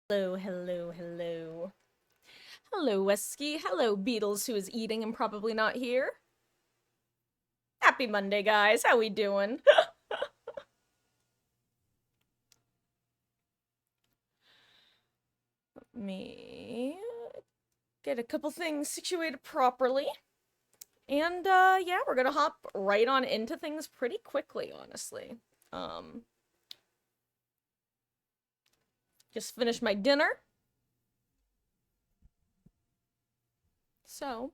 Hello, hello, hello. Hello, Wesky. Hello, Beatles, who is eating and probably not here. Happy Monday, guys. How we doing? Let me get a couple things situated properly. And, yeah, we're gonna hop right on into things pretty quickly, honestly. Um, just finished my dinner, so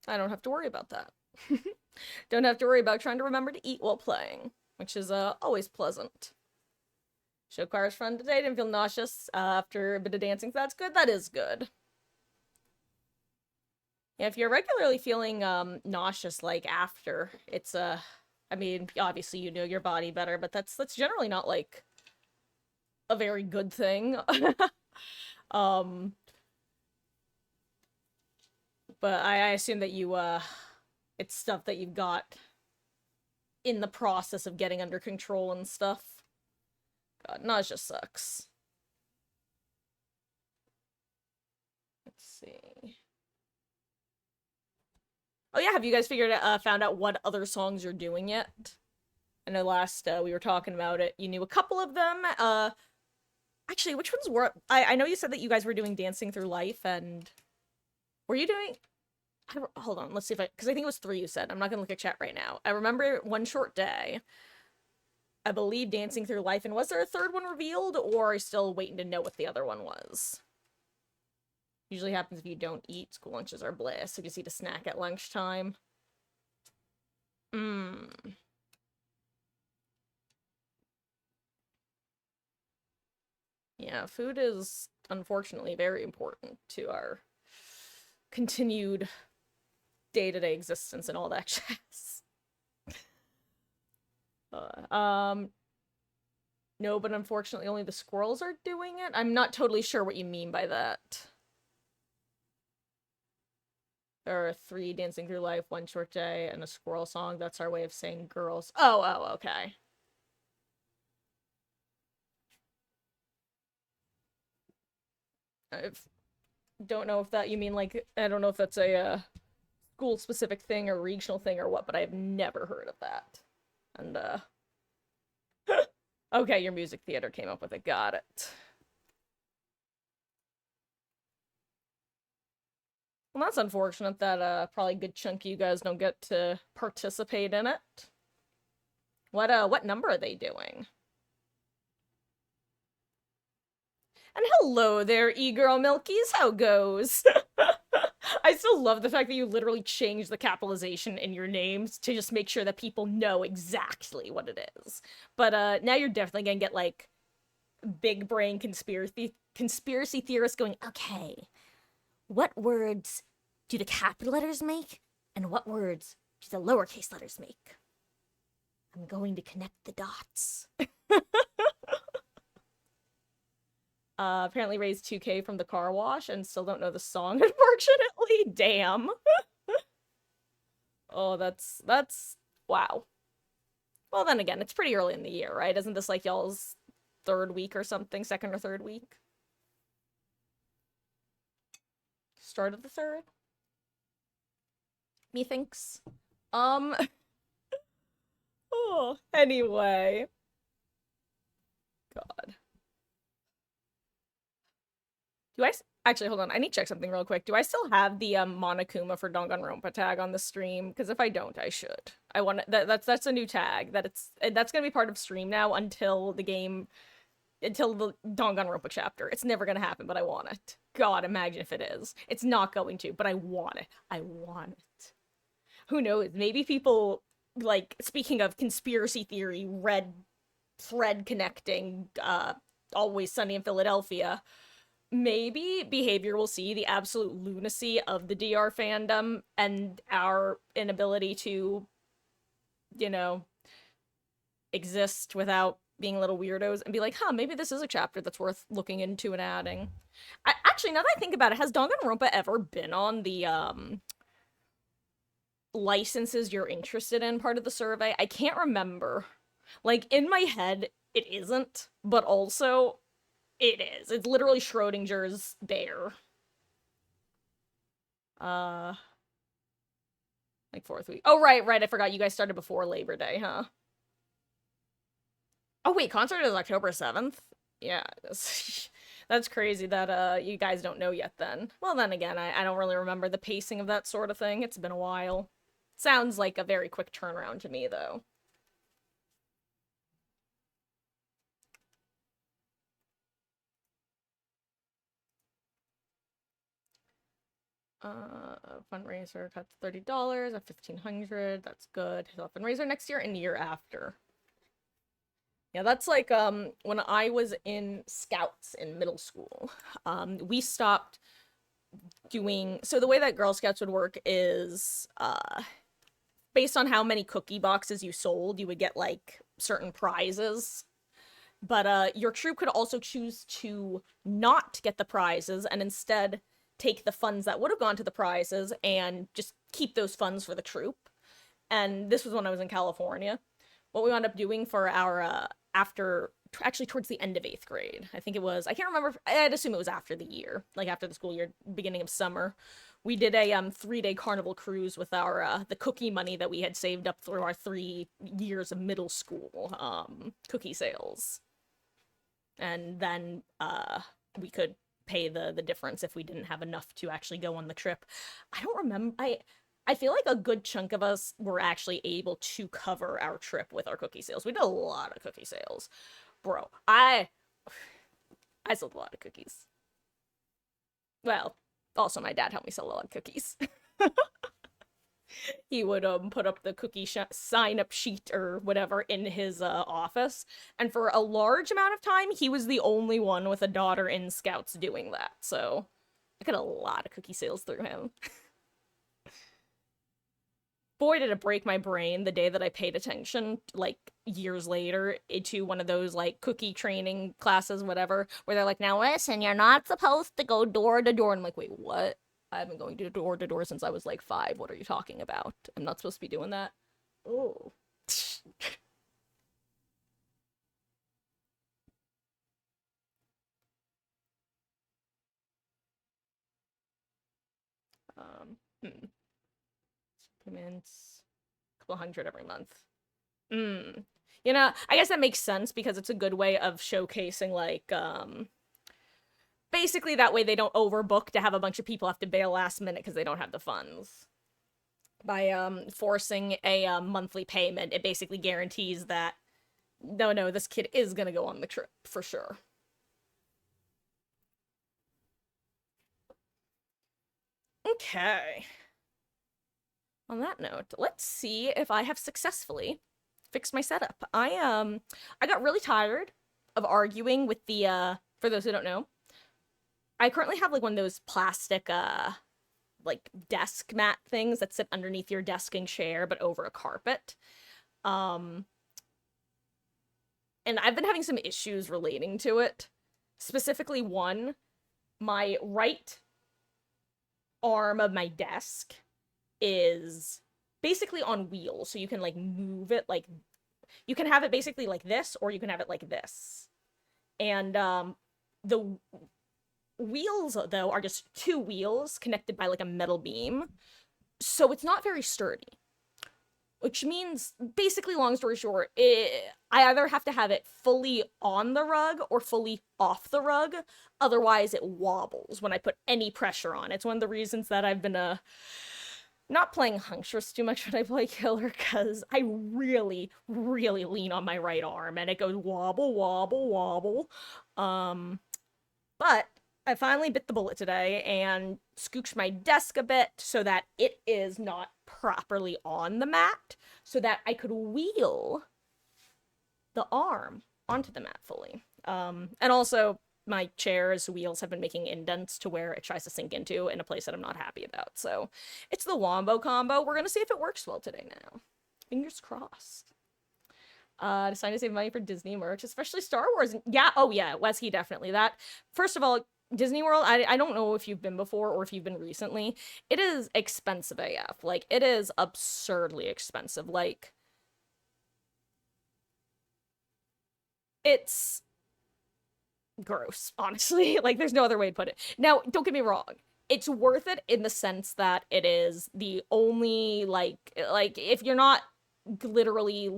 I don't have to worry about that. Don't have to worry about trying to remember to eat while playing, which is, always pleasant. Show car is fun today. Didn't feel nauseous after a bit of dancing. So that's good. That is good. Yeah, if you're regularly feeling nauseous like after, it's I mean, obviously you know your body better, but that's generally not like a very good thing. um, but I assume that you it's stuff that you've got in the process of getting under control and stuff. God, nausea sucks. Let's see. Oh yeah, have you guys found out what other songs you're doing yet? I know last we were talking about it. You knew a couple of them. Actually, which ones were? I know you said that you guys were doing Dancing Through Life, and were you doing? Hold on, let's see if because I think it was three. You said I'm not gonna look at chat right now. I remember One Short Day. I believe Dancing Through Life, and was there a third one revealed, or are you still waiting to know what the other one was? Usually happens if you don't eat. School lunches are bliss. So you just eat a snack at lunchtime. Mmm. Yeah, food is unfortunately very important to our continued day-to-day existence and all that jazz. Uh, no, but unfortunately only the squirrels are doing it. I'm not totally sure what you mean by that. There are three Dancing Through Life, One Short Day, and a squirrel song. That's our way of saying girls. Oh, okay. I don't know if that you mean like I don't know if that's a school specific thing or regional thing or what, but I've never heard of that. And okay, your music theater came up with it. Got it. Well, that's unfortunate that probably a good chunk of you guys don't get to participate in it. What number are they doing? And hello there, e-girl milkies, how goes? I still love the fact that you literally changed the capitalization in your names to just make sure that people know exactly what it is. But now you're definitely gonna get like big brain conspiracy theorists going, okay, what words do the capital letters make? And what words do the lowercase letters make? I'm going to connect the dots. Apparently raised 2K from the car wash and still don't know the song, unfortunately. Damn. Oh, that's wow. Well, then again, it's pretty early in the year, right? Isn't this like y'all's third week or something? Second or third week? Start of the third? Methinks. Um, oh, anyway. God. Do I actually hold on? I need to check something real quick. Do I still have the Monokuma for Danganronpa tag on the stream? Because if I don't, I should. I want that's a new tag that's gonna be part of stream now until the game until the Danganronpa chapter. It's never gonna happen, but I want it. God, imagine if it is. It's not going to, but I want it. I want it. Who knows? Maybe people like speaking of conspiracy theory, red thread connecting Always Sunny in Philadelphia, maybe Behavior will see the absolute lunacy of the DR fandom and our inability to, you know, exist without being little weirdos and be like, huh, maybe this is a chapter that's worth looking into and adding. Actually, now that I think about it, has Danganronpa ever been on the licenses you're interested in part of the survey? I can't remember. Like, in my head, it isn't, but also It is. It's literally Schrodinger's bear. Uh, like fourth week. Oh, right, right. I forgot you guys started before Labor Day, huh? Oh, wait, concert is October 7th? Yeah, that's crazy that you guys don't know yet then. Well, then again, I don't really remember the pacing of that sort of thing. It's been a while. Sounds like a very quick turnaround to me, though. Fundraiser cut to $30 at 1,500. That's good. Fundraiser next year and year after. Yeah, that's like when I was in scouts in middle school. We stopped doing, so the way that Girl Scouts would work is based on how many cookie boxes you sold, you would get like certain prizes. But your troop could also choose to not get the prizes and instead take the funds that would have gone to the prizes and just keep those funds for the troop. And this was when I was in California. What we wound up doing for our after actually towards the end of 8th grade, I think it was, I can't remember, I'd assume it was after the year, like after the school year, beginning of summer, we did a 3-day carnival cruise with our the cookie money that we had saved up through our 3 years of middle school cookie sales. And then we could pay the difference if we didn't have enough to actually go on the trip. I don't remember. I feel like a good chunk of us were actually able to cover our trip with our cookie sales. We did a lot of cookie sales, bro. I sold a lot of cookies. Well, also my dad helped me sell a lot of cookies. He would put up the cookie sign up sheet or whatever in his office, and for a large amount of time he was the only one with a daughter in scouts doing that, so I got a lot of cookie sales through him. Boy, did it break my brain the day that I paid attention, like years later, into one of those like cookie training classes, whatever, where they're like, now listen, you're not supposed to go door to door. And I'm like, wait, what? I've been going door to door since I was like 5. What are you talking about? I'm not supposed to be doing that. Oh. Hmm. Supplements, a couple hundred every month. Mm. You know, I guess that makes sense because it's a good way of showcasing like basically that way they don't overbook to have a bunch of people have to bail last minute because they don't have the funds. By forcing a monthly payment, it basically guarantees that no, this kid is gonna go on the trip for sure. Okay. On that note, let's see if I have successfully fixed my setup. I got really tired of arguing with the for those who don't know, I currently have like one of those plastic like desk mat things that sit underneath your desk and chair but over a carpet. Um and I've been having some issues relating to it. Specifically one, my right arm of my desk is basically on wheels, so you can like move it like you can have it basically like this or you can have it like this. And the wheels though are just two wheels connected by like a metal beam. So it's not very sturdy. Which means, basically, long story short, I either have to have it fully on the rug or fully off the rug. Otherwise, it wobbles when I put any pressure on. It's one of the reasons that I've been not playing Huntress too much when I play Killer, because I really, really lean on my right arm and it goes wobble, wobble, wobble. But I finally bit the bullet today and scooched my desk a bit so that it is not properly on the mat, so that I could wheel the arm onto the mat fully. And also, my chair's wheels have been making indents to where it tries to sink into in a place that I'm not happy about. So it's the Wombo combo. We're gonna see if it works well today now. Fingers crossed. Deciding to save money for Disney merch, especially Star Wars. Yeah, oh yeah, Wesky, definitely. That, first of all, Disney World, I don't know if you've been before or if you've been recently. It is expensive AF. Like, it is absurdly expensive. Like, it's gross, honestly. Like, there's no other way to put it. Now, don't get me wrong. It's worth it in the sense that it is the only like if you're not literally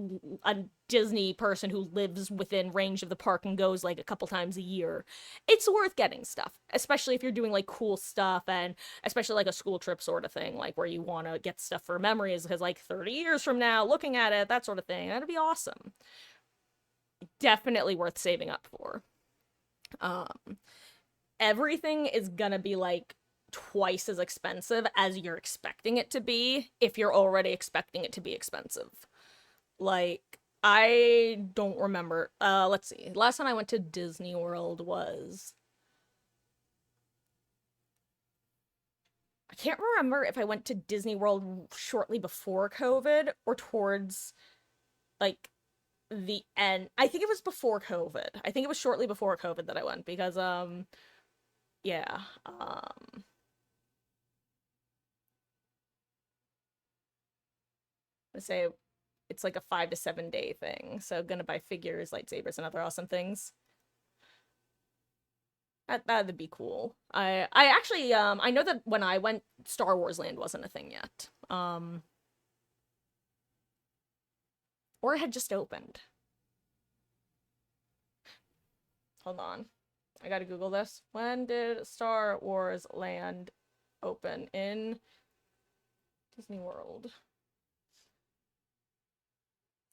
a Disney person who lives within range of the park and goes like a couple times a year, it's worth getting stuff, especially if you're doing like cool stuff and especially like a school trip sort of thing, like where you want to get stuff for memories because like 30 years from now, looking at it, that sort of thing, that'd be awesome. Definitely worth saving up for. Um, Everything is gonna be like twice as expensive as you're expecting it to be if you're already expecting it to be expensive. Like, I don't remember. Let's see. Last time I went to Disney World was I can't remember if I went to Disney World shortly before COVID or towards like the end. I think it was before COVID. I think it was shortly before COVID that I went because yeah. Let's say it's like a 5 to 7 day thing. So gonna buy figures, lightsabers, and other awesome things. That'd be cool. I actually I know that when I went, Star Wars Land wasn't a thing yet. Or it had just opened. Hold on. I gotta Google this. When did Star Wars Land open in Disney World?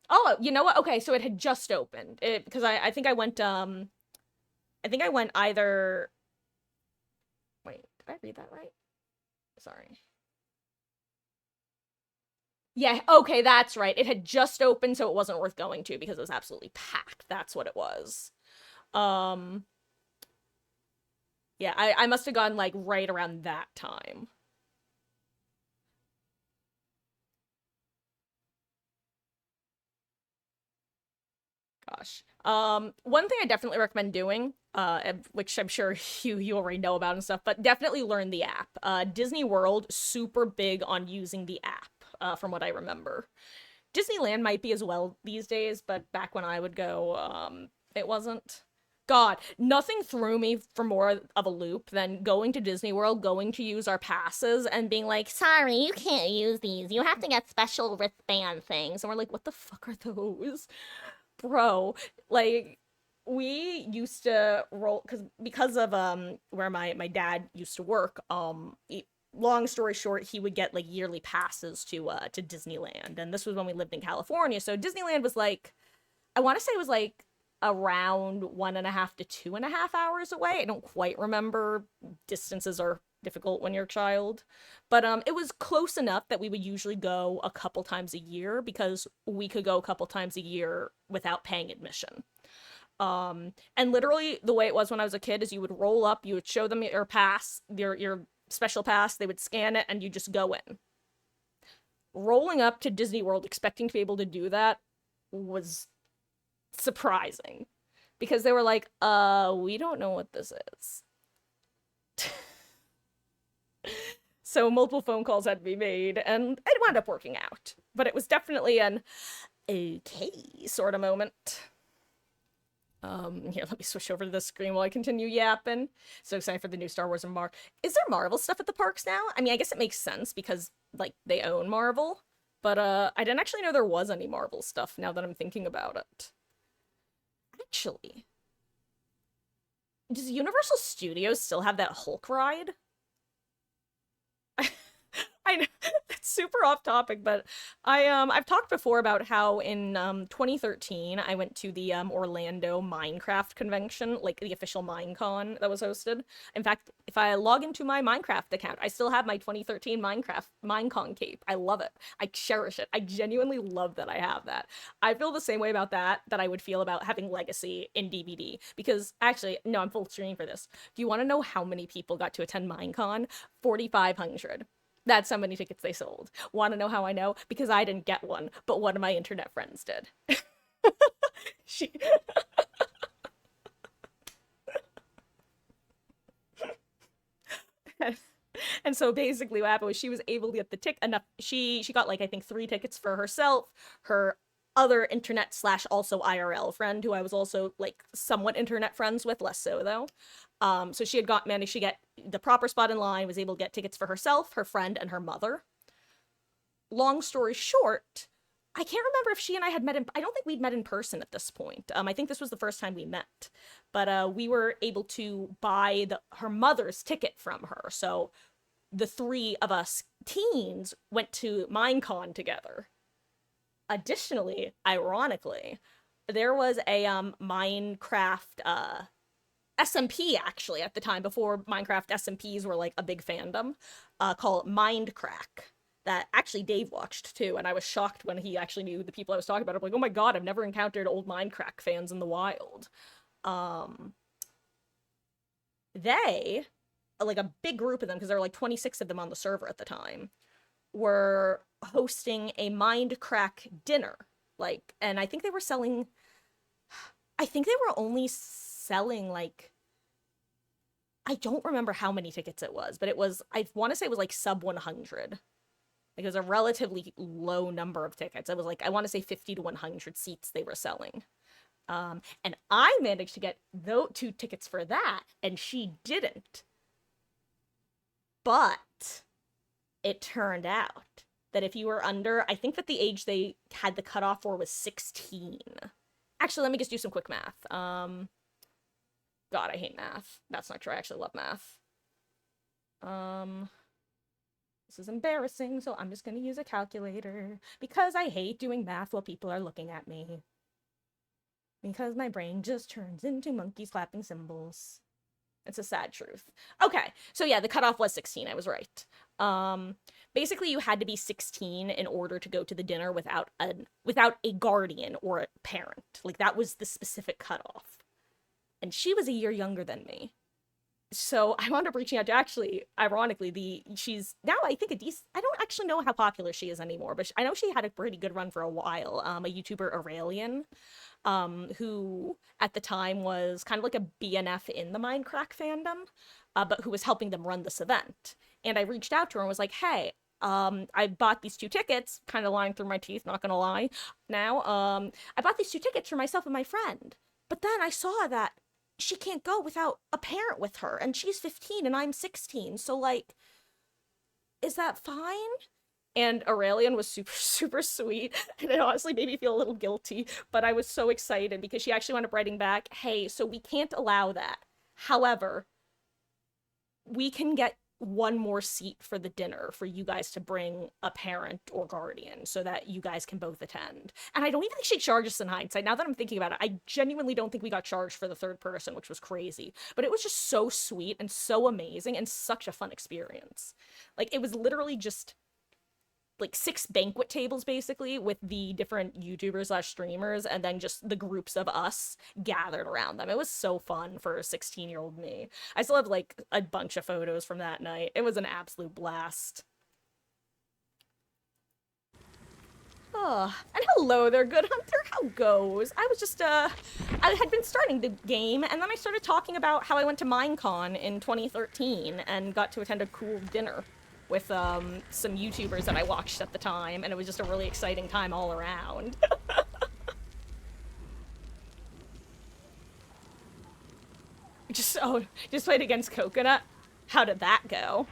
Oh, you know what? Okay, so it had just opened. It because I think I think I went either wait, did I read that right? Sorry. Yeah, okay, that's right. It had just opened, so it wasn't worth going to because it was absolutely packed. That's what it was. Um, yeah, I must have gone like right around that time. Gosh. One thing I definitely recommend doing, which I'm sure you already know about and stuff, but definitely learn the app. Disney World super big on using the app, from what I remember. Disneyland might be as well these days, but back when I would go, it wasn't. God, nothing threw me for more of a loop than going to Disney World, going to use our passes, and being like, sorry, you can't use these. You have to get special wristband things. And we're like, what the fuck are those? Bro, like, we used to roll because of where my dad used to work, long story short, he would get like yearly passes to Disneyland, and this was when we lived in California. So Disneyland was like, I want to say it was like around 1.5 to 2.5 hours away. I don't quite remember. Distances are difficult when you're a child, but it was close enough that we would usually go a couple times a year because we could go a couple times a year without paying admission. And literally the way it was when I was a kid is you would roll up, you would show them your pass, your special pass, they would scan it, and you just go in. Rolling up to Disney World expecting to be able to do that was surprising because they were like, we don't know what this is. So multiple phone calls had to be made, and it wound up working out. But it was definitely an okay sort of moment. Here, let me switch over to the screen while I continue yapping. So excited for the new Star Wars and Is there Marvel stuff at the parks now? I mean, I guess it makes sense because like they own Marvel, but I didn't actually know there was any Marvel stuff now that I'm thinking about it. Actually, does Universal Studios still have that Hulk ride? I know it's super off topic, but I've talked before about how in 2013 I went to the Orlando Minecraft convention, like the official Minecon that was hosted. In fact, if I log into my Minecraft account, I still have my 2013 Minecraft Minecon cape. I love it. I cherish it. I genuinely love that I have that. I feel the same way about that I would feel about having Legacy in DVD because actually, no, I'm full streaming for this. Do you want to know how many people got to attend Minecon? 4,500. That's how many tickets they sold. Want to know how I know? Because I didn't get one, but one of my internet friends did. she and so basically what happened was she was able to get the tick enough. She got like I think 3 tickets for herself, her other internet slash also IRL friend who I was also like somewhat internet friends with, less so though. So she had managed to get the proper spot in line, was able to get tickets for herself, her friend, and her mother. Long story short, I can't remember if she and I had met in, I don't think we'd met in person at this point. I think this was the first time we met. But we were able to buy her mother's ticket from her. So the three of us teens went to Minecon together. Additionally, ironically, there was a Minecraft SMP actually at the time, before Minecraft SMPs were like a big fandom, called Mindcrack, that actually Dave watched too, and I was shocked when he actually knew the people I was talking about. I'm like, oh my god, I've never encountered old Mindcrack fans in the wild. They, like a big group of them, because there were like 26 of them on the server at the time, were hosting a Mindcrack dinner. Like, and I think they were selling, I think they were only selling like, I don't remember how many tickets it was, but it was, I want to say it was like sub 100. Like, it was a relatively low number of tickets. It was like, I want to say 50 to 100 seats they were selling. And I managed to get those 2 tickets for that, and she didn't. But it turned out that if you were under, I think that the age they had the cutoff for was 16. Actually, let me just do some quick math. God, I hate math. That's not true. I actually love math. This is embarrassing, so I'm just gonna use a calculator because I hate doing math while people are looking at me. Because my brain just turns into monkeys clapping cymbals. It's a sad truth. Okay, so yeah, the cutoff was 16. I was right. Basically, you had to be 16 in order to go to the dinner without a guardian or a parent. Like, that was the specific cutoff. And she was a year younger than me. So I wound up reaching out to, actually, ironically, she's now, I think, I don't actually know how popular she is anymore, but I know she had a pretty good run for a while. A YouTuber, Aurelian, who at the time was kind of like a BNF in the Minecraft fandom, but who was helping them run this event. And I reached out to her and was like, hey, I bought these 2 tickets, kind of lying through my teeth, not gonna lie. Now, I bought these 2 tickets for myself and my friend, but then I saw that she can't go without a parent with her, and she's 15 and I'm 16, so like, is that fine? And Aurelian was super, super sweet, and it honestly made me feel a little guilty, but I was so excited because she actually wound up writing back, hey, so we can't allow that. However, we can get 1 more seat for the dinner for you guys to bring a parent or guardian so that you guys can both attend. And I don't even think she charged us in hindsight. Now that I'm thinking about it, I genuinely don't think we got charged for the 3rd person, which was crazy. But it was just so sweet and so amazing and such a fun experience. Like, it was literally just like 6 banquet tables basically with the different YouTubers slash streamers, and then just the groups of us gathered around them. It was so fun for a 16-year-old me. I still have like a bunch of photos from that night. It was an absolute blast. Oh, and hello there, Good Hunter. How goes? I was just, I had been starting the game, and then I started talking about how I went to Minecon in 2013 and got to attend a cool dinner with some YouTubers that I watched at the time, and it was just a really exciting time all around. just played against Coconut. How did that go?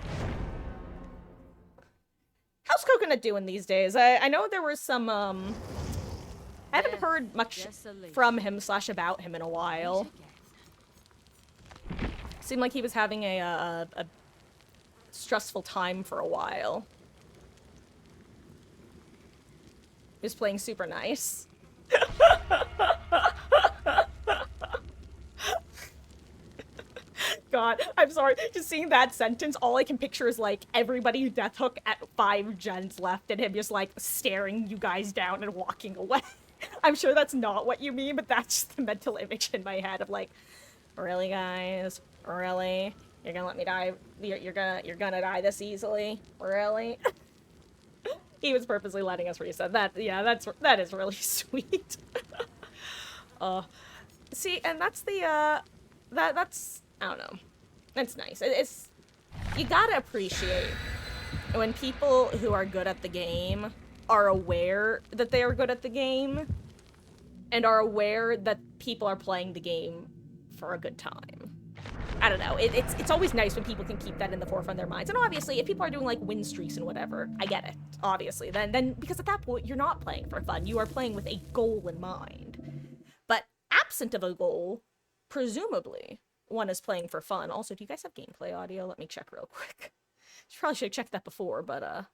How's Coconut doing these days? I know there was some I haven't heard much from him slash about him in a while. Seemed like he was having a stressful time for a while. He was playing super nice. God, I'm sorry. Just seeing that sentence, all I can picture is like everybody death hook at 5 gens left and him just like staring you guys down and walking away. I'm sure that's not what you mean, but that's just the mental image in my head of like, really guys? Really? You're gonna let me die? You're gonna die this easily? Really? He was purposely letting us reset. That is really sweet. See, and that's the that's I don't know. It's nice. You gotta appreciate when people who are good at the game are aware that they are good at the game and are aware that people are playing the game for a good time. I don't know. It's always nice when people can keep that in the forefront of their minds. And obviously, if people are doing like win streaks and whatever, I get it. Obviously, then because at that point you're not playing for fun. You are playing with a goal in mind. But absent of a goal, presumably one is playing for fun. Also, do you guys have gameplay audio? Let me check real quick. Probably should have checked that before, but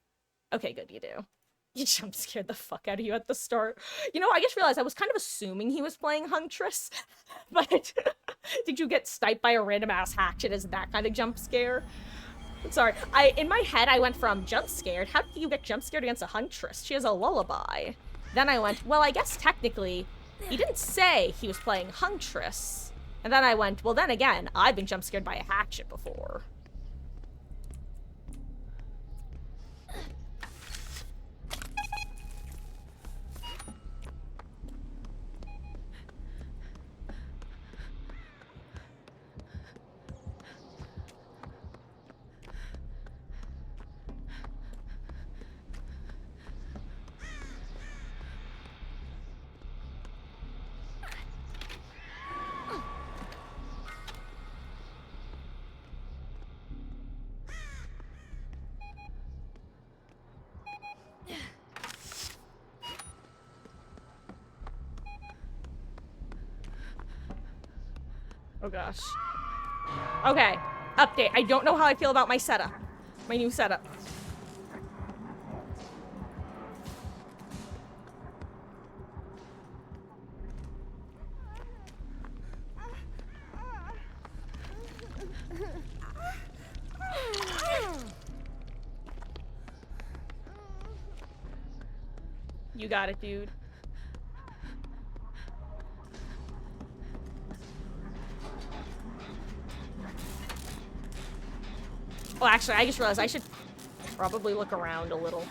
okay, good, you do. You jump scared the fuck out of you at the start. You know, I just realized I was kind of assuming he was playing Huntress, but did you get sniped by a random ass hatchet as that kind of jump scare? Sorry, in my head I went from jump scared, how do you get jump scared against a Huntress? She has a lullaby. Then I went, well, I guess technically he didn't say he was playing Huntress. And then I went, well, then again, I've been jump scared by a hatchet before. Oh gosh. Okay, update. I don't know how I feel about my setup. My new setup. You got it, dude. Oh, actually, I just realized I should probably look around a little.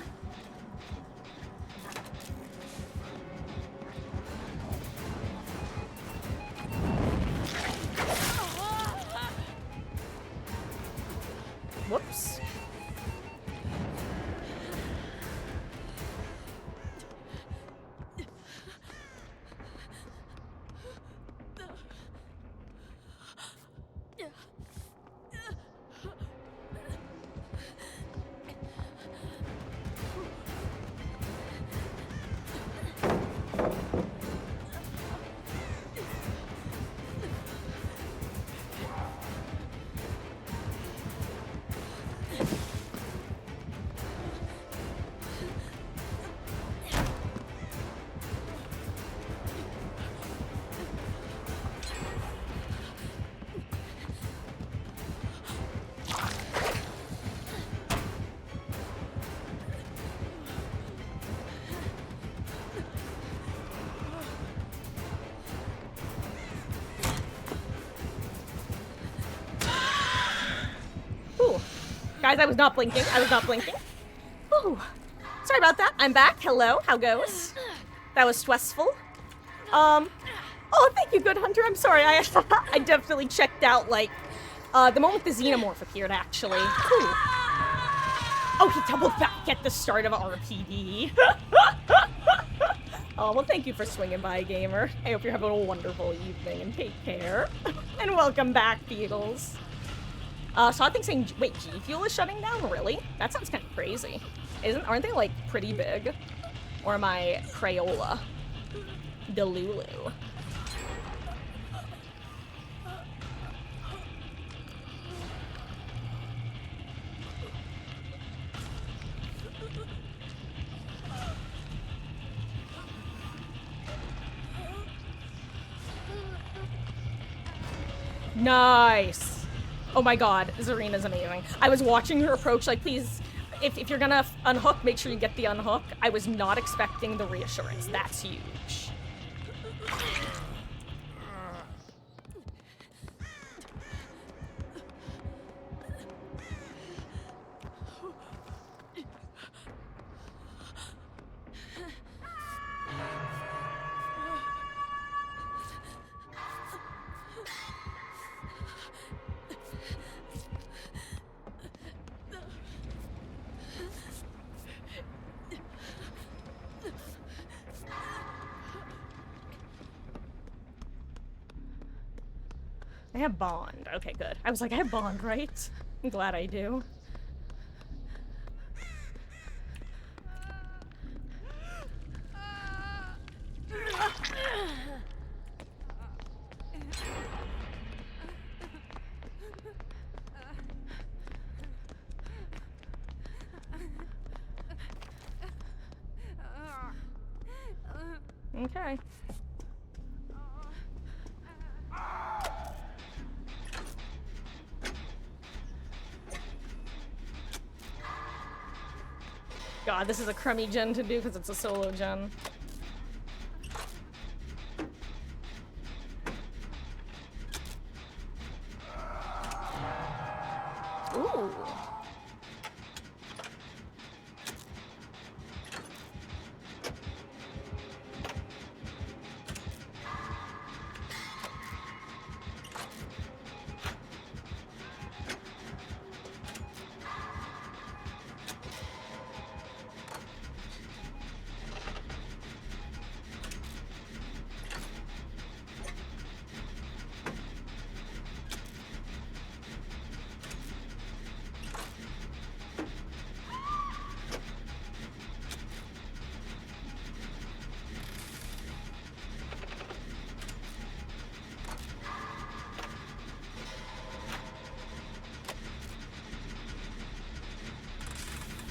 Whoops. Guys, I was not blinking. I was not blinking. Ooh. Sorry about that. I'm back. Hello. How goes? That was stressful. Oh, thank you, Good Hunter. I'm sorry. I I definitely checked out, like, the moment the Xenomorph appeared, actually. Ooh. Oh, he doubled back at the start of RPD. Oh, well, thank you for swinging by, gamer. I hope you're having a wonderful evening, and take care. And welcome back, Beatles. So I think saying, wait, G Fuel is shutting down? Really? That sounds kind of crazy. Aren't they, like, pretty big? Or am I Crayola? Delulu. Nice. Oh my god, Zarina's amazing. I was watching her approach, like, please, if you're gonna unhook, make sure you get the unhook. I was not expecting the reassurance. That's huge. I have bond. Okay, good. I was like, I have bond, right? I'm glad I do. Okay. God, this is a crummy gen to do because it's a solo gen. Ooh.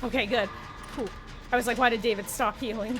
Okay, good. Whew. I was like, why did David stop healing?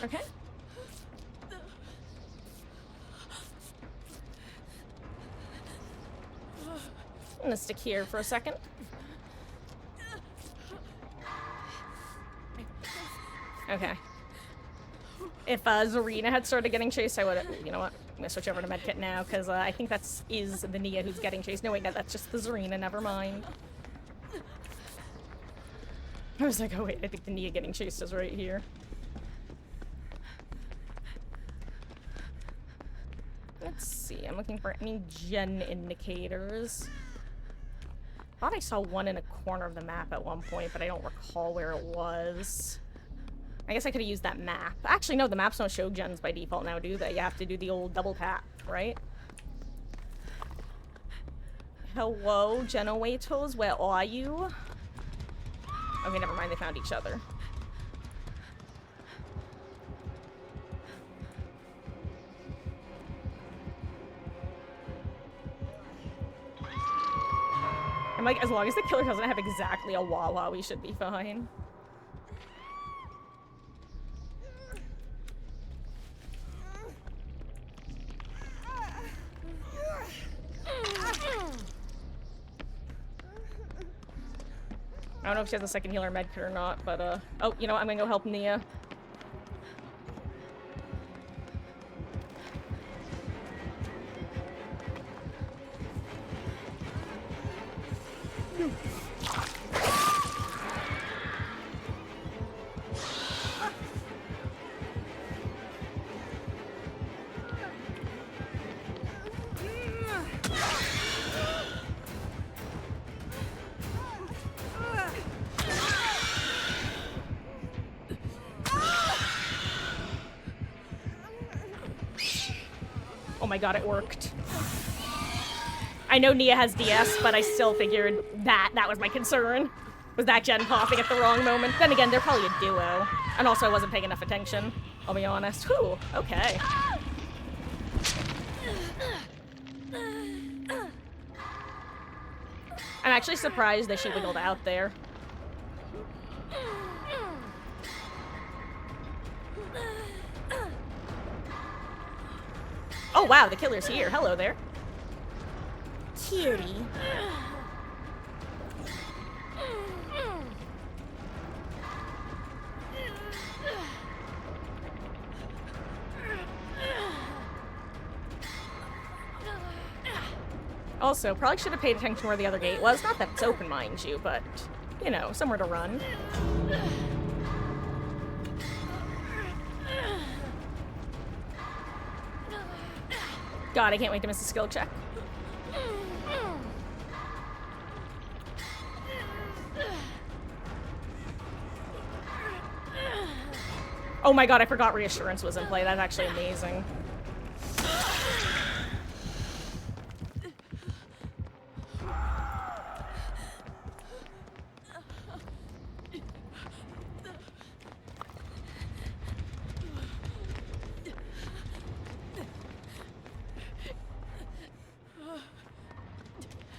Okay. I'm gonna stick here for a second. Okay. If Zarina had started getting chased, I would. You know what? I'm gonna switch over to medkit now because I think is the Nia who's getting chased. No, wait, no, that's just the Zarina. Never mind. I was like, oh wait, I think the Nia getting chased is right here. Let's see. I'm looking for any gen indicators. I thought I saw one in a corner of the map at one point, but I don't recall where it was. I guess I could have used that map. Actually, no, the maps don't show gens by default now, do they? You have to do the old double tap, right? Hello, Genowatos, where are you? Okay, never mind, they found each other. I'm like, as long as the killer doesn't have exactly a Wawa, we should be fine. I don't know if she has a second healer medkit or not, but oh, you know what? I'm gonna go help Nia. Oh my god, it worked. I know Nia has DS, but I still figured that was my concern. Was that gen popping at the wrong moment? Then again, they're probably a duo. And also I wasn't paying enough attention, I'll be honest. Whew, okay. I'm actually surprised that she wiggled out there. Oh wow, the killer's here. Hello there. Cutie. Also, probably should have paid attention where the other gate was. Not that it's open, mind you, but, you know, somewhere to run. God, I can't wait to miss a skill check. Oh my god, I forgot Reassurance was in play. That's actually amazing.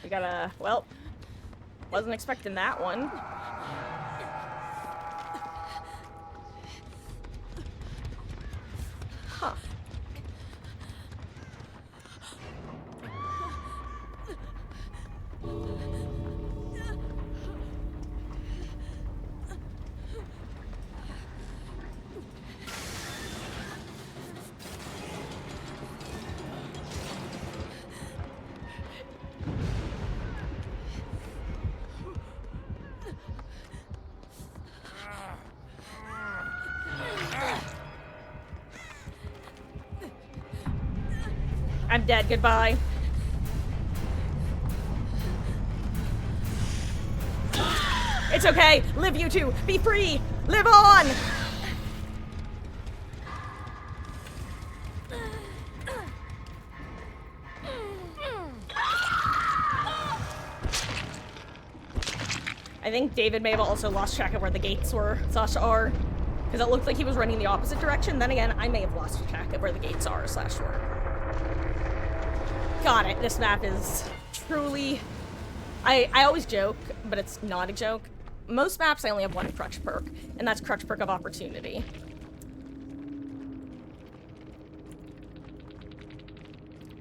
We gotta, well, wasn't expecting that one. Huh. I'm dead, goodbye. It's okay, live you two, be free, live on! I think David may have also lost track of where the gates were, are. Because it looked like he was running the opposite direction. Then again, I may have lost track of where the gates are, / were. Got it. This map is truly... I always joke, but it's not a joke. Most maps I only have one crutch perk, and that's crutch perk of opportunity.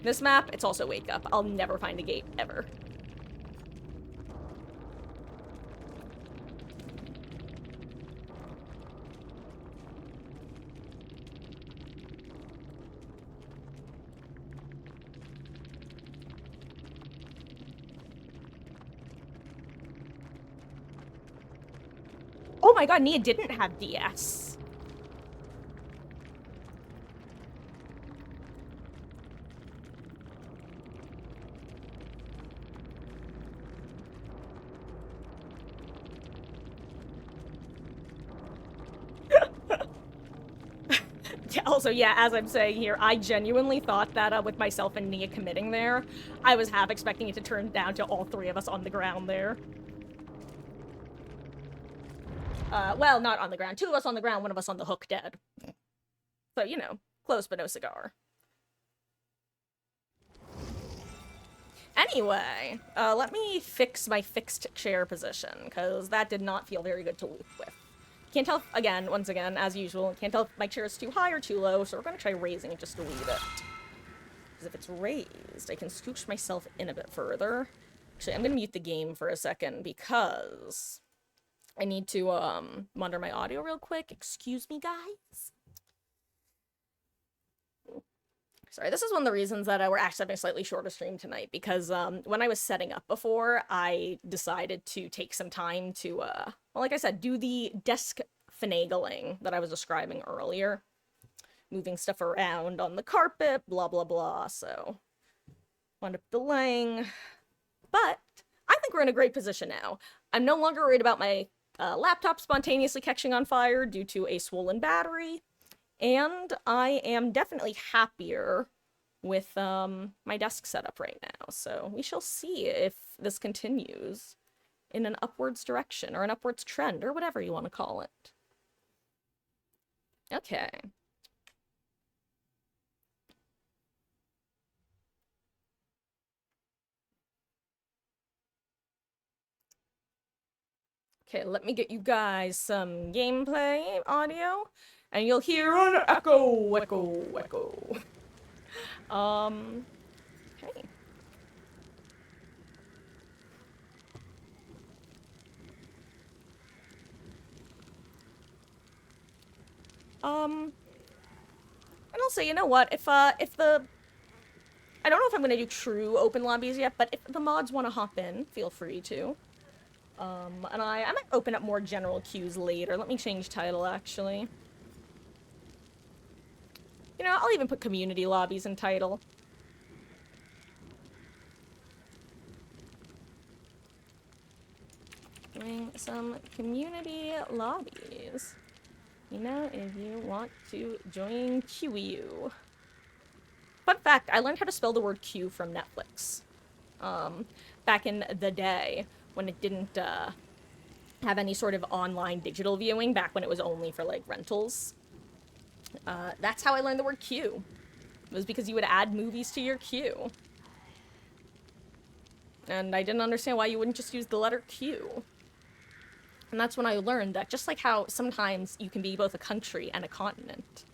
This map, it's also wake up. I'll never find a gate, ever. Oh my god, Nia didn't have DS. Also, yeah, as I'm saying here, I genuinely thought that with myself and Nia committing there, I was half expecting it to turn down to all three of us on the ground there. Well, not on the ground. 2 of us on the ground, 1 of us on the hook dead. So, you know, close but no cigar. Anyway, let me fix my fixed chair position, because that did not feel very good to loop with. Can't tell, again, once again, as usual, can't tell if my chair is too high or too low, so we're going to try raising it just a wee bit. Because if it's raised, I can scooch myself in a bit further. Actually, I'm going to mute the game for a second, because I need to monitor my audio real quick. Excuse me, guys. Sorry, this is one of the reasons that we're actually having a slightly shorter stream tonight, because when I was setting up before, I decided to take some time to, well, like I said, do the desk finagling that I was describing earlier. Moving stuff around on the carpet, blah, blah, blah, so wound up delaying. But I think we're in a great position now. I'm no longer worried about my laptop spontaneously catching on fire due to a swollen battery. And I am definitely happier with my desk setup right now. So we shall see if this continues in an upwards direction or an upwards trend or whatever you want to call it. Okay. Okay, let me get you guys some gameplay audio, and you'll hear an echo, echo, echo. Okay. And also, you know what? If the I don't know if I'm gonna do true open lobbies yet, but if the mods want to hop in, feel free to. And I might open up more general queues later. Let me change title, actually. You know, I'll even put community lobbies in title. Doing some community lobbies. You know, if you want to join QEU. Fun fact, I learned how to spell the word Q from Netflix. Back in the day, when it didn't, have any sort of online digital viewing, back when it was only for, like, rentals. That's how I learned the word Q. It was because you would add movies to your queue. And I didn't understand why you wouldn't just use the letter Q. And that's when I learned that just like how sometimes you can be both a country and a continent,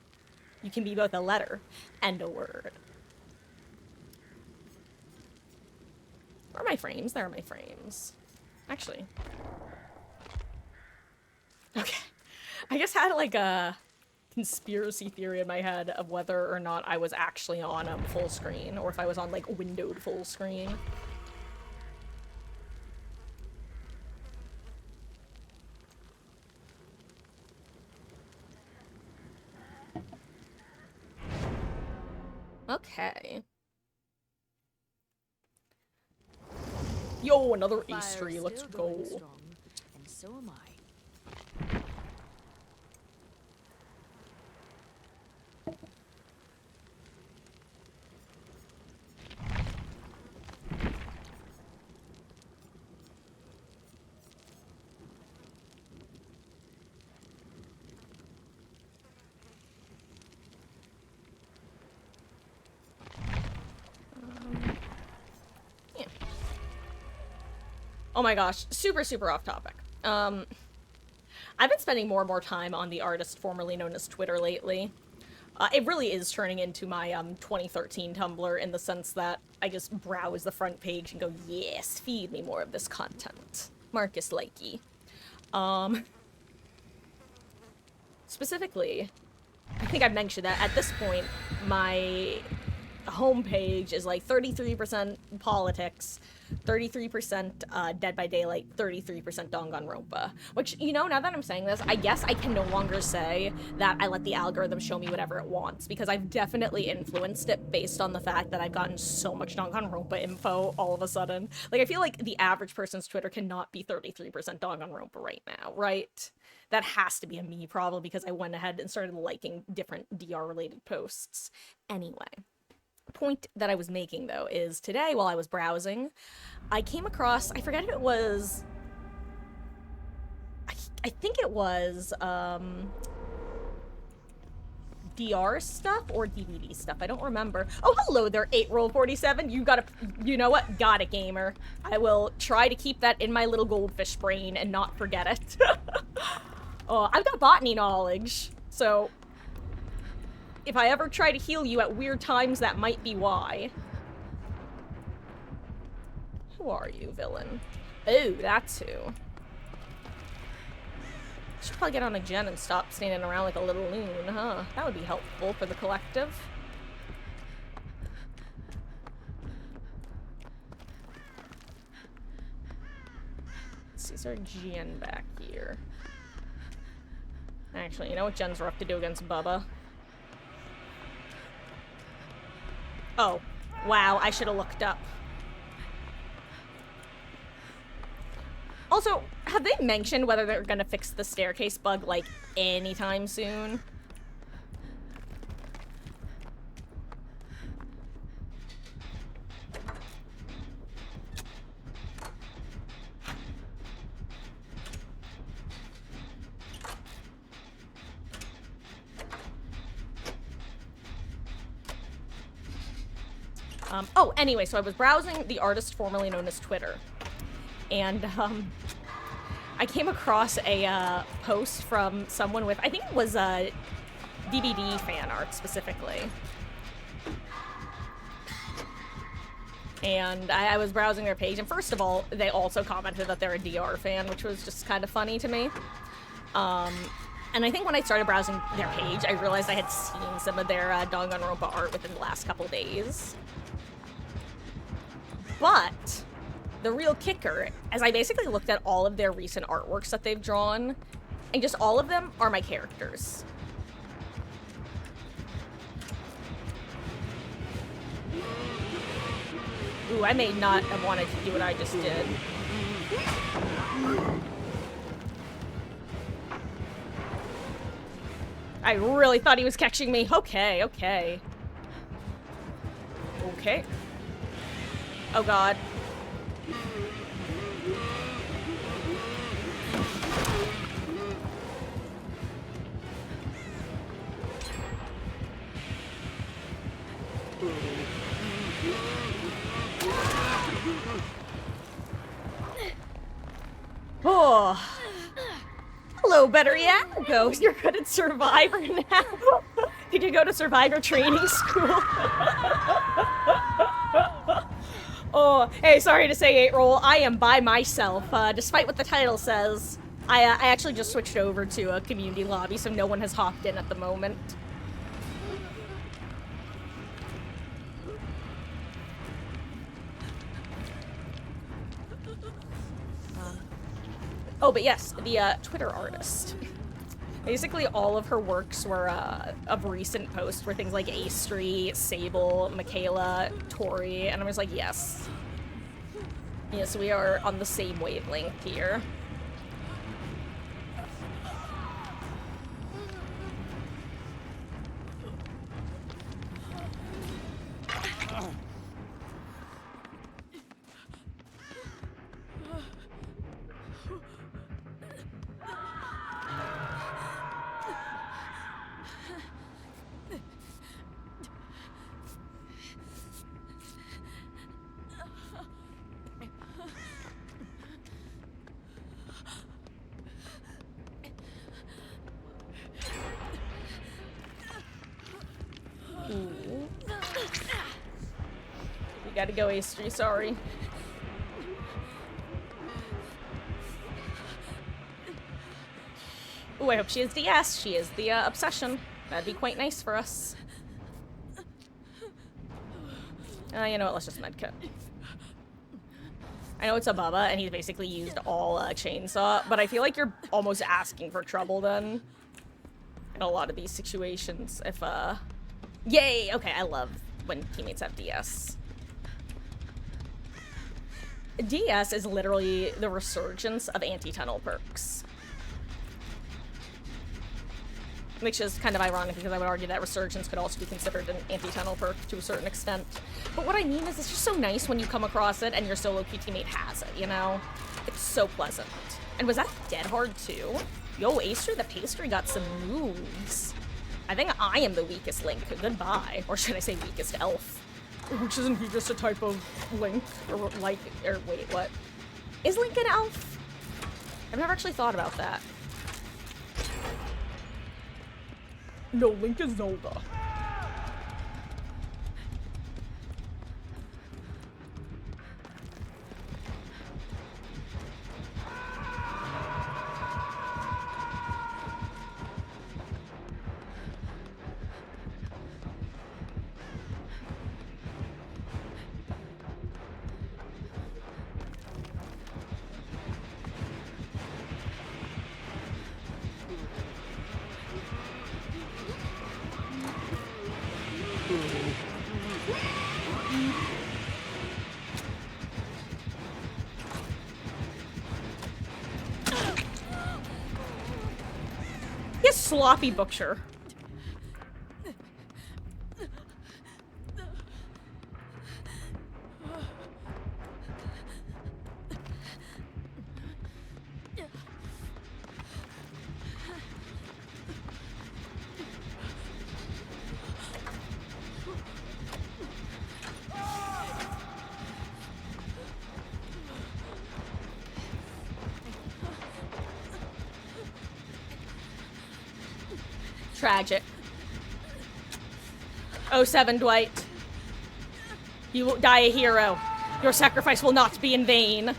you can be both a letter and a word. Where are my frames? There are my frames. Actually. Okay. I just had like a conspiracy theory in my head of whether or not I was actually on a full screen or if I was on like windowed full screen. Okay. Yo, another Ace3, let's go. Strong, and so am I. Yeah. Oh my gosh, super off topic. I've been spending more and more time on the artist formerly known as Twitter lately. It really is turning into my 2013 Tumblr in the sense that I just browse the front page and go, yes, feed me more of this content. Marcus Likey. Specifically, I think I've mentioned that at this point, my homepage is like 33% politics, 33% Dead by Daylight, 33% Danganronpa. Which, you know, now that I'm saying this, I guess I can no longer say that I let the algorithm show me whatever it wants, because I've definitely influenced it based on the fact that I've gotten so much Danganronpa info all of a sudden. Like, I feel like the average person's Twitter cannot be 33% Danganronpa right now, right? That has to be a me problem because I went ahead and started liking different DR-related posts. Anyway. Point that I was making though is today while I was browsing, I came across, I forget if it was, I think it was DR stuff or DVD stuff. I don't remember. Oh, hello there, 8roll47. You got a, you know what? Got it, gamer. I will try to keep that in my little goldfish brain and not forget it. Oh, I've got botany knowledge, so if I ever try to heal you at weird times, that might be why. Who are you, villain? Oh, that's who. Should probably get on a gen and stop standing around like a little loon, huh? That would be helpful for the collective. Let's see, is there a gen back here? Actually, you know what gens are up to do against Bubba? Oh, wow, I should have looked up. Also, have they mentioned whether they're gonna fix the staircase bug, like, anytime soon? Oh, anyway, so I was browsing the artist formerly known as Twitter. And, I came across a post from someone with, I think it was DBD fan art specifically. And I was browsing their page, and first of all, they also commented that they're a DR fan, which was just kind of funny to me. And I think when I started browsing their page, I realized I had seen some of their Danganronpa art within the last couple days. But the real kicker, as I basically looked at all of their recent artworks that they've drawn, and just all of them are my characters. Ooh, I may not have wanted to do what I just did. I really thought he was catching me. Okay, okay. Okay. Oh god. Oh. Hello, better yet. Go. You're good at Survivor now. Did you go to Survivor training school? Oh, hey, sorry to say, 8-Roll, I am by myself. Despite what the title says, I actually just switched over to a community lobby, so no one has hopped in at the moment. Oh, but yes, the Twitter artist. Basically, all of her works were of recent posts were things like Astri, Sable, Michaela, Tori, and I was like, yes. Yes, we are on the same wavelength here. Gotta go, Astri, sorry. Ooh, I hope she is DS. She is the obsession. That'd be quite nice for us. You know what, let's just medkit. I know it's a Bubba, and he's basically used all chainsaw, but I feel like you're almost asking for trouble then. In a lot of these situations, if, Yay! Okay, I love when teammates have DS. DS is literally the resurgence of anti-tunnel perks. Which is kind of ironic because I would argue that resurgence could also be considered an anti-tunnel perk to a certain extent. But what I mean is it's just so nice when you come across it and your solo queue teammate has it, you know? It's so pleasant. And was that dead hard too? Yo, Acer the Pastry got some moves. I think I am the weakest Link. Goodbye. Or should I say weakest elf? Which isn't he just a type of Link? Or like, or wait, what? Is Link an elf? I've never actually thought about that. No, Link is Zelda. Yes, sloppy Bookshire. tragic. Oh, 07, Dwight. You will die a hero. Your sacrifice will not be in vain.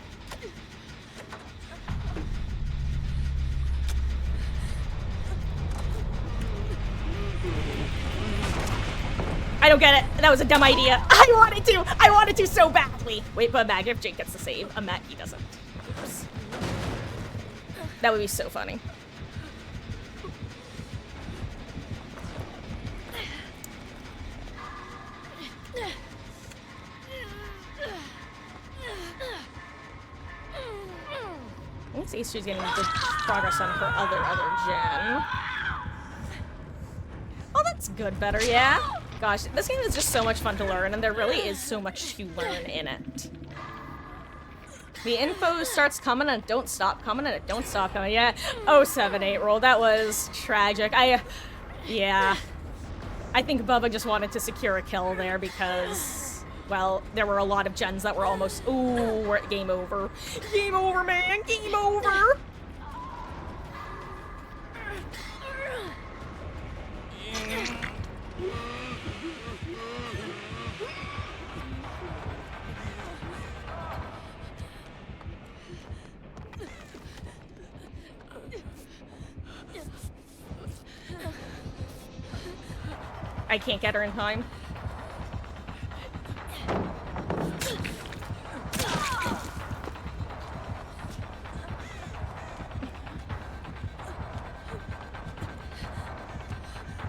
I don't get it. That was a dumb idea. I wanted to so badly. Wait, but Magnet Jake gets to save. He doesn't. Oops. That would be so funny. I think Ace 2's getting good progress on her other gen. Oh, that's good, better, yeah? Gosh, this game is just so much fun to learn, and there really is so much to learn in it. The info starts coming and don't stop coming and it don't stop coming. Yeah, 078 roll. That was tragic. Yeah. I think Bubba just wanted to secure a kill there because, well, there were a lot of gens that were almost, ooh, we're at game over. Game over, man, game over. I can't get her in time.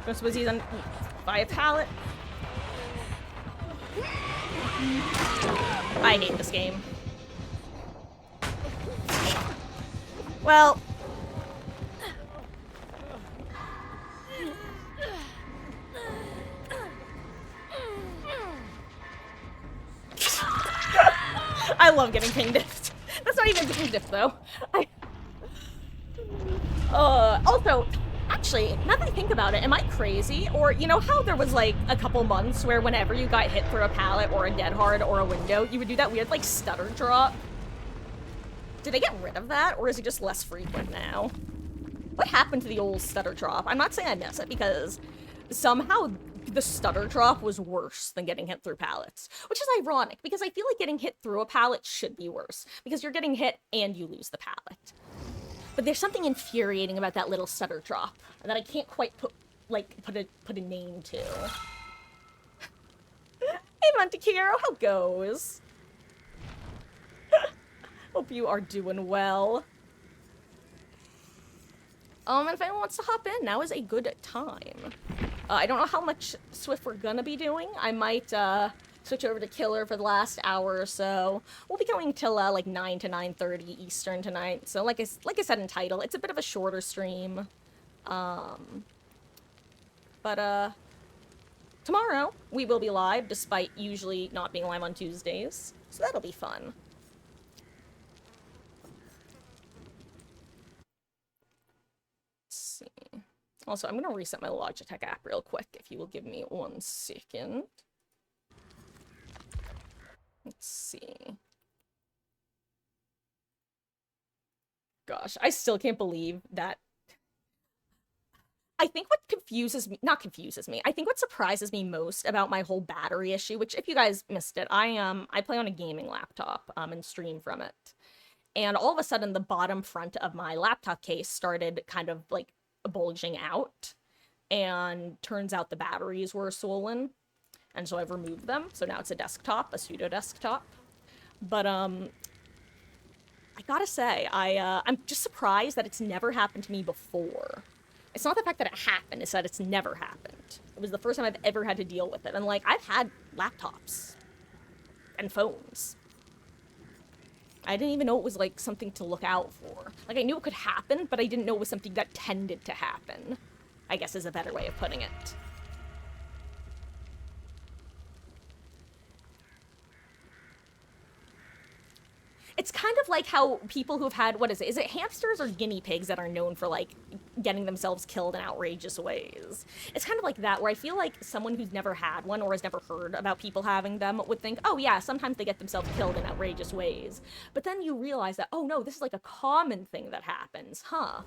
Just was he's on by a pallet. I hate this game. Well, I love getting ping diffed. That's not even ping diffed though. Also, actually, now that I think about it, am I crazy? Or, you know how there was like a couple months where whenever you got hit through a pallet or a dead hard or a window, you would do that weird like stutter drop? Did they get rid of that, or is it just less frequent now? What happened to the old stutter drop? I'm not saying I miss it, because somehow the stutter drop was worse than getting hit through pallets. Which is ironic, because I feel like getting hit through a pallet should be worse, because you're getting hit and you lose the pallet. But there's something infuriating about that little stutter drop that I can't quite put a name to. Hey, Montequiro, how goes? Hope you are doing well. And if anyone wants to hop in, now is a good time. I don't know how much Swift we're gonna be doing. I might, switch over to Killer for the last hour or so. We'll be going till, like 9 to 9:30 Eastern tonight. So, like I said in title, it's a bit of a shorter stream. But tomorrow, we will be live, despite usually not being live on Tuesdays. So that'll be fun. Also, I'm going to reset my Logitech app real quick, if you will give me 1 second. Let's see. Gosh, I still can't believe that. I think what not confuses me, I think what surprises me most about my whole battery issue, which if you guys missed it, I play on a gaming laptop, and stream from it. And all of a sudden, the bottom front of my laptop case started kind of, like, bulging out, and turns out the batteries were swollen, and so I've removed them. So now it's a desktop, a pseudo desktop. But I gotta say, I'm just surprised that it's never happened to me before. It's not the fact that it happened, it's that it's never happened. It was the first time I've ever had to deal with it, and like, I've had laptops and phones. I didn't even know it was, like, something to look out for. Like, I knew it could happen, but I didn't know it was something that tended to happen, I guess is a better way of putting it. It's kind of like how people who've had, what is it hamsters or guinea pigs that are known for, like, getting themselves killed in outrageous ways. It's kind of like that, where I feel like someone who's never had one or has never heard about people having them would think, oh yeah, sometimes they get themselves killed in outrageous ways. But then you realize that, oh no, this is like a common thing that happens, huh?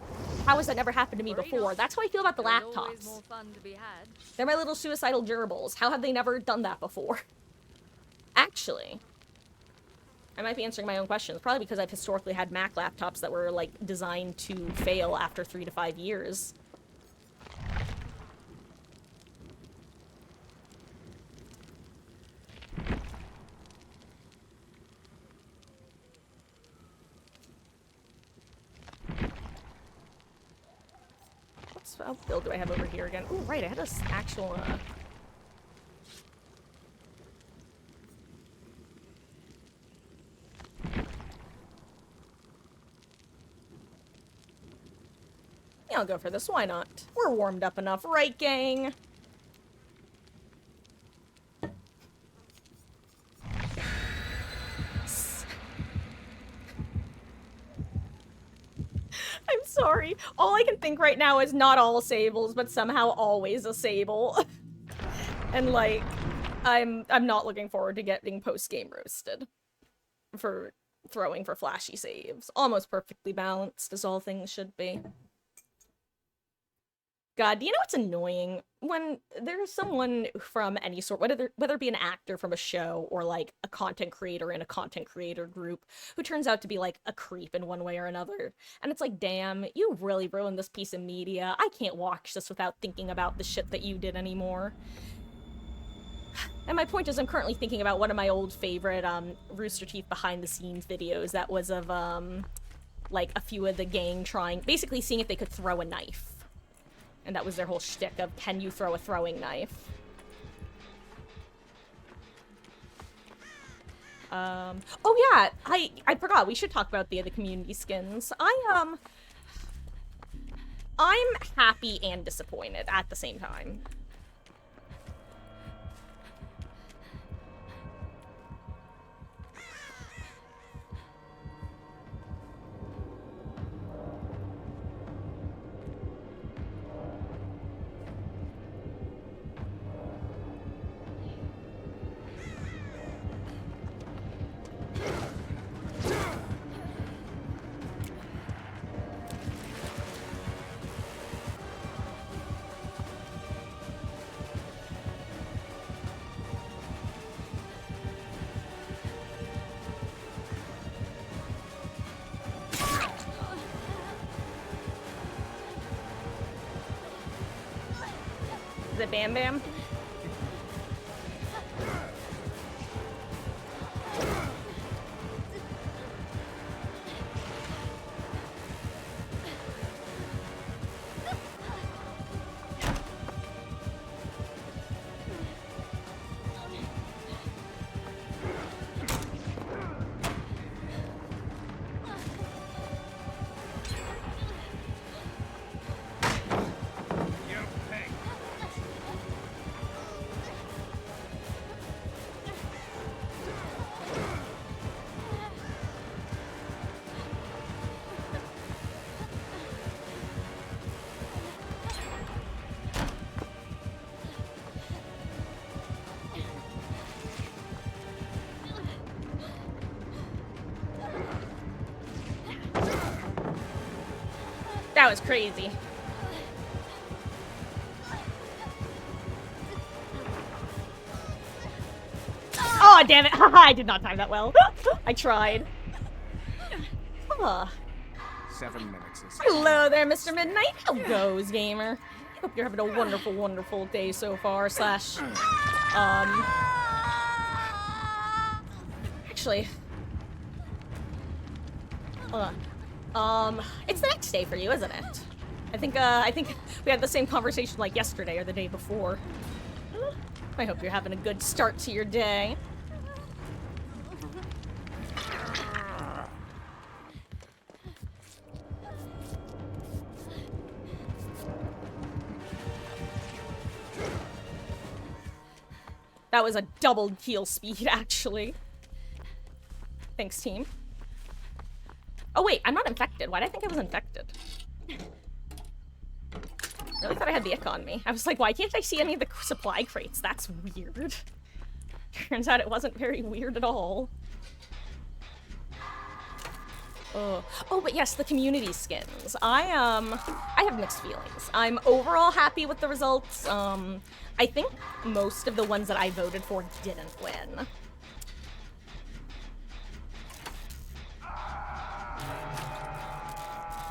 How has that never happened to me Worry before? not. That's how I feel about the There's always laptops. more fun to be had. They're my little suicidal gerbils. How have they never done that before? Actually, I might be answering my own questions, probably because I've historically had Mac laptops that were, like, designed to fail after 3 to 5 years. What build do I have over here again? Oh, right, I had this actual, Yeah, I'll go for this. Why not? We're warmed up enough, right, gang? I'm sorry. All I can think right now is not all sables, but somehow always a sable. And like, I'm not looking forward to getting post-game roasted for throwing for flashy saves. Almost perfectly balanced, as all things should be. God, do you know what's annoying? When there's someone from any sort, whether it be an actor from a show or like a content creator in a content creator group who turns out to be like a creep in one way or another. And it's like, damn, you really ruined this piece of media. I can't watch this without thinking about the shit that you did anymore. And my point is, I'm currently thinking about one of my old favorite Rooster Teeth behind the scenes videos that was of like a few of the gang basically seeing if they could throw a knife. And that was their whole shtick of, can you throw a throwing knife? Oh yeah, I forgot, we should talk about the community skins. I'm happy and disappointed at the same time. Is it Bam Bam? That was crazy. Oh, damn it. I did not time that well. I tried. Oh. 7 minutes. Hello there, Mr. Midnight. How goes, gamer? Hope you're having a wonderful, wonderful day so far, slash, actually, hold on. It's the next day for you, isn't it? I think we had the same conversation like yesterday or the day before. I hope you're having a good start to your day. That was a double heal speed, actually. Thanks, team. Oh wait, I'm not infected. Why did I think I was infected? really thought I had the ick on me. I was like, why can't I see any of the supply crates? That's weird. Turns out it wasn't very weird at all. Oh, but yes, the community skins. I have mixed feelings. I'm overall happy with the results. I think most of the ones that I voted for didn't win.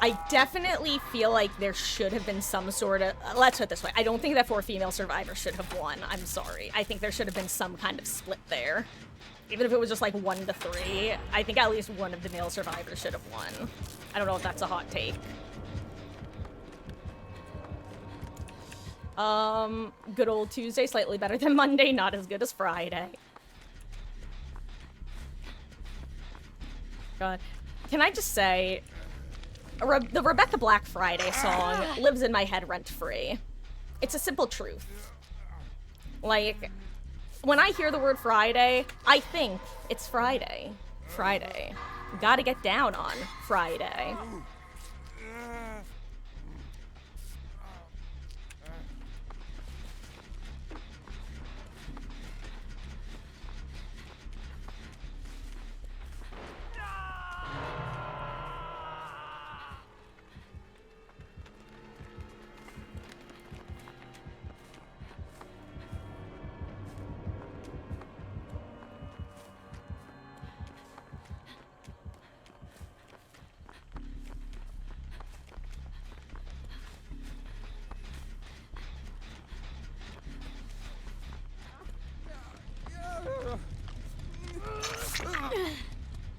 I definitely feel like there should have been some sort of, let's put it this way, I don't think that 4 female survivors should have won. I'm sorry. I think there should have been some kind of split there. Even if it was just like 1 to 3, I think at least one of the male survivors should have won. I don't know if that's a hot take. Good old Tuesday, slightly better than Monday, not as good as Friday. God. Can I just say, the Rebecca Black Friday song lives in my head rent-free. It's a simple truth. Like, when I hear the word Friday, I think it's Friday. Friday. Gotta get down on Friday.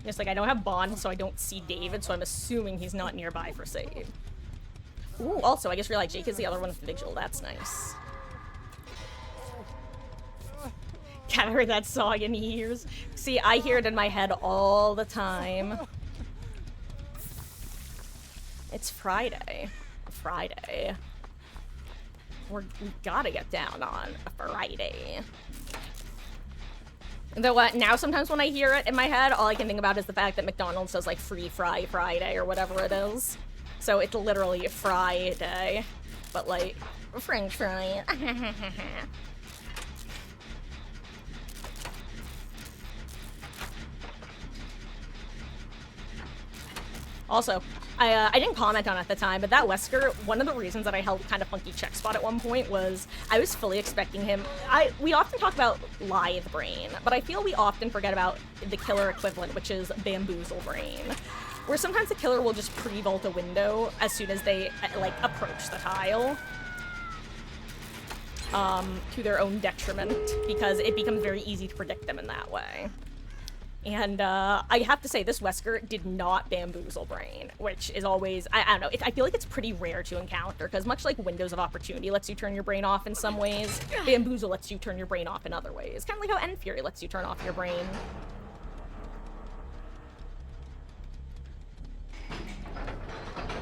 Just like, I don't have Bond, so I don't see David, so I'm assuming he's not nearby for save. Ooh, also, I just realized Jake is the other one with Vigil. That's nice. Haven't heard that song in years. See, I hear it in my head all the time. It's Friday. Friday. We gotta get down on a Friday. Though now sometimes when I hear it in my head, all I can think about is the fact that McDonald's does like Free Fry Friday or whatever it is. So it's literally Friday, but like French fry. Also, I didn't comment on it at the time, but that Wesker, one of the reasons that I held kind of funky check spot at one point was I was fully expecting him. We often talk about Lithe Brain, but I feel we often forget about the killer equivalent, which is Bamboozle Brain, where sometimes the killer will just pre-vault a window as soon as they like approach the tile. To their own detriment, because it becomes very easy to predict them in that way. And I have to say, this Wesker did not Bamboozle Brain, which is always, I don't know, I feel like it's pretty rare to encounter, because much like Windows of Opportunity lets you turn your brain off in some ways, Bamboozle lets you turn your brain off in other ways. Kind of like how End Fury lets you turn off your brain.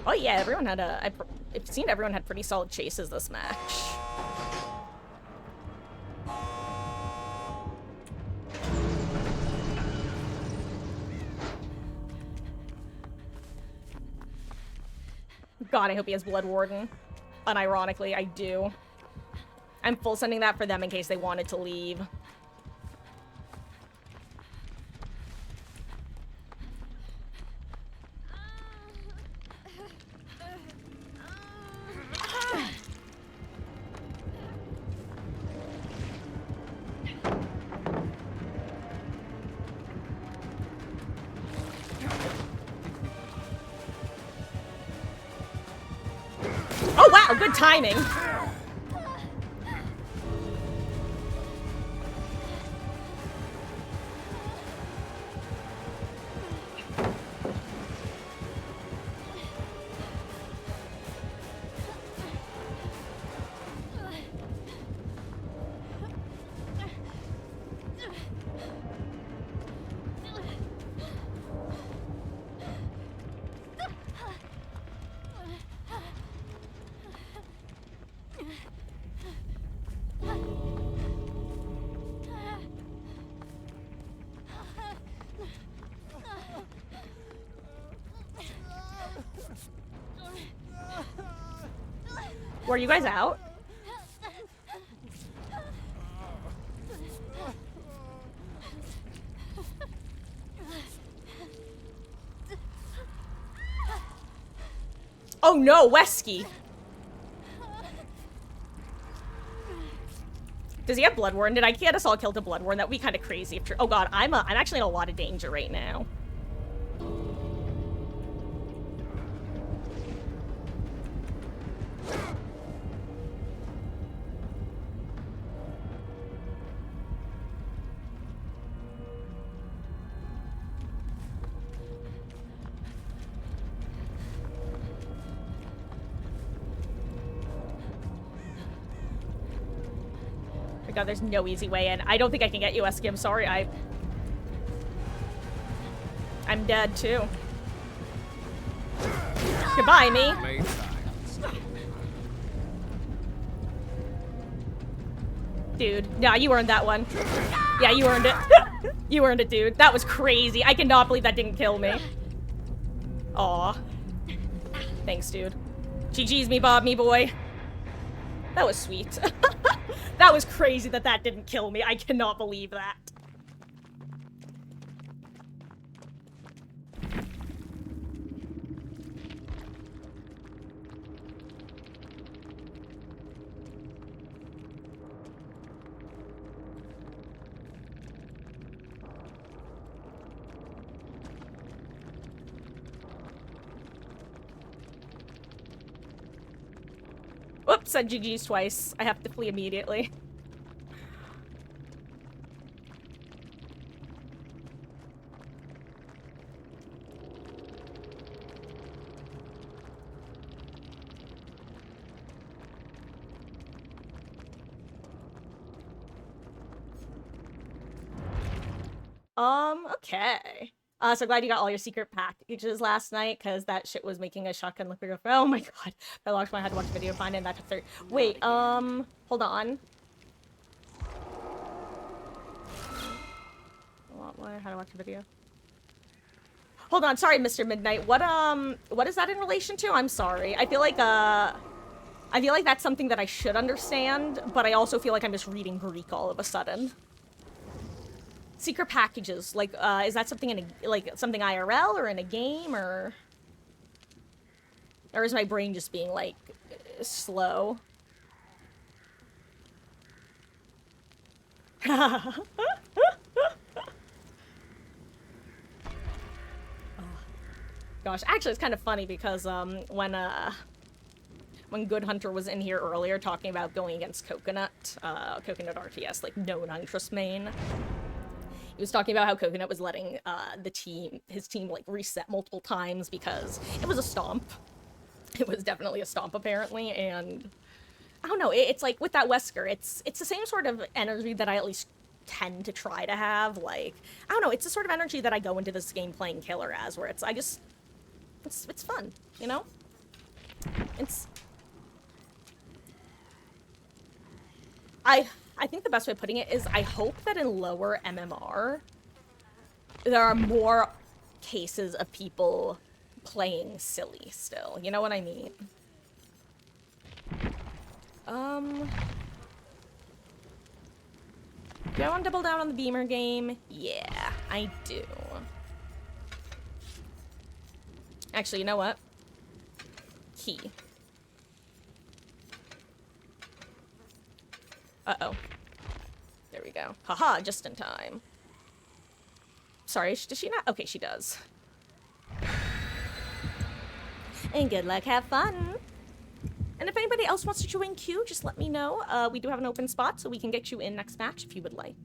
Oh yeah, everyone had I've seen everyone had pretty solid chases this match. God, I hope he has Blood Warden. Unironically, I do. I'm full sending that for them in case they wanted to leave. Oh wow, good timing. Were you guys out? Oh no, Wesky! Does he have Bloodworn? Did I get us all killed to Bloodworn? That would be kind of crazy. If oh god, I'm actually in a lot of danger right now. Oh my god, there's no easy way in. I don't think I can get you, Esky. I'm sorry. I'm dead too. Goodbye, me. Dude, nah, you earned that one. Yeah, you earned it. You earned it, dude. That was crazy. I cannot believe that didn't kill me. Aw. Thanks, dude. GG's me, Bob, me boy. That was sweet. That was crazy that that didn't kill me. I cannot believe that. Oops, said GG's twice. I have to flee immediately. Okay. So glad you got all your secret packages last night, because that shit was making a shotgun look bigger. Oh my god. I lost my head to watch the video, find it, that took 30. Wait, hold on. How to watch the video? Hold on, sorry, Mr. Midnight. What is that in relation to? I'm sorry. I feel like that's something that I should understand, but I also feel like I'm just reading Greek all of a sudden. Secret packages, like, is that something in a, like, something IRL or in a game, or is my brain just being, like, slow? Oh. Gosh, actually, it's kind of funny because, when Good Hunter was in here earlier talking about going against Coconut, Coconut RTS, like, no nitrous main. He was talking about how Coconut was letting his team like reset multiple times because it was a stomp. It was definitely a stomp apparently, and I don't know, it's like with that Wesker, it's the same sort of energy that I at least tend to try to have. Like, I don't know, it's the sort of energy that I go into this game playing Killer as, where it's fun, you know? I think the best way of putting it is I hope that in lower MMR, there are more cases of people playing silly still. You know what I mean? Do I want to double down on the Beamer game? Yeah, I do. Actually, you know what? Key. Uh-oh. There we go. Haha, just in time. Sorry, does she not? Okay, she does. And good luck, have fun! And if anybody else wants to join queue, just let me know. We do have an open spot, so we can get you in next match if you would like.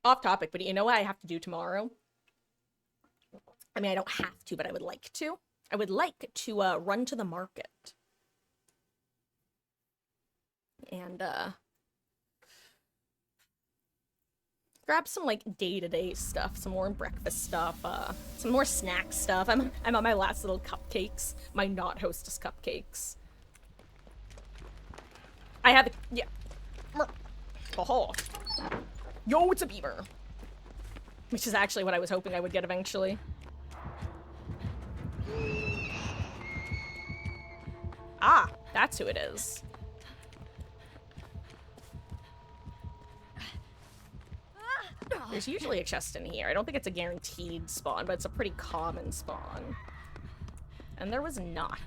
Off topic, but you know what I have to do tomorrow? I mean, I don't have to, but I would like to. I would like to run to the market. And grab some like day-to-day stuff, some more breakfast stuff, some more snack stuff. I'm on my last little cupcakes, my not hostess cupcakes. I have yeah. Oh, yo, it's a beaver. Which is actually what I was hoping I would get eventually. Ah, that's who it is. There's usually a chest in here. I don't think it's a guaranteed spawn, but it's a pretty common spawn. And there was not.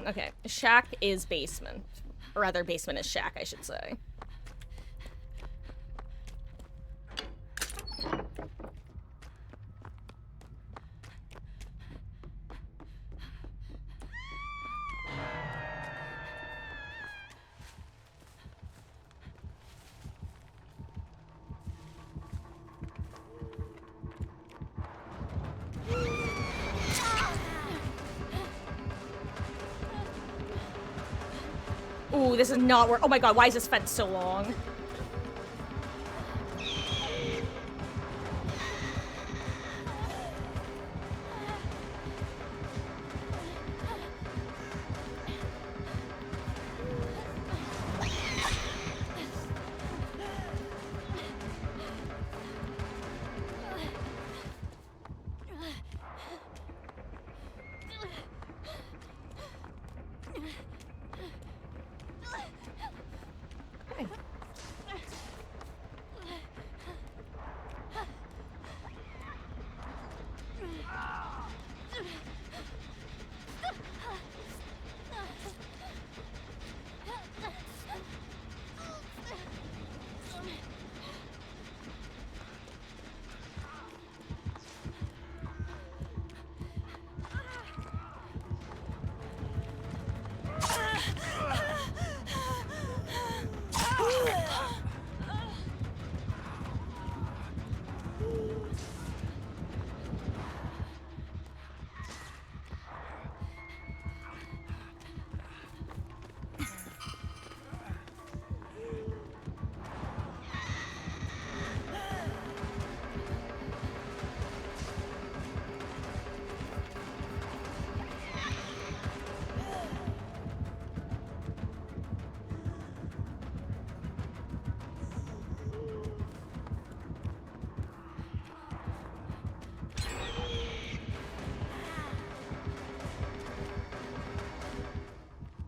Okay. Shack is basement. Or rather, basement is shack, I should say. Ooh, this is not work. Oh my god, why is this fence so long?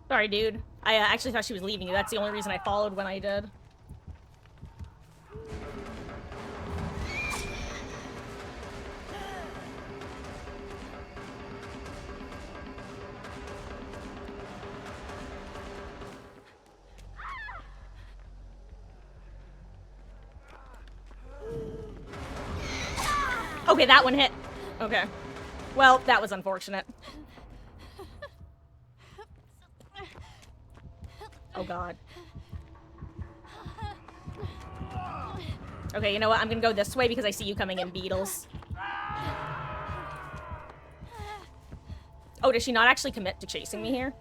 Sorry, dude. I actually thought she was leaving you. That's the only reason I followed when I did. Okay, that one hit. Okay. Well, that was unfortunate. Oh god. Okay, you know what? I'm gonna go this way because I see you coming in, Beetles. Oh, does she not actually commit to chasing me here?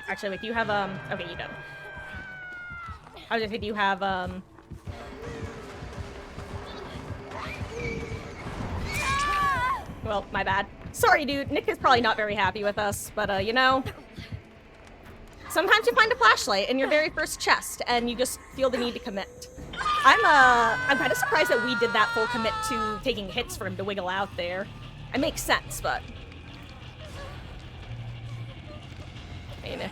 Actually, wait, do you have, okay, you don't. I was gonna say, do you have, well, my bad. Sorry, dude. Nick is probably not very happy with us, but, you know, sometimes you find a flashlight in your very first chest, and you just feel the need to commit. I'm kind of surprised that we did that full commit to taking hits for him to wiggle out there. It makes sense, but... Hey, Nick.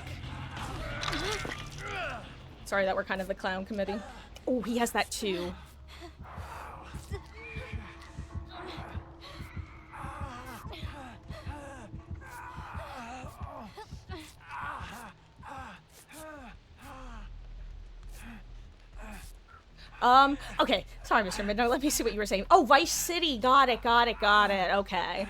Sorry that we're kind of the clown committee. Oh, he has that too. Okay. Sorry, Mr. Midno. Let me see what you were saying. Oh, Vice City. Got it, got it, got it. Okay.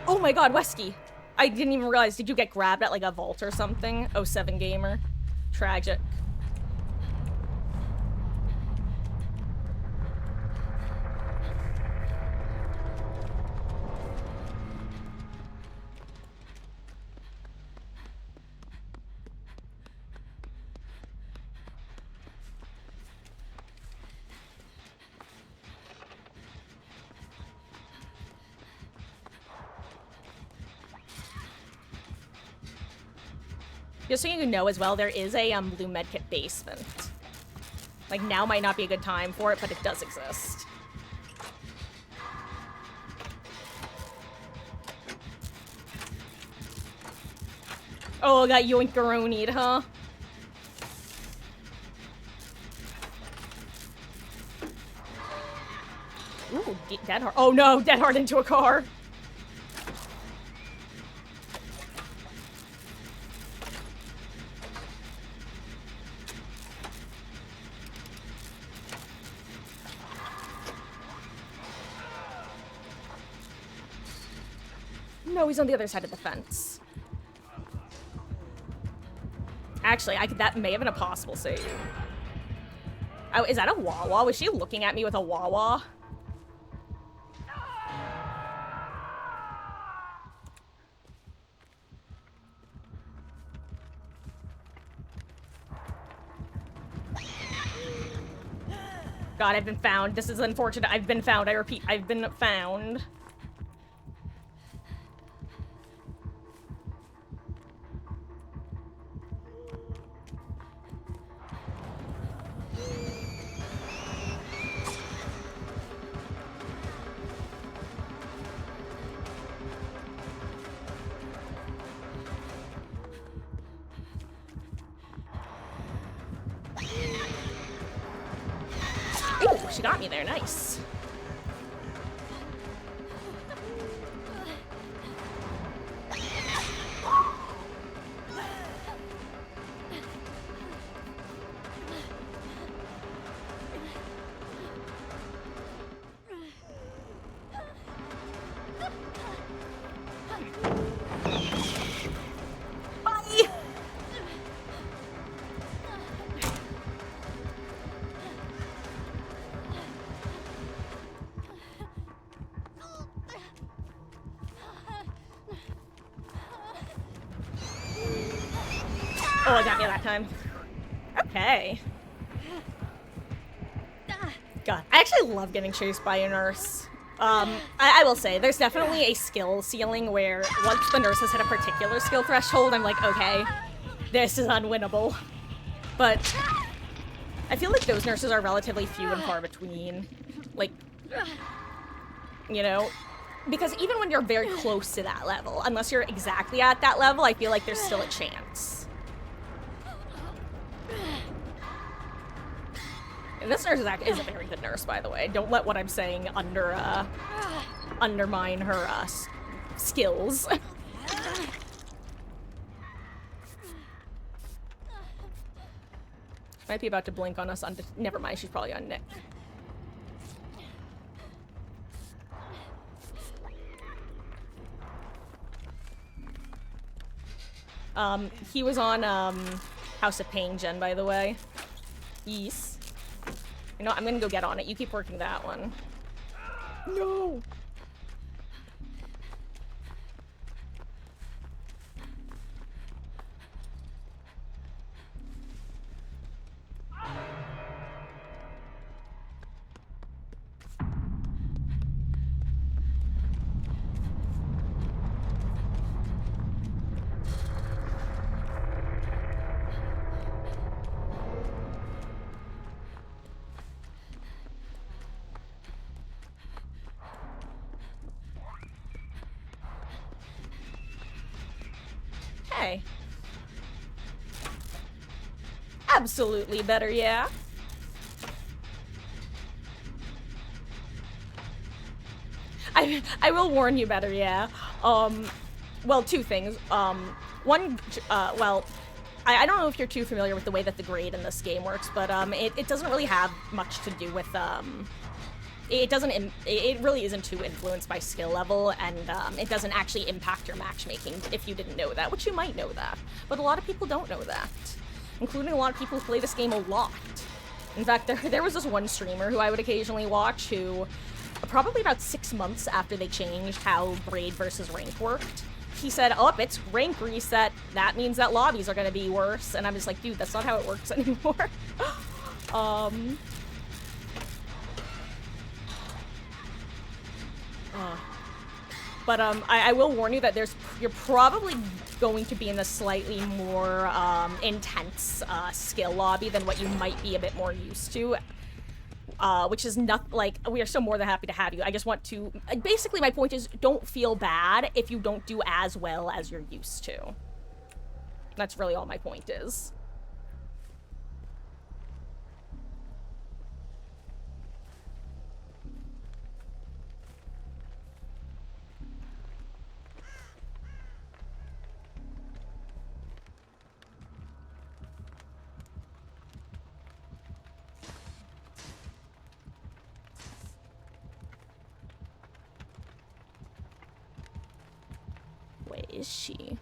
Oh, Oh my god, Wesky! I didn't even realize. Did you get grabbed at like a vault or something? 07 gamer. Tragic. Just so you know as well, there is a blue medkit basement. Like, now might not be a good time for it, but it does exist. Oh, got yoinkaronied, huh? Ooh, dead hard. Oh no, dead hard into a car. No, he's on the other side of the fence. Actually, that may have been a possible save. Oh, is that a Wawa? Was she looking at me with a Wawa? God, I've been found. This is unfortunate. I've been found. I repeat, I've been found. Ooh, she got me there. Nice. Bye. Oh, I got me that time. Okay. God, I actually love getting chased by a nurse. I will say, there's definitely a skill ceiling where once the nurse has hit a particular skill threshold, I'm like, okay, this is unwinnable. But I feel like those nurses are relatively few and far between. Like, you know? Because even when you're very close to that level, unless you're exactly at that level, I feel like there's still a chance. And this nurse is a very good nurse, by the way. Don't let what I'm saying undermine her skills. Might be about to blink on us. Never mind, she's probably on Nick. He was on House of Pain Gen, by the way. Yes. You know, I'm gonna go get on it. You keep working that one. No! Hey. Absolutely better, yeah. I will warn you better, yeah. Well, two things. One, well, I don't know if you're too familiar with the way that the grade in this game works, but it doesn't really have much to do with it doesn't, it really isn't too influenced by skill level, and it doesn't actually impact your matchmaking if you didn't know that, which you might know that. But a lot of people don't know that, including a lot of people who play this game a lot. In fact, there was this one streamer who I would occasionally watch who, probably about 6 months after they changed how grade versus rank worked, he said, oh, it's rank reset. That means that lobbies are going to be worse. And I'm just like, dude, that's not how it works anymore. But I will warn you that you're probably going to be in a slightly more intense skill lobby than what you might be a bit more used to. Which is not like, we are still more than happy to have you. I just want to, basically my point is, don't feel bad if you don't do as well as you're used to. That's really all my point is. Where is she?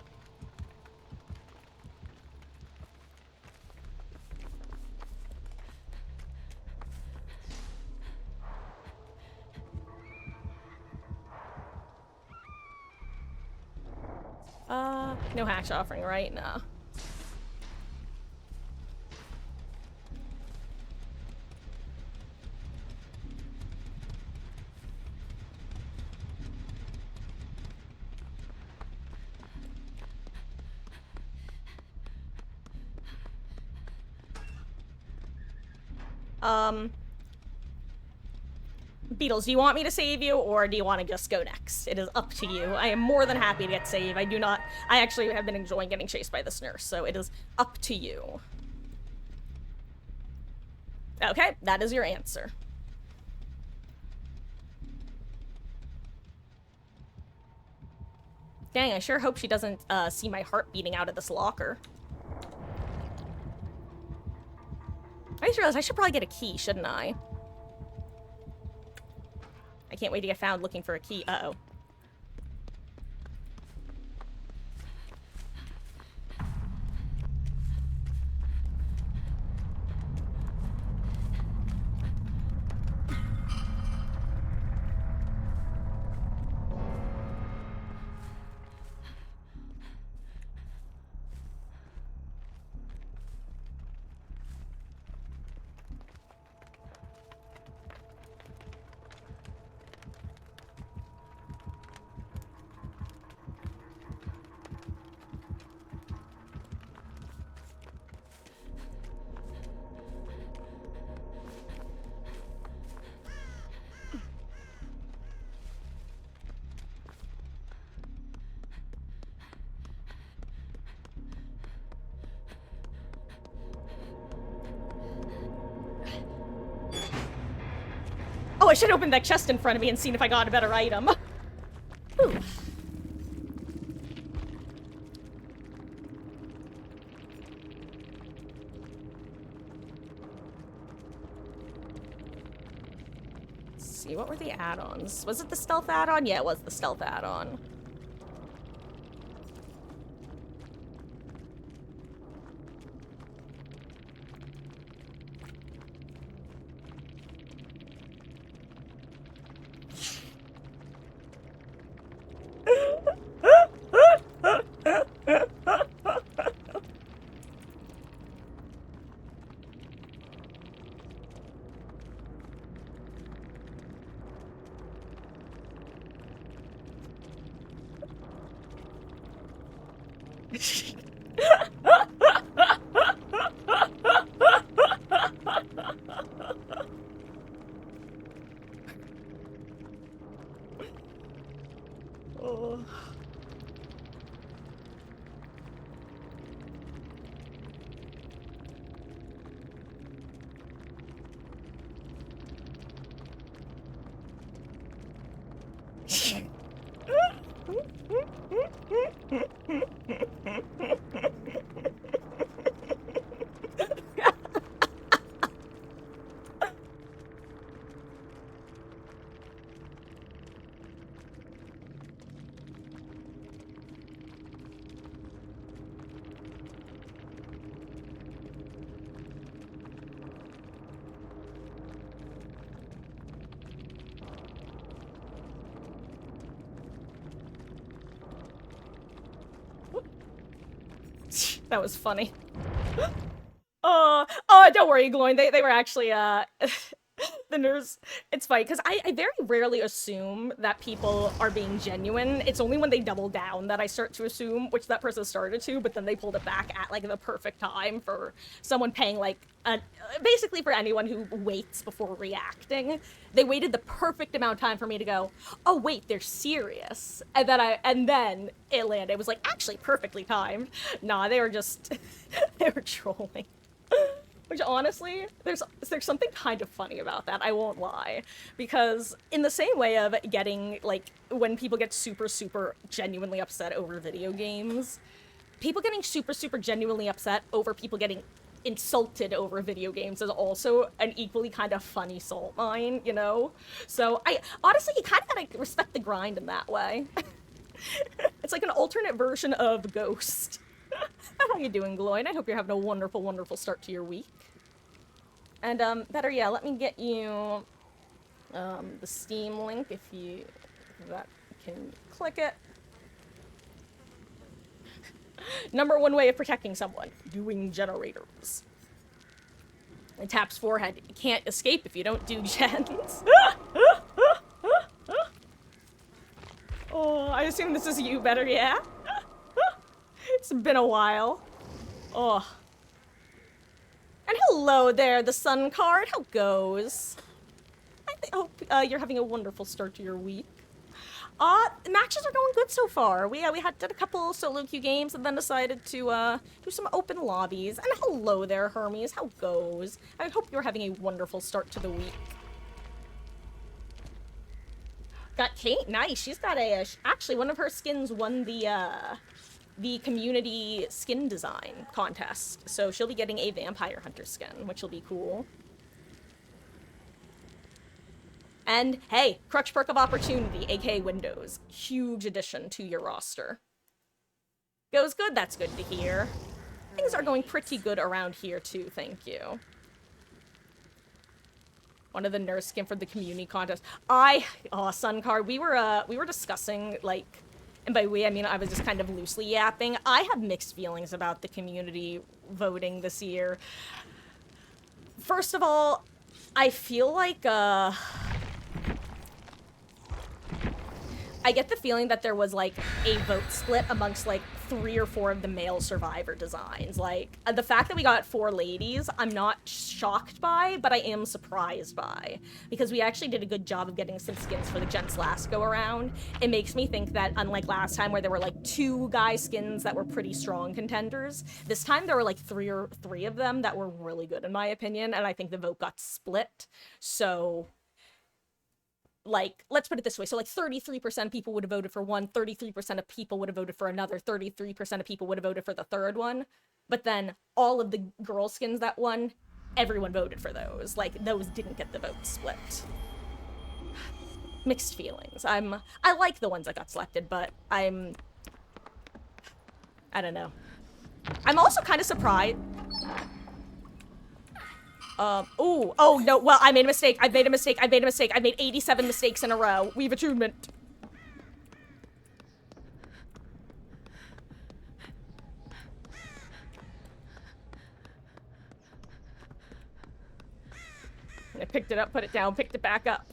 No hatch offering right now. Beatles, do you want me to save you, or do you want to just go next? It is up to you. I am more than happy to get saved. I actually have been enjoying getting chased by this nurse, so it is up to you. Okay, that is your answer. Dang, I sure hope she doesn't see my heart beating out of this locker. I just realized I should probably get a key, shouldn't I? I can't wait to get found looking for a key. Uh-oh. Oh, I should open that chest in front of me and seen if I got a better item. Ooh. Let's see, what were the add-ons? Was it the stealth add-on? Yeah, it was the stealth add-on. That was funny. Oh, don't worry, Gloin. They were actually, the nerves. It's funny, because I very rarely assume that people are being genuine. It's only when they double down that I start to assume, which that person started to, but then they pulled it back at, like, the perfect time for someone paying, like, basically for anyone who waits before reacting. They waited the perfect amount of time for me to go, oh, wait, they're serious. And then it landed. It was, like, actually perfectly timed. Nah, they were just, they were trolling. Which, honestly, there's something kind of funny about that, I won't lie. Because in the same way of getting, like, when people get super, super genuinely upset over video games, people getting super, super genuinely upset over people getting insulted over video games is also an equally kind of funny salt mine, you know? So, honestly, you kind of gotta respect the grind in that way. It's like an alternate version of Ghost. How you doing, Gloin? I hope you're having a wonderful, wonderful start to your week. And, better yet, let me get you, the Steam link if that can click it. Number one way of protecting someone, doing generators. It taps forehead. You can't escape if you don't do gens. Oh, I assume this is you, better, yeah? It's been a while. Oh. And hello there, the Sun card. How goes? I hope you're having a wonderful start to your week. Matches are going good so far. We did a couple solo queue games and then decided to do some open lobbies. And hello there, Hermes. How goes? I hope you're having a wonderful start to the week. Got Kate. Nice. She's got actually one of her skins won the community skin design contest. So she'll be getting a Vampire Hunter skin, which will be cool. And hey, Crutch Perk of Opportunity, aka Windows. Huge addition to your roster. Goes good, that's good to hear. Things are going pretty good around here too, thank you. One of the nurse skin for the community contest. Sun card, we were discussing, like, and by we, I mean I was just kind of loosely yapping. I have mixed feelings about the community voting this year. First of all, I feel like, I get the feeling that there was, like, a vote split amongst, like, 3 or 4 of the male survivor designs. Like, the fact that we got 4 ladies, I'm not shocked by, but I am surprised by. Because we actually did a good job of getting some skins for the gents last go around. It makes me think that, unlike last time where there were, like, 2 guy skins that were pretty strong contenders, this time there were, like, 3 of them that were really good in my opinion, and I think the vote got split. So, like, let's put it this way. So, like, 33% of people would have voted for one, 33% of people would have voted for another, 33% of people would have voted for the third one. But then all of the girl skins that won, everyone voted for those. Like, those didn't get the vote split. Mixed feelings. I like the ones that got selected, but I don't know. I'm also kind of surprised. Oh, no, well, I made a mistake. I made 87 mistakes in a row. We've attunement. And I picked it up, put it down, picked it back up.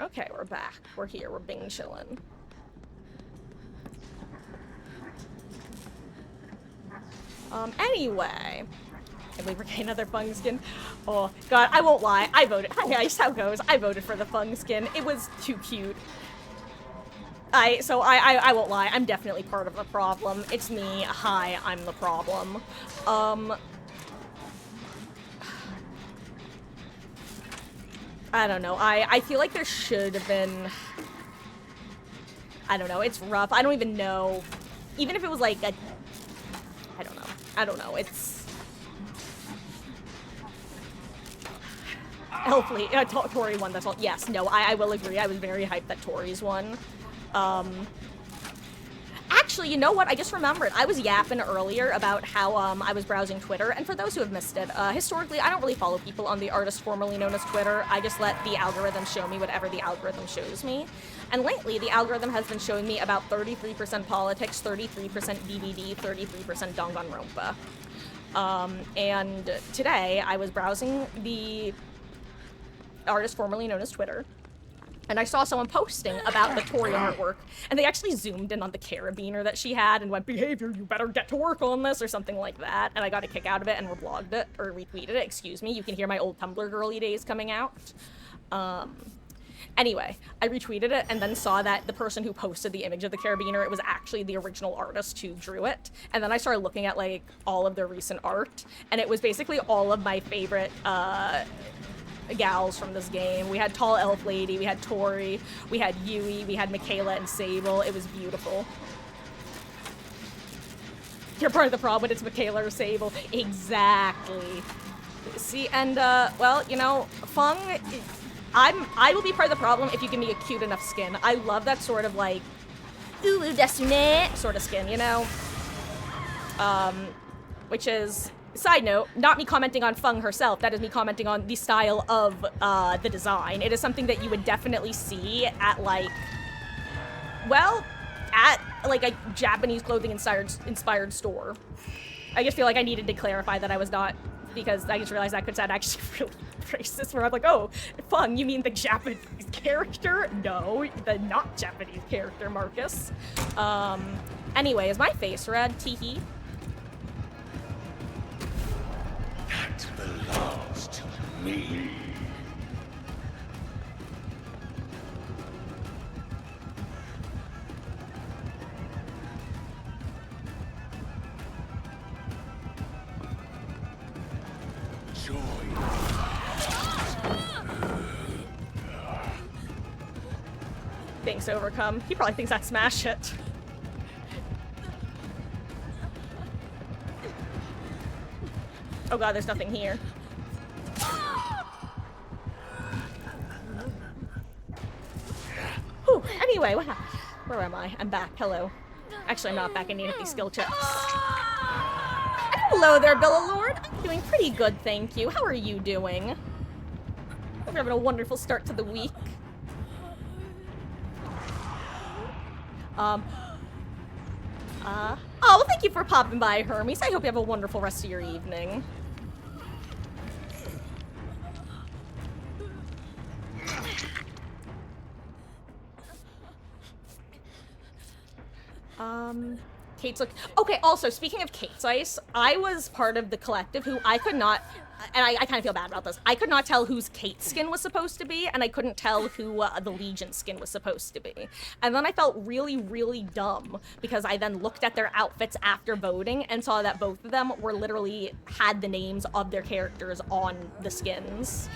Okay, we're back. We're here. We're bing chillin'. Anyway. Can we regain another Fung skin? Oh, God, I won't lie. I voted. Hi, Ice, how goes? I voted for the Fung skin. It was too cute. So I won't lie. I'm definitely part of the problem. It's me. Hi, I'm the problem. I don't know. I feel like there should have been... I don't know. It's rough. I don't even know. Even if it was like a... I don't know. I don't know. It's... Hopefully. Tori won. That's all. Yes. No, I will agree. I was very hyped that Tori's won. Actually, actually, you know what? I just remembered. I was yapping earlier about how I was browsing Twitter, and for those who have missed it, historically, I don't really follow people on the artist formerly known as Twitter. I just let the algorithm show me whatever the algorithm shows me. And lately, the algorithm has been showing me about 33% politics, 33% DBD, 33% Danganronpa. And today, I was browsing the artist formerly known as Twitter, and I saw someone posting about the Tori artwork, and they actually zoomed in on the carabiner that she had and went, "Behavior, you better get to work on this," or something like that, and I got a kick out of it and reblogged it, or retweeted it, excuse me. You can hear my old Tumblr girly days coming out. Anyway, I retweeted it and then saw that the person who posted the image of the carabiner, it was actually the original artist who drew it. And then I started looking at, like, all of their recent art, and it was basically all of my favorite, gals from this game. We had Tall Elf Lady, we had Tori, we had Yui, we had Michaela and Sable. It was beautiful. You're part of the problem when it's Michaela or Sable. Exactly. See, and, well, you know, Fung, I will be part of the problem if you give me a cute enough skin. I love that sort of, like, ooh, desune sort of skin, you know? Which is, side note, not me commenting on Fung herself, that is me commenting on the style of the design. It is something that you would definitely see at, like, well, at, like, a Japanese clothing inspired store. I just feel like I needed to clarify that I was not, because I just realized that could sound actually really racist, where I'm like, oh, Fung, you mean the Japanese character? No, the not Japanese character, Marcus. Anyway, is my face red? Teehee. That belongs to me. Joy. Thanks, Overcome. He probably thinks I smash it. Oh god, there's nothing here. Whew, anyway, what happened? Where am I? I'm back. Hello. Actually, I'm not back. I need these skill checks. Hello there, Bella Lord. I'm doing pretty good, thank you. How are you doing? Hope you're having a wonderful start to the week. Oh, well, thank you for popping by, Hermes. I hope you have a wonderful rest of your evening. Kate's look. Okay, also, speaking of Kate's Ice, I was part of the collective who I could not, and I kind of feel bad about this, I could not tell whose Kate's skin was supposed to be, and I couldn't tell who the Legion skin was supposed to be. And then I felt really, really dumb, because I then looked at their outfits after voting and saw that both of them were literally had the names of their characters on the skins.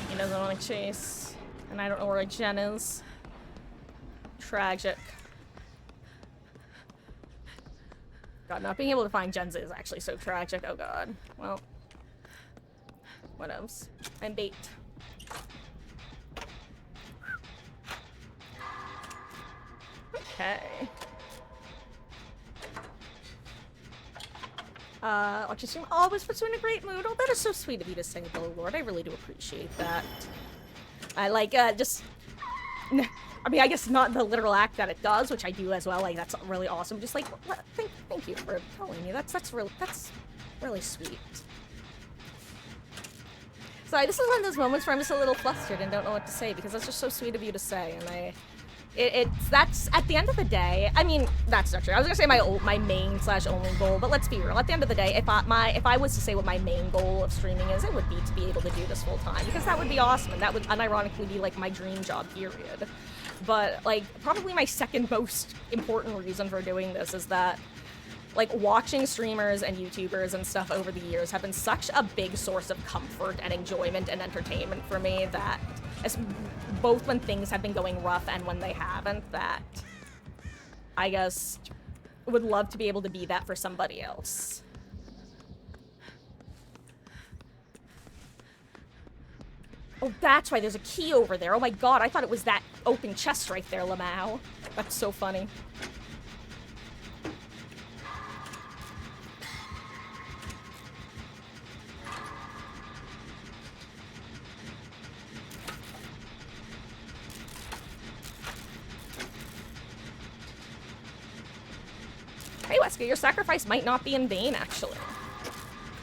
He doesn't want to chase, and I don't know where Jen is. Tragic. God, not being able to find Jen's is actually so tragic. Oh god. Well, what else? I'm bait. Okay. I'll just assume always puts you in a great mood. Oh, that is so sweet of you to say, Billy Lord. I really do appreciate that. I like, just... I mean, I guess not the literal act that it does, which I do as well. Like, that's really awesome. Just like, thank you for telling me. That's really sweet. So this is one of those moments where I'm just a little flustered and don't know what to say because that's just so sweet of you to say, and that's at the end of the day. I mean, that's not true. I was gonna say my main / only goal, but let's be real. At the end of the day, if I was to say what my main goal of streaming is, it would be to be able to do this full time because that would be awesome and that would unironically be like my dream job. Period. But like probably my second most important reason for doing this is that like watching streamers and YouTubers and stuff over the years have been such a big source of comfort and enjoyment and entertainment for me that both when things have been going rough and when they haven't, that I guess would love to be able to be that for somebody else. Oh, that's why there's a key over there. Oh my god, I thought it was that open chest right there, Lamau. That's so funny. Hey, Wesker, your sacrifice might not be in vain, actually.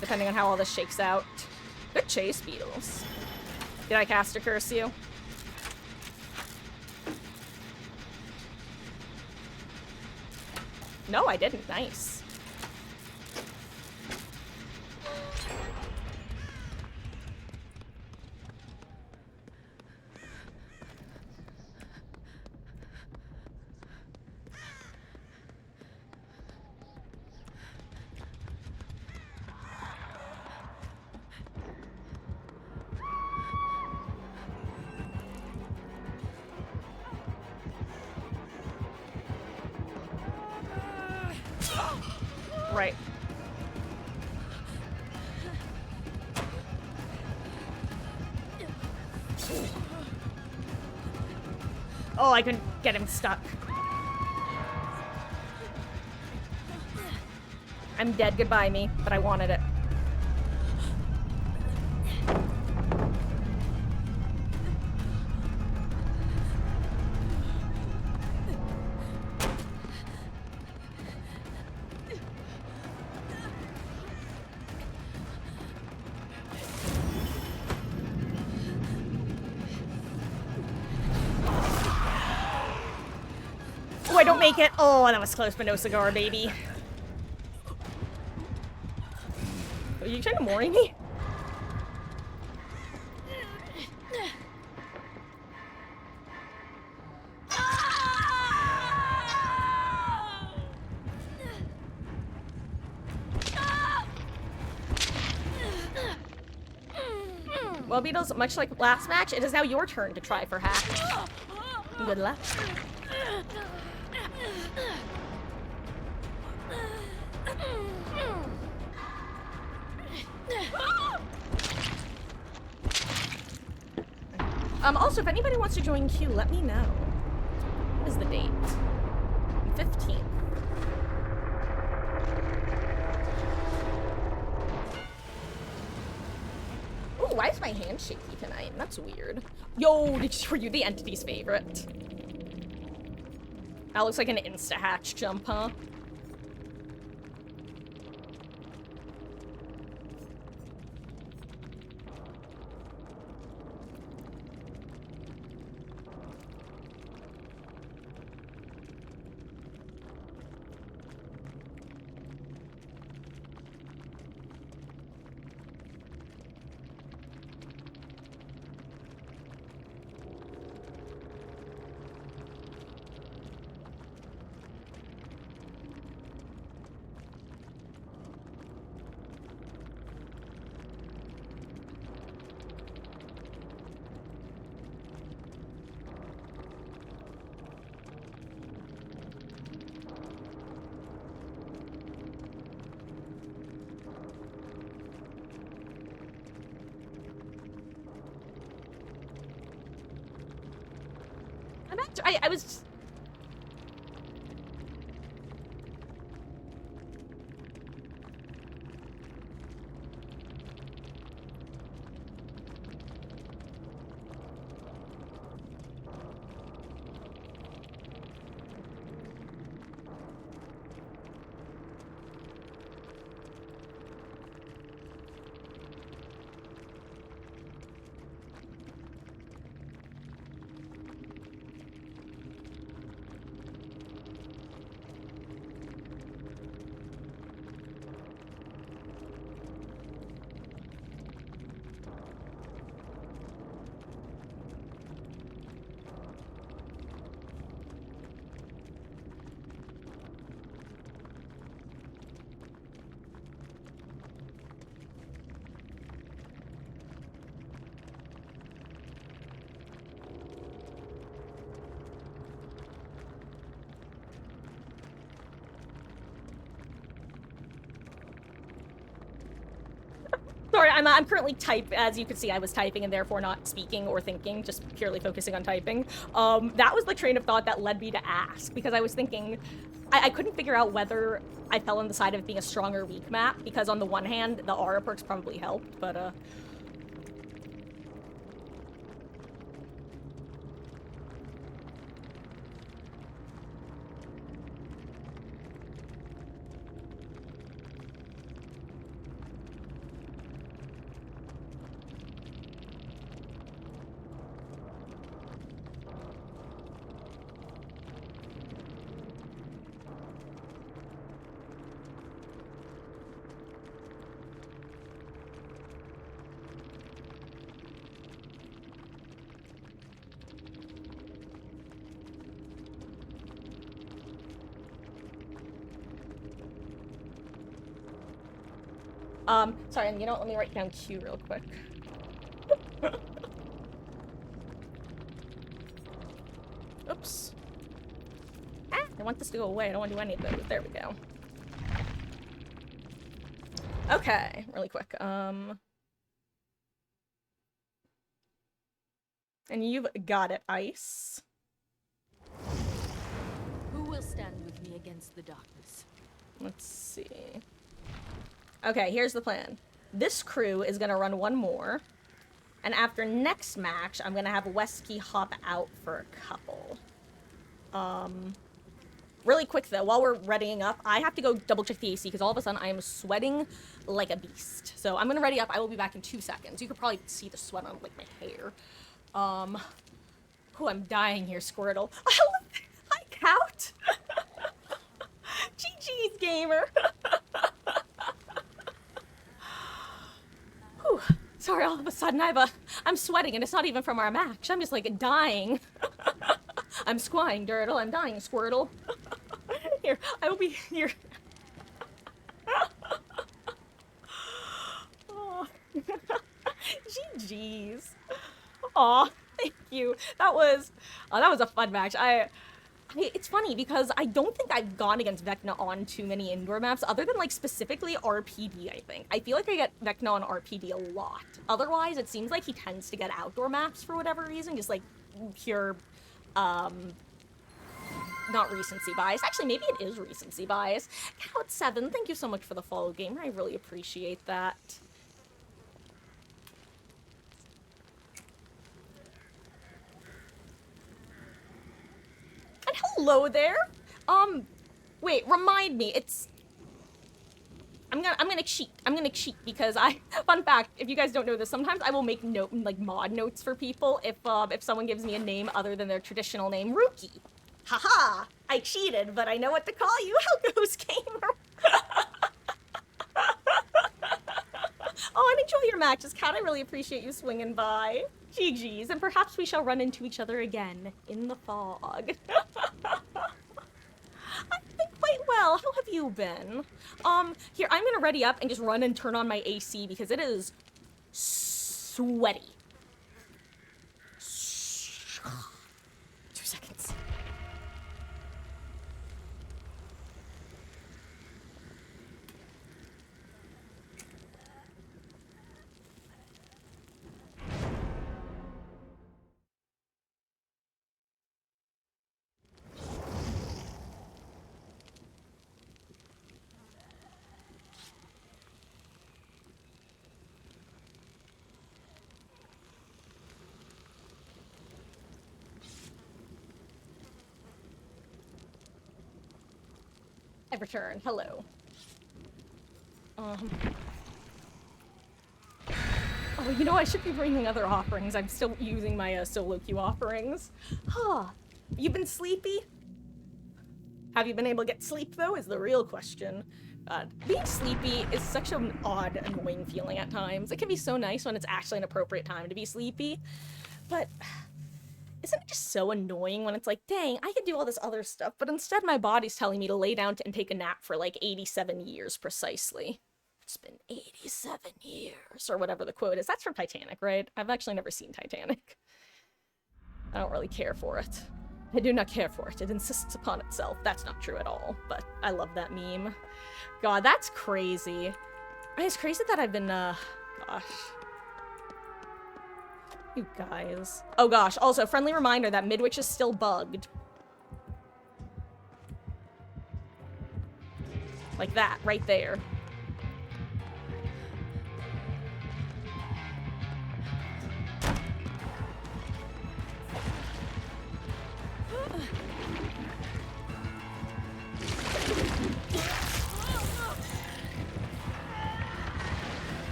Depending on how all this shakes out. Good chase, Beetles. Did I cast a curse you? No, I didn't. Nice. Right. Oh, I couldn't get him stuck. I'm dead, goodbye me, but I wanted it. Oh, I don't make it. Oh, that was close, but no cigar, baby. Are you trying to mori me? Well, Beetles, much like last match, it is now your turn to try for hack. Good luck. Also, if anybody wants to join queue, let me know. What is the date? 15th. Ooh, why is my hand shaky tonight? That's weird. Yo, were you the entity's favorite? That looks like an insta-hatch jump, huh? I was... sorry, I'm currently as you can see, I was typing and therefore not speaking or thinking, just purely focusing on typing. That was the train of thought that led me to ask, because I was thinking, I couldn't figure out whether I fell on the side of it being a strong or weak map, because on the one hand, the aura perks probably helped, but sorry, and you know what, let me write down Q real quick. Oops. Ah, I want this to go away, I don't want to do any of those. There we go. Okay, really quick, and you've got it, Ice. Who will stand with me against the darkness? Let's see. Okay, here's the plan. This crew is gonna run one more, and after next match, I'm gonna have Westkey hop out for a couple. Really quick though, while we're readying up, I have to go double check the AC because all of a sudden I am sweating like a beast. So I'm gonna ready up. I will be back in 2 seconds. You could probably see the sweat on like my hair. Oh, I'm dying here, Squirtle. Hi, Cout. GG's, gamer. Whew. Sorry, all of a sudden I'm sweating and it's not even from our match. I'm just like dying. I'm squying, Dirtle. I'm dying, Squirtle. Here, I will be here. Oh. GG's. Aw, thank you. That was a fun match. It's funny because I don't think I've gone against Vecna on too many indoor maps, other than like specifically RPD, I think. I feel like I get Vecna on RPD a lot. Otherwise, it seems like he tends to get outdoor maps for whatever reason, just like pure, not recency bias. Actually, maybe it is recency bias. Count7, thank you so much for the follow, gamer. I really appreciate that. And hello there. Wait, remind me. I'm gonna cheat. I'm gonna cheat because fun fact, if you guys don't know this, sometimes I will make mod notes for people if someone gives me a name other than their traditional name. Rookie. Haha, I cheated, but I know what to call you. How goes, gamer? Oh, and enjoy your matches, Cat. I really appreciate you swinging by. GG's, and perhaps we shall run into each other again in the fog. I've been quite well. How have you been? Here, I'm gonna ready up and just run and turn on my AC because it is sweaty. 2 seconds. I've returned. Hello. Oh, you know, I should be bringing other offerings. I'm still using my solo queue offerings. Huh. You been sleepy? Have you been able to get sleep, though, is the real question. Being sleepy is such an odd, annoying feeling at times. It can be so nice when it's actually an appropriate time to be sleepy, but isn't it just so annoying when it's like, dang, I could do all this other stuff, but instead my body's telling me to lay down and take a nap for like 87 years precisely. It's been 87 years, or whatever the quote is. That's from Titanic, right? I've actually never seen Titanic. I don't really care for it. I do not care for it. It insists upon itself. That's not true at all, but I love that meme. God, that's crazy. It's crazy that I've been Gosh. You guys. Oh gosh, also, friendly reminder that Midwich is still bugged. Like that, right there.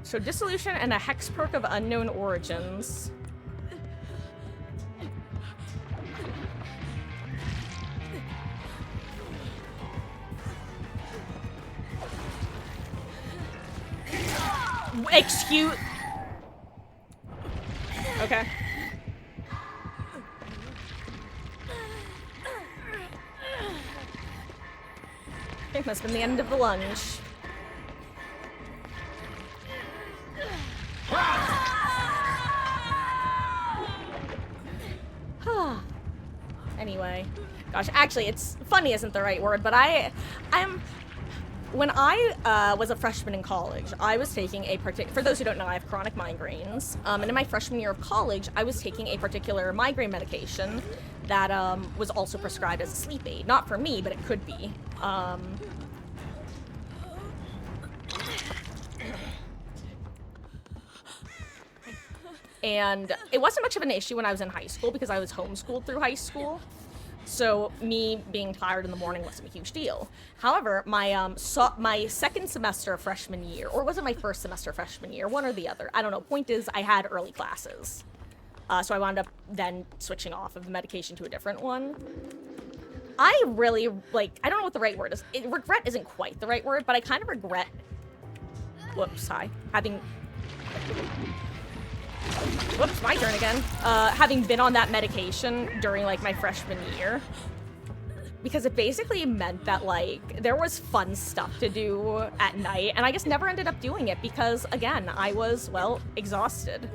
So Dissolution and a Hex perk of unknown origins. Excuse. Okay. I think that's been the end of the lunge. Anyway, gosh, actually, it's funny isn't the right word, but when I was a freshman in college, I was taking a for those who don't know, I have chronic migraines, and in my freshman year of college, I was taking a particular migraine medication that was also prescribed as a sleep aid. Not for me, but it could be. And it wasn't much of an issue when I was in high school because I was homeschooled through high school. So me being tired in the morning wasn't a huge deal. However, my my second semester of freshman year, or was it my first semester of freshman year? One or the other. I don't know. Point is, I had early classes. So I wound up then switching off of the medication to a different one. I really, like, I don't know what the right word is. Regret isn't quite the right word, but I kind of regret... Whoops, hi. Whoops, my turn again. Having been on that medication during, like, my freshman year. Because it basically meant that, like, there was fun stuff to do at night, and I just never ended up doing it because, again, I was, well, exhausted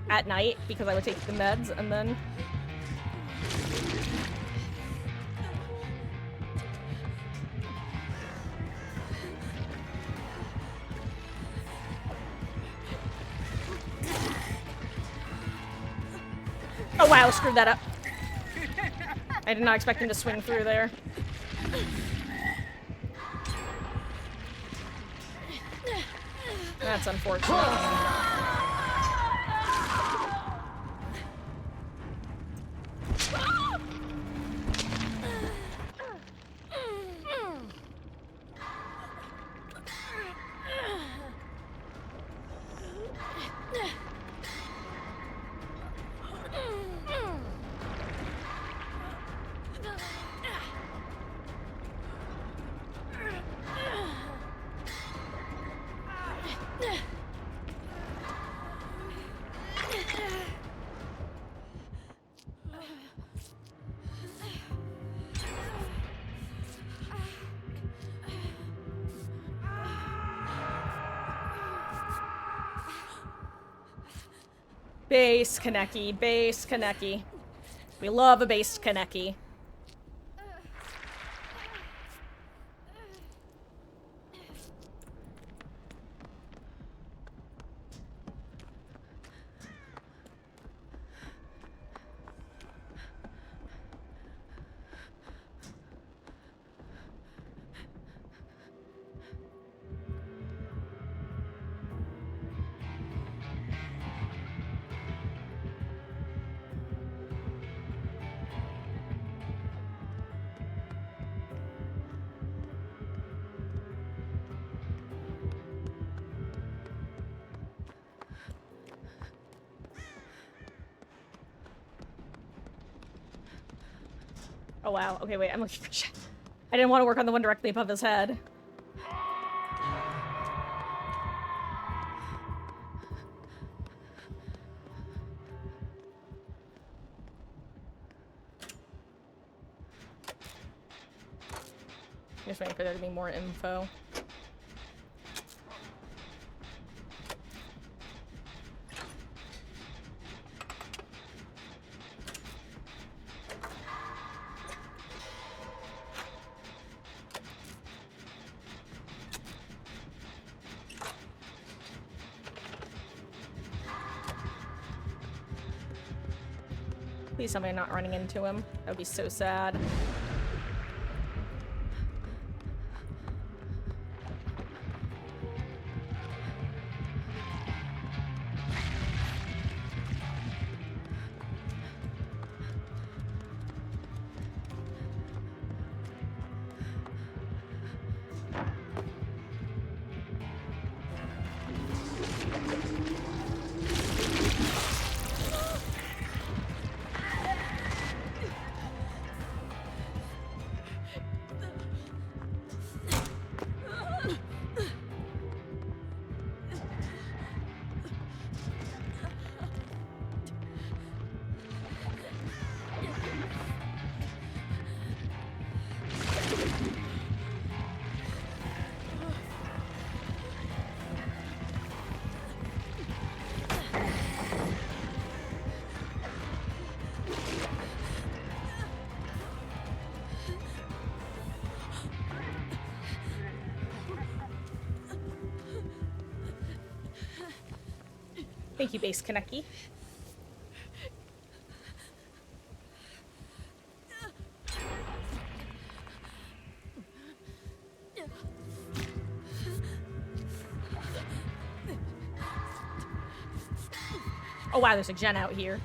at night because I would take the meds, and then... Oh wow, screwed that up. I did not expect him to swing through there. That's unfortunate. Base Kaneki, base Kaneki. We love a base Kaneki. Oh wow, okay wait, I'm looking for shit. I didn't want to work on the one directly above his head. Just waiting for there to be more info. Please tell me I'm not running into him. That would be so sad. Thank you, Base Kaneki. Oh wow, there's a gen out here.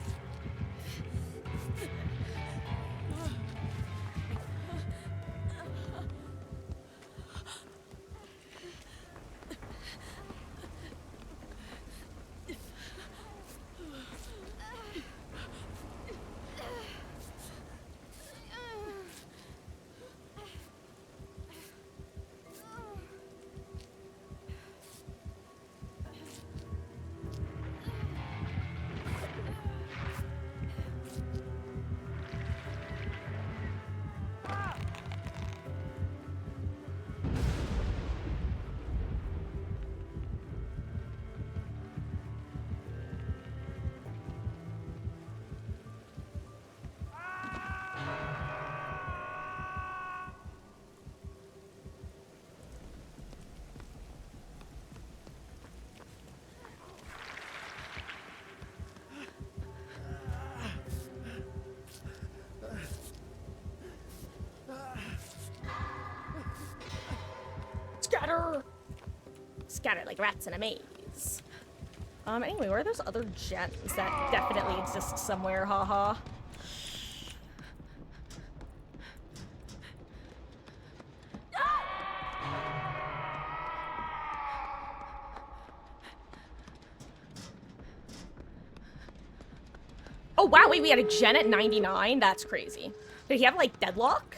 Scatter! Scatter like rats in a maze. Anyway, where are those other gems that definitely exist somewhere, haha? Oh wow, wait, we had a gen at 99? That's crazy. Did he have, like, deadlock?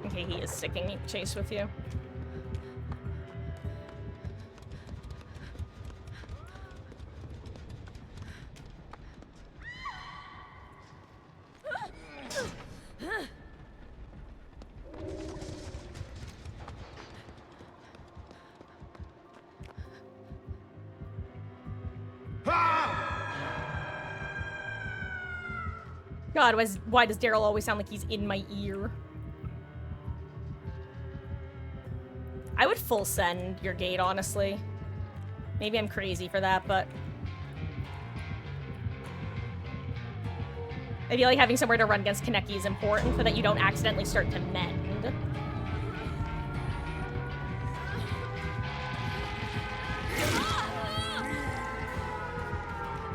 Okay, he is sticking chase with you. God, why does Daryl always sound like he's in my ear? I would full send your gate, honestly. Maybe I'm crazy for that, but... I feel like having somewhere to run against Kaneki is important so that you don't accidentally start to mend.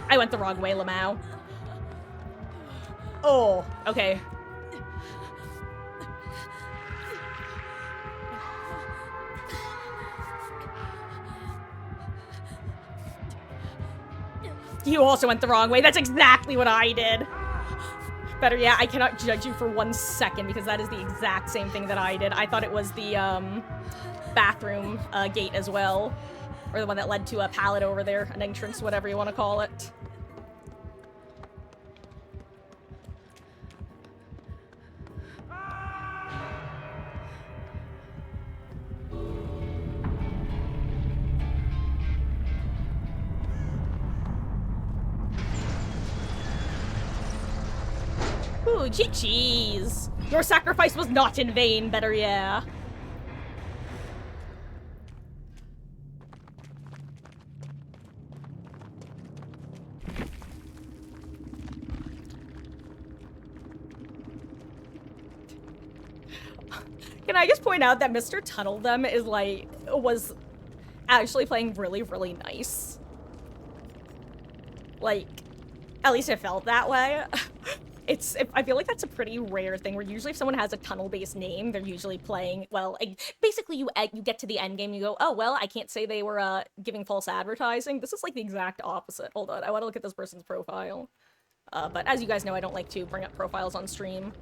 I went the wrong way, Lamau. Oh, okay. You also went the wrong way. That's exactly what I did. Better, yeah, I cannot judge you for 1 second because that is the exact same thing that I did. I thought it was the bathroom gate as well. Or the one that led to a pallet over there, an entrance, whatever you want to call it. Ooh, GG's. Your sacrifice was not in vain, better yeah. Can I just point out that Mr. Tunnel Them is like, was actually playing really, really nice. Like, at least it felt that way. I feel like that's a pretty rare thing, where usually if someone has a tunnel-based name, they're usually playing, well, basically you get to the end game, you go, oh, well, I can't say they were giving false advertising. This is like the exact opposite. Hold on, I want to look at this person's profile. But as you guys know, I don't like to bring up profiles on stream.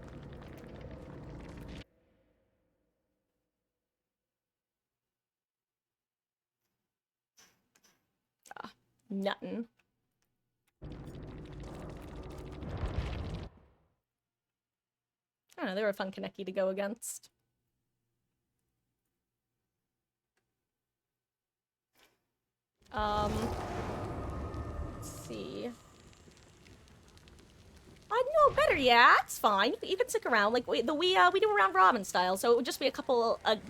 Nothing. I don't know, they were a fun Kaneki to go against. Let's see. No, better, yeah, it's fine. You can stick around. Like, we do a round robin style, so it would just be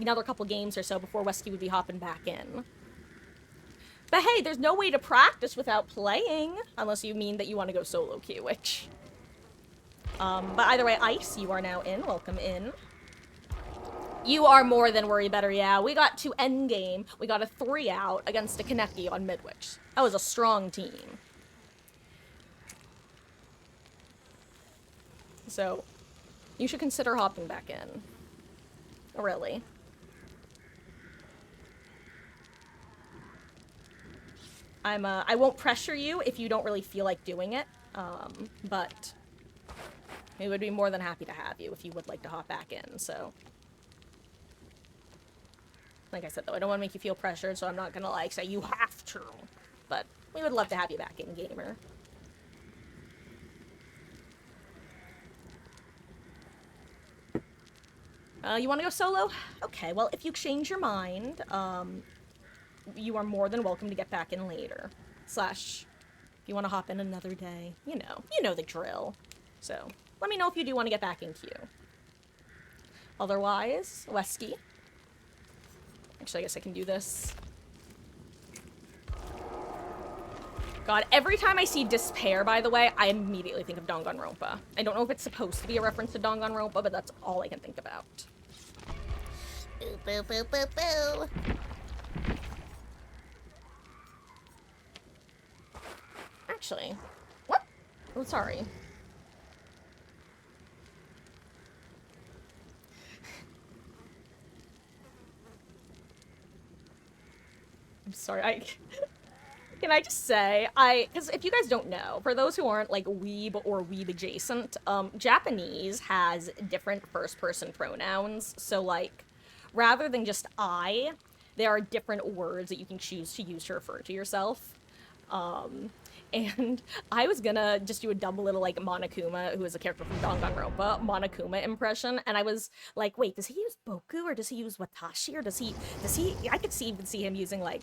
another couple games or so before Wesky would be hopping back in. But hey, there's no way to practice without playing, unless you mean that you want to go solo queue, which... but either way, Ice, you are now in. Welcome in. You are more than worry better, yeah. We got to endgame. We got a 3 out against a Kaneki on Midwich. That was a strong team. So, you should consider hopping back in. Really. I won't pressure you if you don't really feel like doing it, but we would be more than happy to have you if you would like to hop back in, so. Like I said, though, I don't want to make you feel pressured, so I'm not gonna, like, say you have to. But we would love to have you back in, gamer. You want to go solo? Okay, well, if you change your mind, you are more than welcome to get back in later. Slash, if you want to hop in another day, you know the drill. So, let me know if you do want to get back in queue. Otherwise, Wesky. Actually, I guess I can do this. God, every time I see Despair, by the way, I immediately think of Danganronpa. I don't know if it's supposed to be a reference to Danganronpa, but that's all I can think about. Boo, boo, boo, boo, boo. Actually, what? Oh, sorry. I'm sorry, Can I just say, because if you guys don't know, for those who aren't, like, weeb or weeb adjacent, Japanese has different first-person pronouns, so, like, rather than just I, there are different words that you can choose to use to refer to yourself. And I was gonna just do a dumb little, like, Monokuma, who is a character from Danganronpa, Monokuma impression, and I was like, wait, does he use Boku, or does he use Watashi, or does he, I could even see him using, like,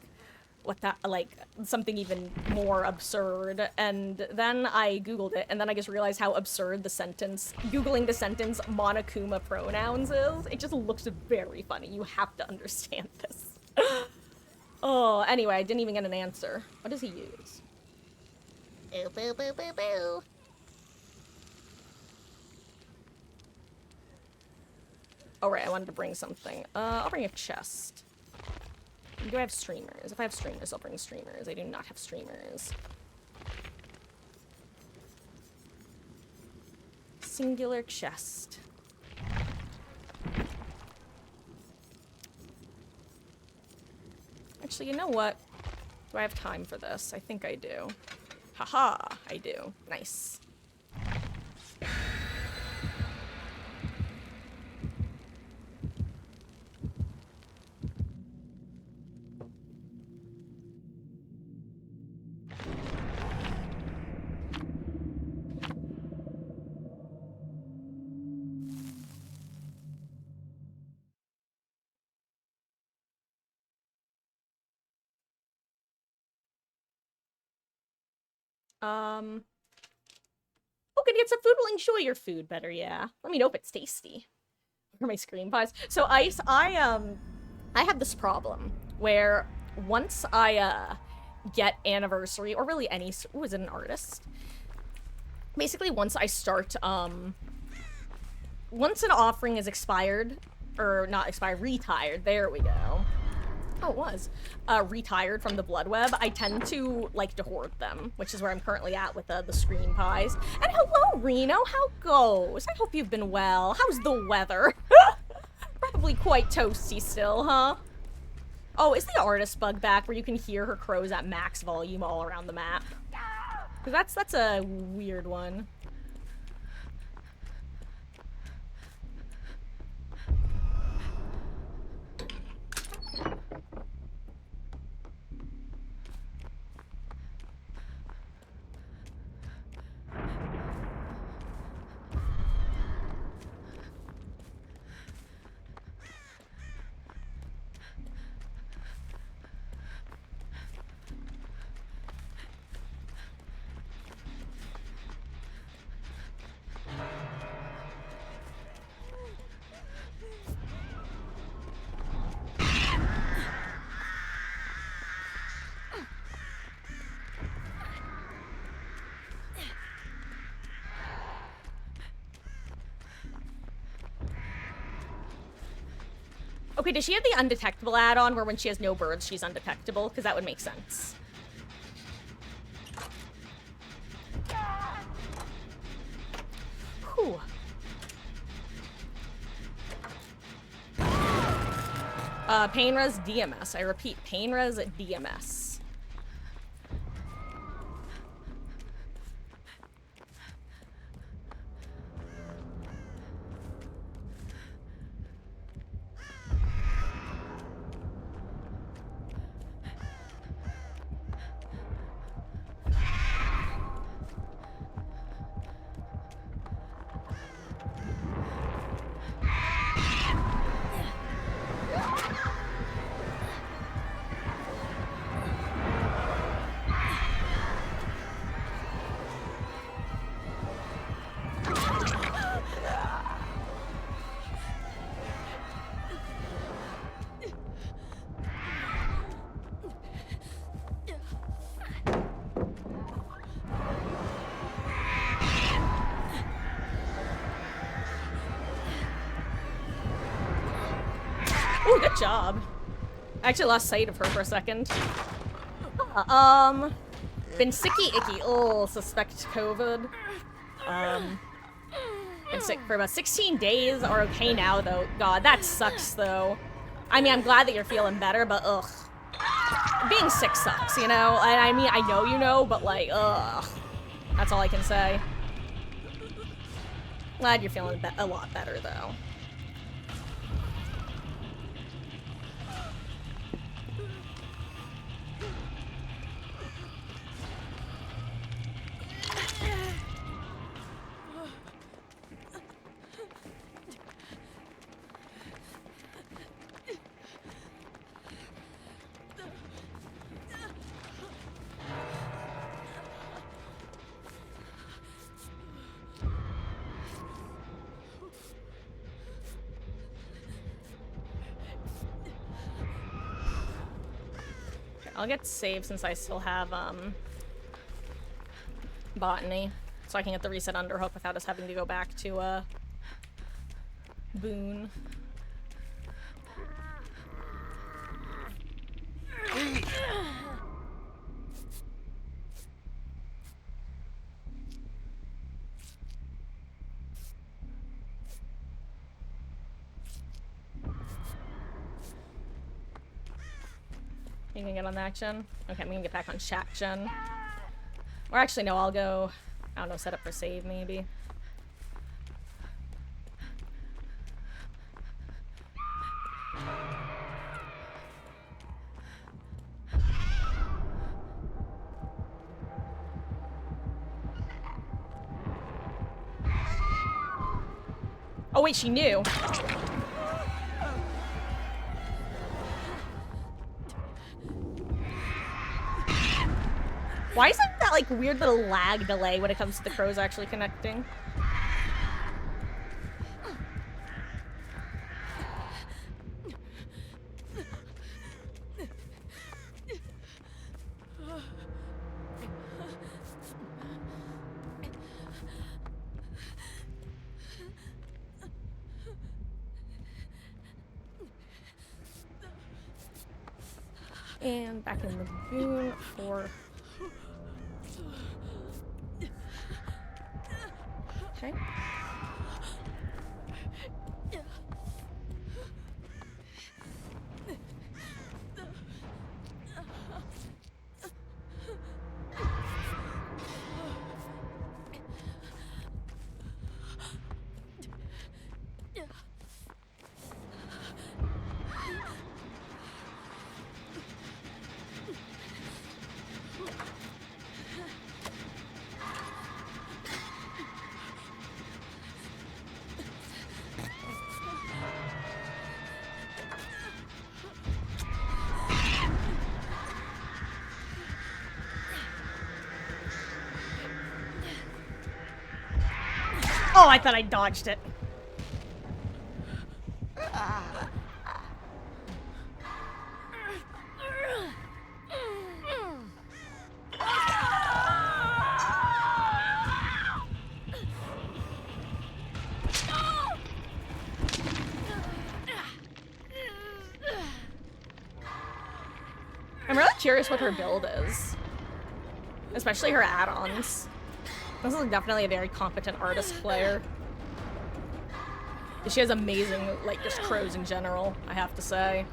something even more absurd, and then I googled it, and then I just realized how absurd googling the sentence Monokuma pronouns is. It just looks very funny. You have to understand this. Oh, anyway, I didn't even get an answer. What does he use? Boo, boo, boo, boo, boo. Oh, right, I wanted to bring something. I'll bring a chest. Do I have streamers? If I have streamers, I'll bring streamers. I do not have streamers. Singular chest. Actually, you know what? Do I have time for this? I think I do. Haha, I do. Nice. Okay, get some food? Well, enjoy your food better, yeah. Let me know if it's tasty. For my screen pies. So Ice, I have this problem where once I get anniversary, or really any, ooh, is it an artist? Basically, once I start, once an offering is expired, or not expired, retired, there we go. Oh, it was. Retired from the blood web, I tend to like to hoard them, which is where I'm currently at with the screen pies. And hello, Reno, how goes? I hope you've been well. How's the weather? Probably quite toasty still, huh? Oh, is the artist bug back where you can hear her crows at max volume all around the map? Because that's a weird one. Okay, does she have the undetectable add-on where when she has no birds, she's undetectable? Because that would make sense. Whew. Painres DMS. I repeat, Painres DMS. Ooh, good job. I actually lost sight of her for a second. Been sicky icky. Oh, suspect COVID. Been sick for about 16 days. Are okay now, though. God, that sucks, though. I mean, I'm glad that you're feeling better, but ugh. Being sick sucks, you know? And I mean, I know you know, but like, ugh. That's all I can say. Glad you're feeling a lot better, though. I'll get saved since I still have, botany. So I can get the reset underhook without us having to go back to, Boone. You can get on that gen? Okay, I'm gonna get back on chat gen. Or actually, no, I'll go, I don't know, set up for save, maybe. Oh wait, she knew. Why is there that, like, weird little lag delay when it comes to the crows actually connecting? And back in the lagoon for... Okay. Oh, I thought I dodged it. I'm really curious what her build is. Especially her add-ons. This is definitely a very competent artist player. She has amazing, like, just crows in general, I have to say.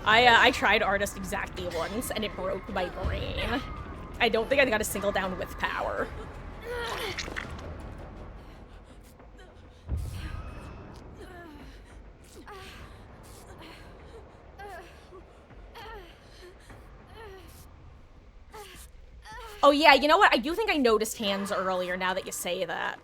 I tried artist exactly once, and it broke my brain. I don't think I got a single down with power. Oh yeah, you know what? I do think I noticed hands earlier now that you say that.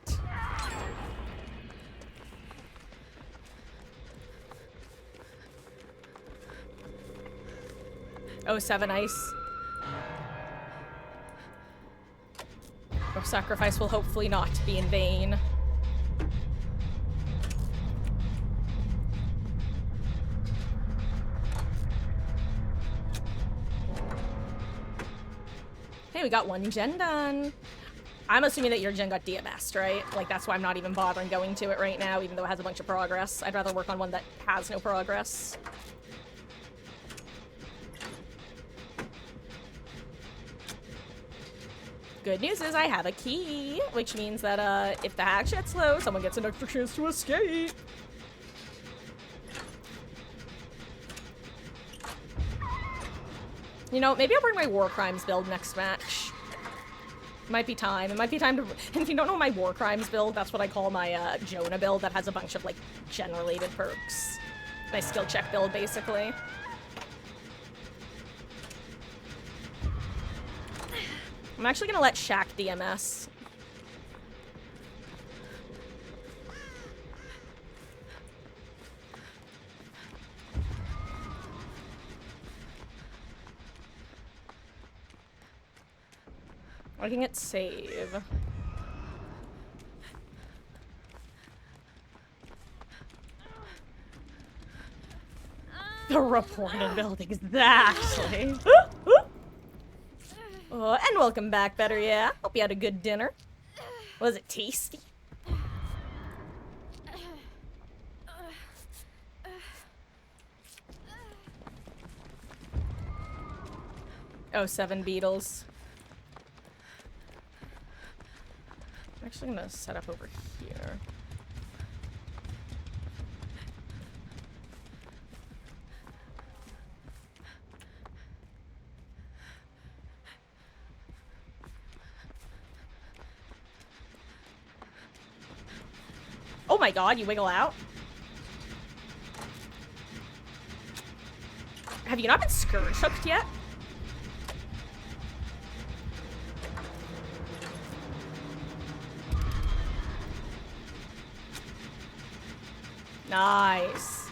Oh, 7 ice. Oh, sacrifice will hopefully not be in vain. Hey, we got one gen done. I'm assuming that your gen got DMS'd, right? Like, that's why I'm not even bothering going to it right now, even though it has a bunch of progress. I'd rather work on one that has no progress. Good news is I have a key, which means that, if the hack gets low, someone gets an extra chance to escape. You know, maybe I'll bring my War Crimes build next match. Might be time. It might be time to... And if you don't know my War Crimes build, that's what I call my, Jonah build that has a bunch of, like, gen-related perks. My skill check build, basically. I'm actually gonna let Shaq DMS. I can get save. The reported build, exactly. Oh, and welcome back, better, yeah. Hope you had a good dinner. Was it tasty? Oh, 7 beetles. I'm actually gonna set up over here. Oh my god, you wiggle out? Have you not been scourge hooked yet? Nice.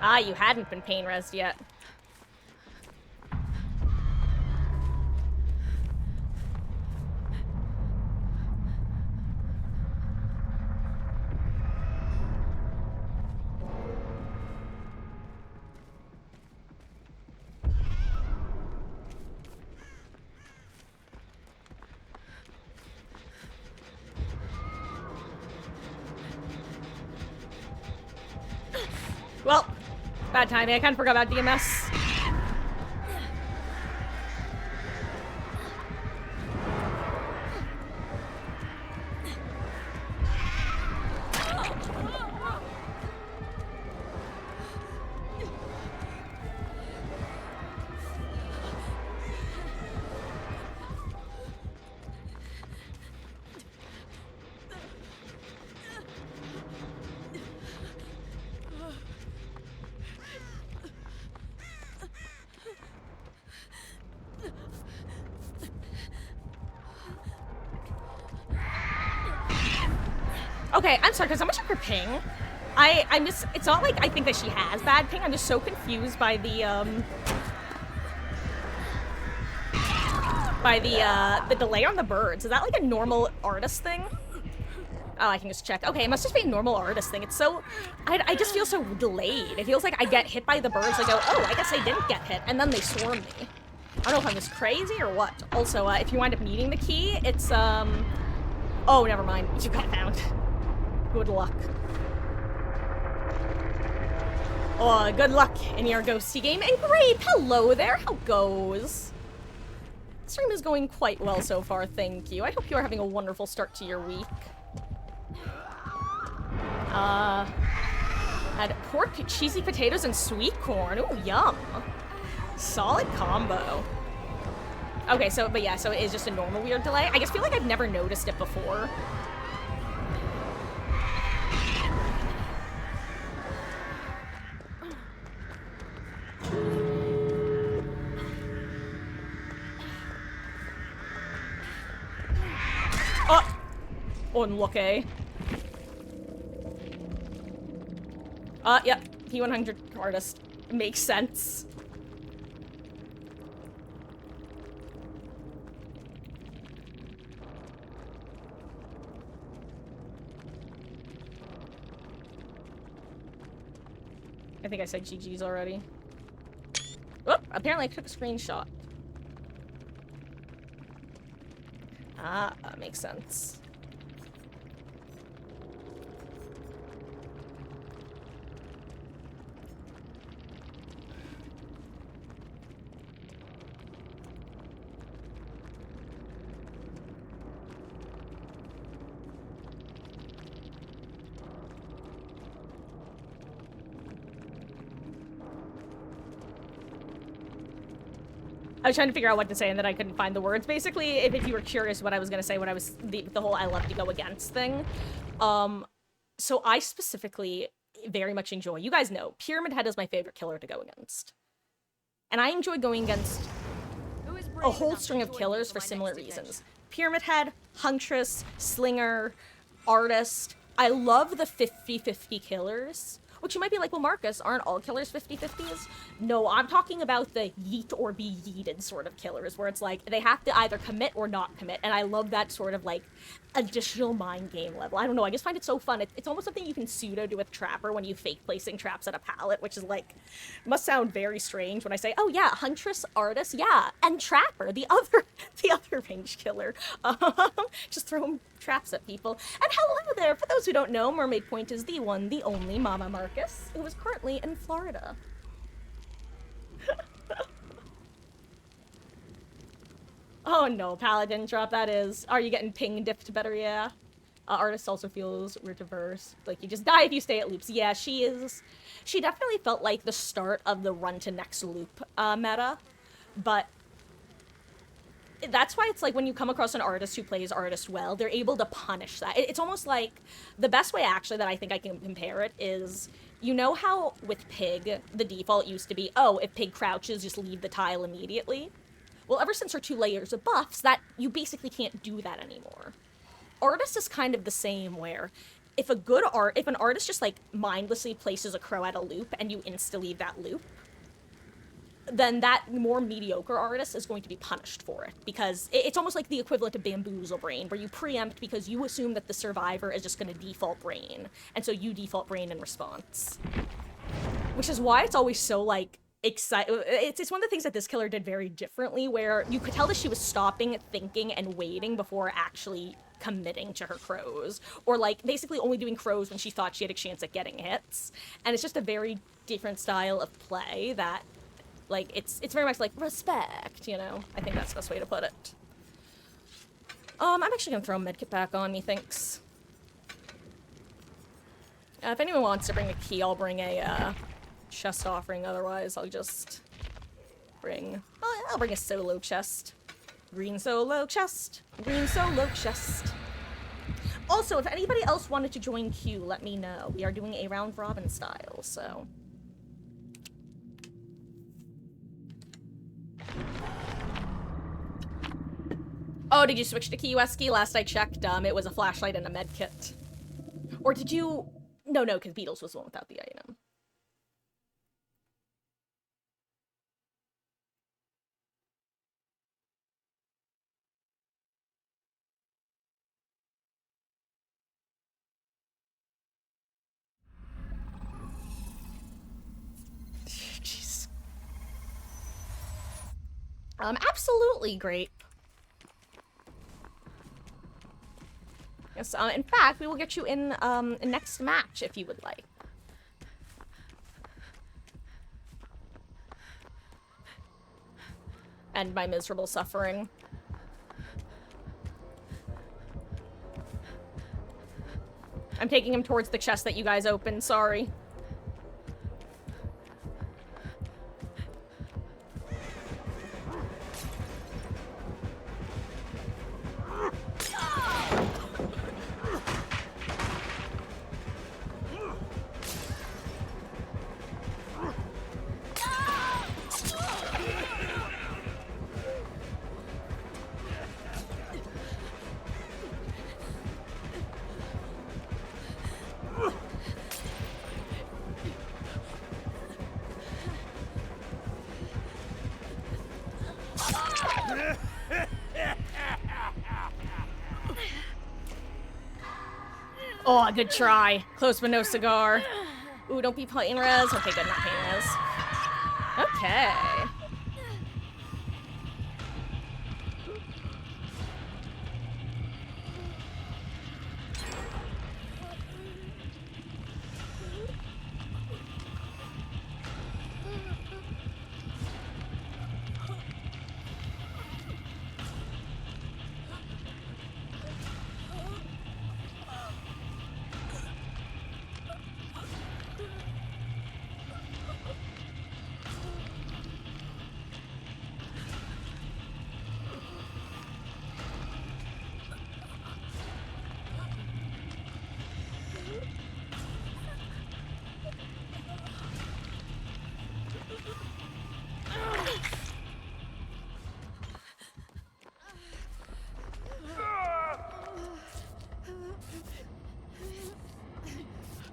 Ah, you hadn't been pain resed yet. Well, bad timing. I kind of forgot about DMS. Okay, I'm sorry, because how much of her ping? I'm just, it's not like I think that she has bad ping, I'm just so confused by the delay on the birds. Is that like a normal artist thing? Oh, I can just check. Okay, it must just be a normal artist thing. It's so, I just feel so delayed. It feels like I get hit by the birds, I go, oh, I guess I didn't get hit, and then they swarm me. I don't know if I'm just crazy or what. Also, if you wind up needing the key, it's, oh, never mind. You got it found. Good luck. Oh, good luck in your ghosty game. And great, hello there, how goes? Stream is going quite well so far, thank you. I hope you are having a wonderful start to your week. Had pork, cheesy potatoes, and sweet corn. Ooh, yum. Solid combo. Okay, so, but yeah, so it is just a normal weird delay. I just feel like I've never noticed it before. Oh! Unlucky. Yep. P100 artist. Makes sense. I think I said GG's already. Oh, apparently I took a screenshot. Ah, that makes sense. I was trying to figure out what to say and then I couldn't find the words. Basically, if you were curious what I was going to say when I was the whole I love to go against thing. So I specifically very much enjoy, you guys know, Pyramid Head is my favorite killer to go against. And I enjoy going against a whole string of killers for similar reasons. Pyramid Head, Huntress, Slinger, Artist. I love the 50-50 killers. Which you might be like, well, Marcus, aren't all killers 50-50s? No, I'm talking about the yeet or be yeeted sort of killers, where it's like, they have to either commit or not commit, and I love that sort of, like, additional mind game level. I don't know, I just find it so fun. It's almost something you can pseudo do with Trapper when you fake placing traps at a pallet, which is, like, must sound very strange when I say, oh yeah, Huntress, Artist, yeah, and Trapper, the other range killer. Just throwing traps at people. And hello there! For those who don't know, Mermaid Point is the one, the only Mama Marcus, who is currently in Florida. Oh no, Paladin drop, that is. Are you getting ping dipped better? Yeah. Artist also feels weird to verse. Like, you just die if you stay at loops. Yeah, she is. She definitely felt like the start of the run to next loop meta. But that's why it's like when you come across an artist who plays artist well, they're able to punish that. It's almost like, the best way actually that I think I can compare it is, you know how with Pig, the default used to be, oh, if Pig crouches, just leave the tile immediately? Well, ever since her 2 layers of buffs, that you basically can't do that anymore. Artist is kind of the same, where if an artist just like mindlessly places a crow at a loop and you insta-leave that loop, then that more mediocre artist is going to be punished for it, because it's almost like the equivalent of bamboozle brain, where you preempt because you assume that the survivor is just going to default brain, and so you default brain in response. Which is why it's always so, like, it's one of the things that this killer did very differently, where you could tell that she was stopping, thinking, and waiting before actually committing to her crows, or like basically only doing crows when she thought she had a chance at getting hits. And it's just a very different style of play that, like, it's very much like respect, you know? I think that's the best way to put it. I'm actually gonna throw a medkit back on, methinks. If anyone wants to bring a key, I'll bring a chest offering. Otherwise, I'll just bring... I'll bring a solo chest. Green solo chest. Green solo chest. Also, if anybody else wanted to join Q, let me know. We are doing a round robin style, so... Oh, did you switch to Kiyueski? Last I checked, it was a flashlight and a medkit. Or did you... No, because Beatles was the one without the item. Jeez. Absolutely great. Yes, in fact, we will get you in, next match, if you would like. End my miserable suffering. I'm taking him towards the chest that you guys opened, sorry. Oh, good try. Close but no cigar. Ooh, don't be pain res. Okay, good, not pain res. Okay.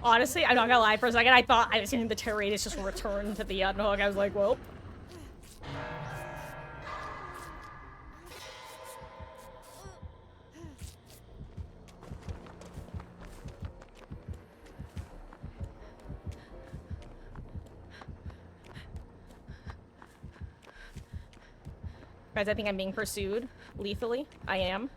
Honestly, I'm not gonna lie, for a second, I thought I was hearing the Terrarius just return to the Unhook. I was like, well. Guys, I think I'm being pursued lethally. I am.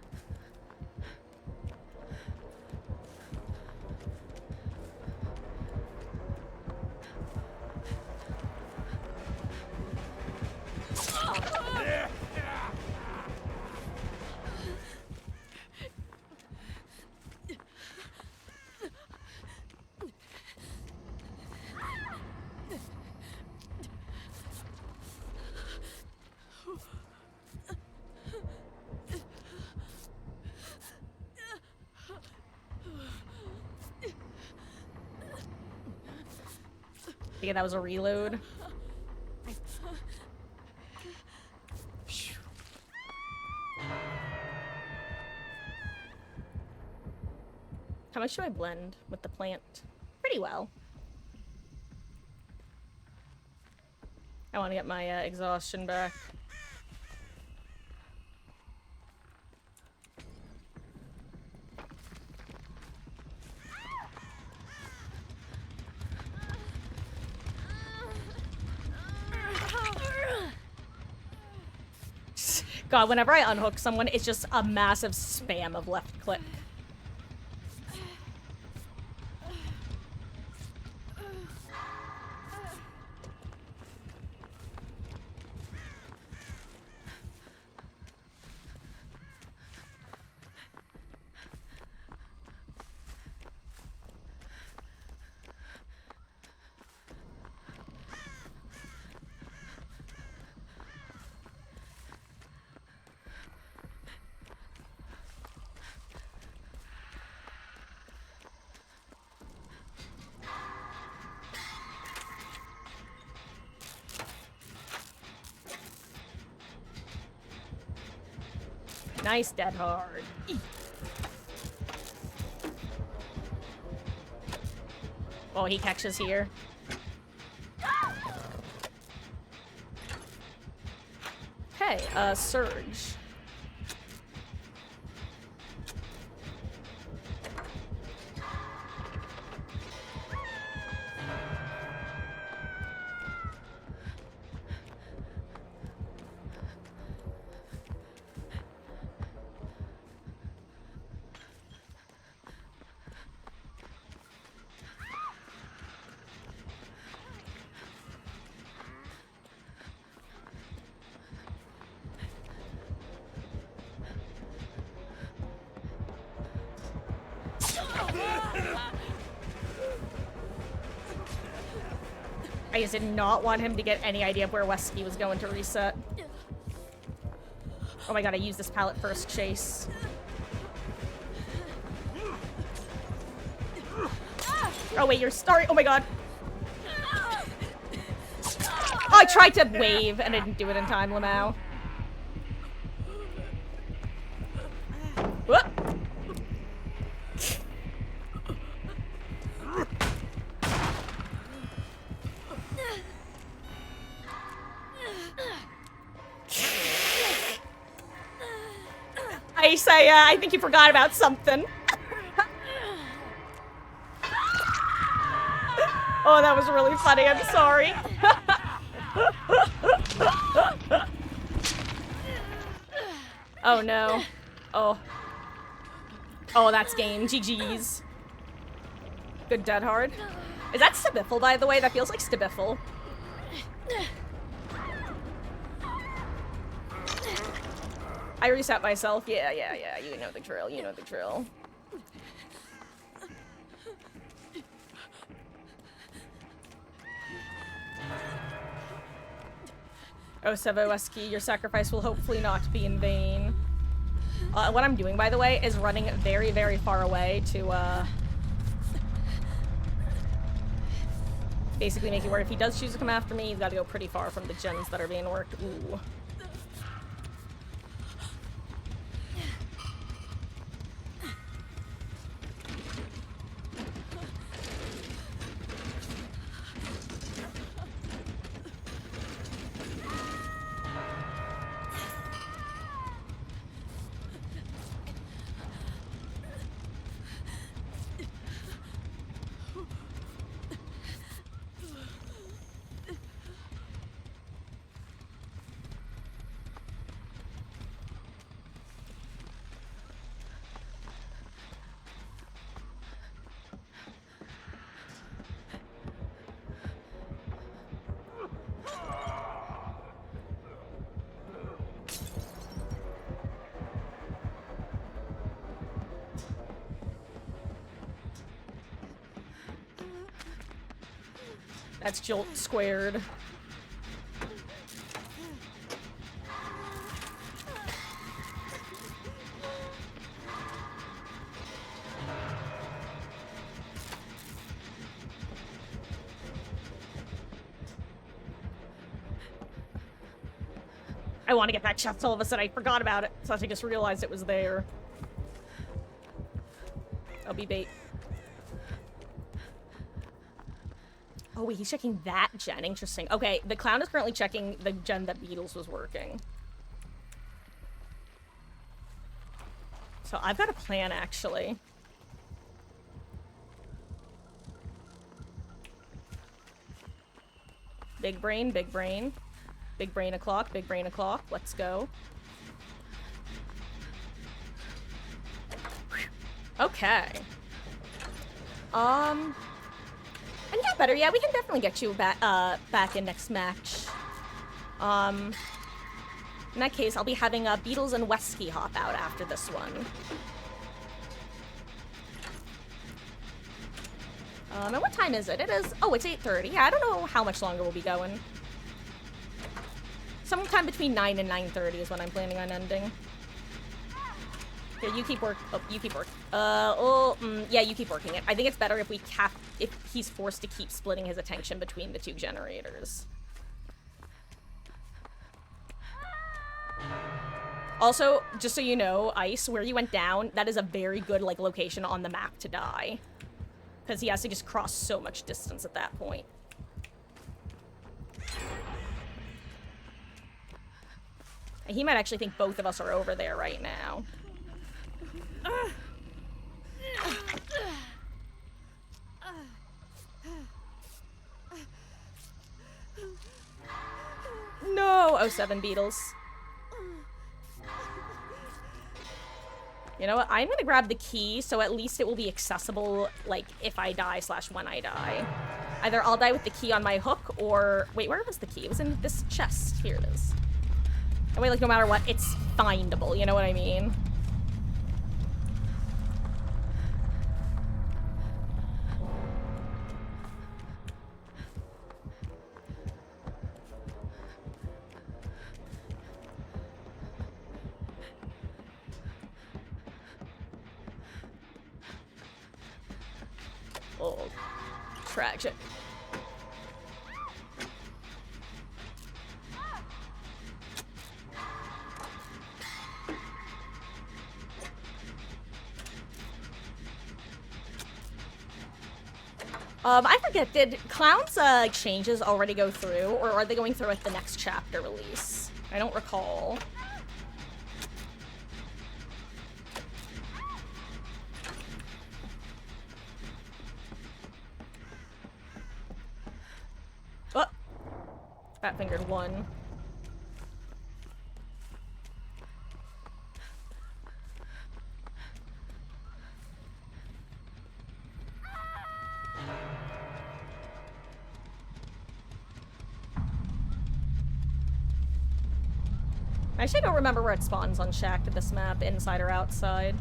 Yeah, that was a reload. How much do I blend with the plant? Pretty well. I want to get my exhaustion back. God, whenever I unhook someone, it's just a massive spam of left click. Nice, dead hard. Oh, he catches here. Hey, Surge. I just did not want him to get any idea of where Wesky was going to reset. Oh my god, I used this pallet first chase. Oh wait, you're sorry. Oh my god. Oh, I tried to wave and I didn't do it in time, Lamau. Whoop. I think you forgot about something. Oh, that was really funny. I'm sorry. Oh no. Oh. Oh, that's game. GG's. Good dead hard. Is that Stabiffle, by the way? That feels like Stabiffle. I reset myself. Yeah. You know the drill. You know the drill. Oh, Sevoeski, your sacrifice will hopefully not be in vain. What I'm doing, by the way, is running very, very far away to, basically make it where if he does choose to come after me, he's got to go pretty far from the gens that are being worked. Ooh. That's Jolt squared. I want to get that chest all of a sudden. I forgot about it, so I just realized it was there. I'll be bait. Oh, wait, he's checking that gen. Interesting. Okay, the clown is currently checking the gen that Beetles was working. So I've got a plan, actually. Big brain, big brain. Big brain o'clock, big brain o'clock. Let's go. Okay. And yeah, better. Yeah, we can definitely get you back in next match. In that case, I'll be having Beetles and Wesky hop out after this one. And what time is it? It is... Oh, it's 8:30. Yeah, I don't know how much longer we'll be going. Sometime between 9 and 9:30 is when I'm planning on ending. Yeah, you keep work. Oh, you keep work. Yeah, you keep working it. I think it's better if if he's forced to keep splitting his attention between the two generators. Also, just so you know, Ice, where you went down, that is a very good, like, location on the map to die. Because he has to just cross so much distance at that point. And he might actually think both of us are over there right now. No! Oh, 7 Beetles. You know what? I'm gonna grab the key, so at least it will be accessible, like, if I die / when I die. Either I'll die with the key on my hook, or... Wait, where was the key? It was in this chest. Here it is. And wait, like, no matter what, it's findable, you know what I mean? Oh, tragic. I forget, did Clown's changes already go through, or are they going through at the next chapter release? I don't recall. Oh! Fat-fingered 1. I actually don't remember where it spawns on Shack to this map, inside or outside.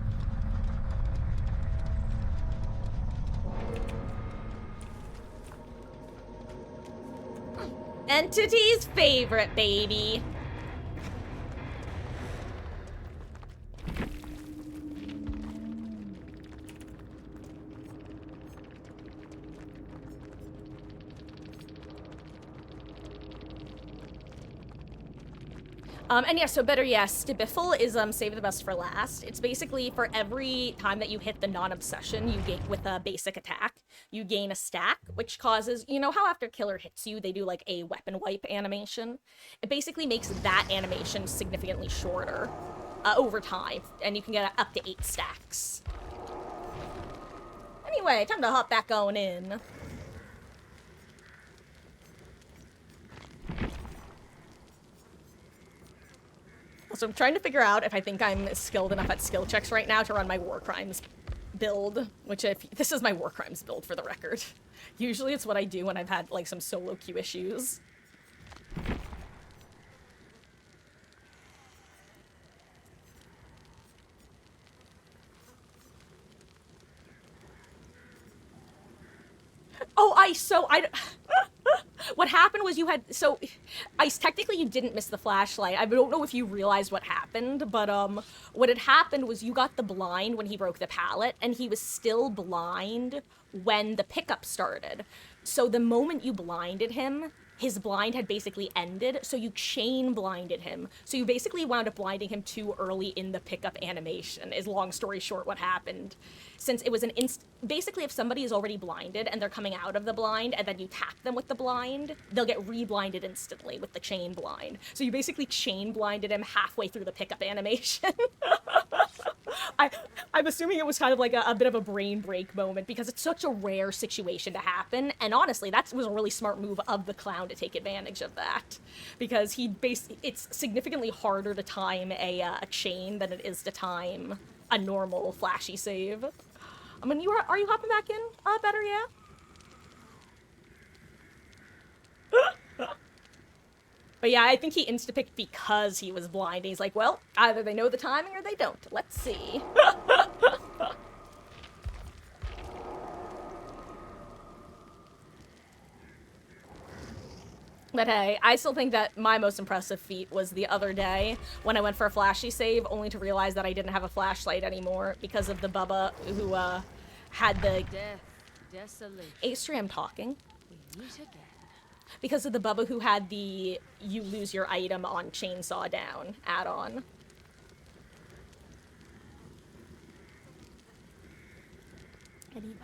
Entity's favorite, baby. And yeah, so better yes, Stibiffle is save the best for last. It's basically for every time that you hit the non-obsession you gain with a basic attack, you gain a stack, which causes, you know how after killer hits you, they do like a weapon wipe animation? It basically makes that animation significantly shorter over time, and you can get up to 8 stacks. Anyway, time to hop back on in. So I'm trying to figure out if I think I'm skilled enough at skill checks right now to run my War Crimes build, which this is my War Crimes build for the record. Usually it's what I do when I've had like some solo queue issues. Oh, what happened was technically you didn't miss the flashlight. I don't know if you realized what happened, but what had happened was you got the blind when he broke the pallet, and he was still blind when the pickup started. So the moment you blinded him, his blind had basically ended, so you chain blinded him. So you basically wound up blinding him too early in the pickup animation, is long story short what happened. since it was an basically if somebody is already blinded and they're coming out of the blind and then you tap them with the blind, they'll get re-blinded instantly with the chain blind. So you basically chain blinded him halfway through the pickup animation. I'm assuming it was kind of like a bit of a brain break moment because it's such a rare situation to happen. And honestly, that was a really smart move of the clown to take advantage of that, because it's significantly harder to time a chain than it is to time a normal flashy save. I mean, are you hopping back in? Better, yeah. But yeah, I think he insta-picked because he was blind. He's like, well, either they know the timing or they don't. Let's see. But hey, I still think that my most impressive feat was the other day when I went for a flashy save, only to realize that I didn't have a flashlight anymore because of the Bubba who had the... Death, desolation. Astri, I'm talking. We meet again. Because of the Bubba who had the you lose your item on Chainsaw Down add-on. Anyway.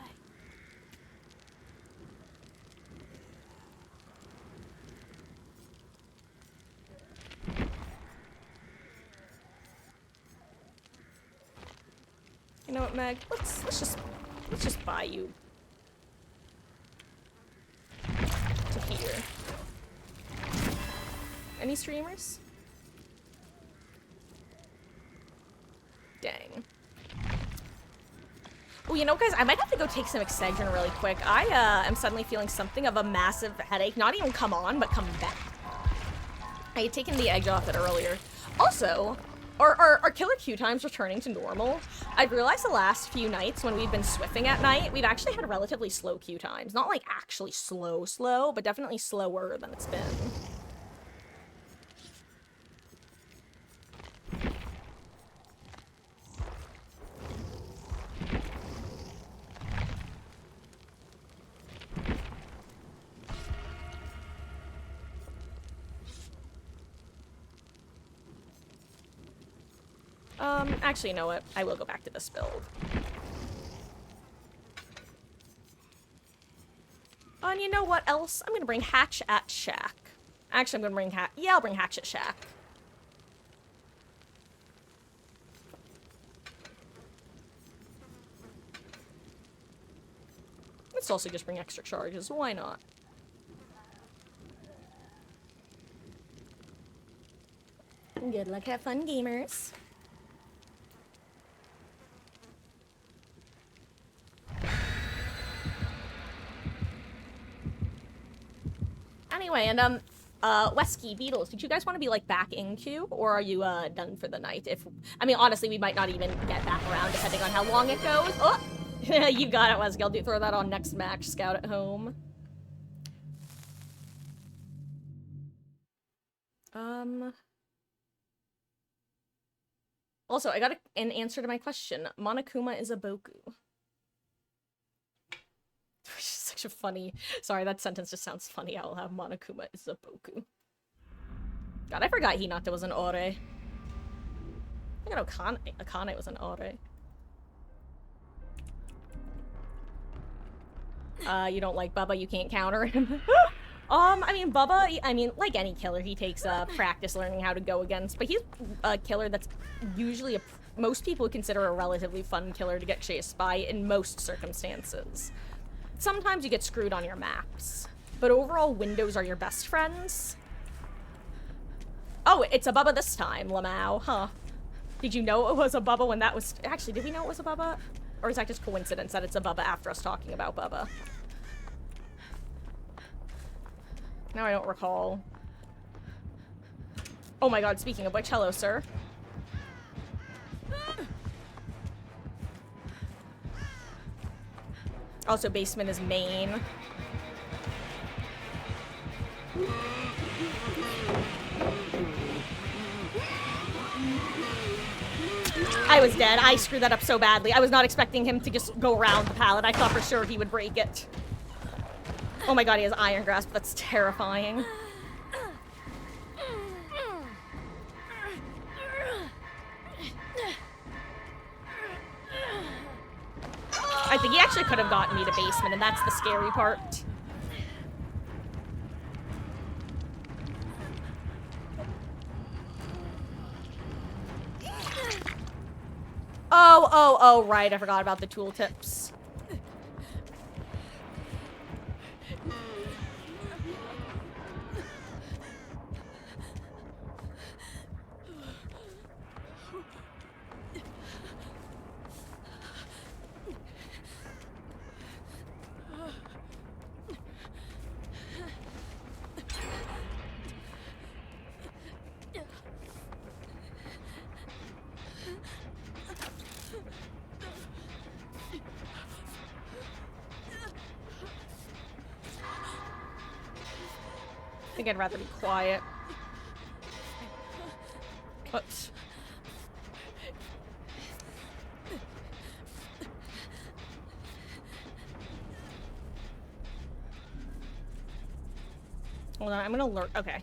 You know what, Meg? Let's just buy you to here. Any streamers? Dang. Oh, you know, guys, I might have to go take some Excedrin really quick. I am suddenly feeling something of a massive headache. Not even come on, but come back. I had taken the edge off it earlier. Also, are killer queue times returning to normal? I've realized the last few nights when we've been swiffing at night, we've actually had relatively slow queue times. Not like actually slow, but definitely slower than it's been. Actually, you know what? I will go back to this build. Oh, and you know what else? I'm gonna bring Hatch at Shack. Actually, I'm gonna bring I'll bring Hatch at Shack. Let's also just bring extra charges. Why not? Good luck, have fun, gamers. Anyway, and Wesky, Beatles, did you guys want to be like back in queue, or are you done for the night? I mean, honestly, we might not even get back around depending on how long it goes. Oh, you got it, Wesky. I'll throw that on next match. Scout at home. Also, I got an answer to my question. Monokuma is a Boku. Such a funny... Sorry, that sentence just sounds funny. I'll have Monokuma is a Boku. God, I forgot Hinata was an Ore. I think Akane was an Ore. You don't like Bubba, you can't counter him. I mean, Bubba, like any killer, he takes practice learning how to go against, but he's a killer that's usually most people would consider a relatively fun killer to get chased by in most circumstances. Sometimes you get screwed on your maps, but overall, windows are your best friends. Oh, it's a Bubba this time, Lamau, huh? Did you know it was a Bubba when that was... Actually, did we know it was a Bubba? Or is that just coincidence that it's a Bubba after us talking about Bubba? Now I don't recall. Oh my god, speaking of which, hello, sir. Also, basement is main. I was dead. I screwed that up so badly. I was not expecting him to just go around the pallet. I thought for sure he would break it. Oh my god, he has Iron Grasp. That's terrifying. think he actually could have gotten me to basement, and that's the scary part. Oh, right, I forgot about the tooltips. I think I'd rather be quiet. Whoops. Hold on, I'm gonna lurk. Okay.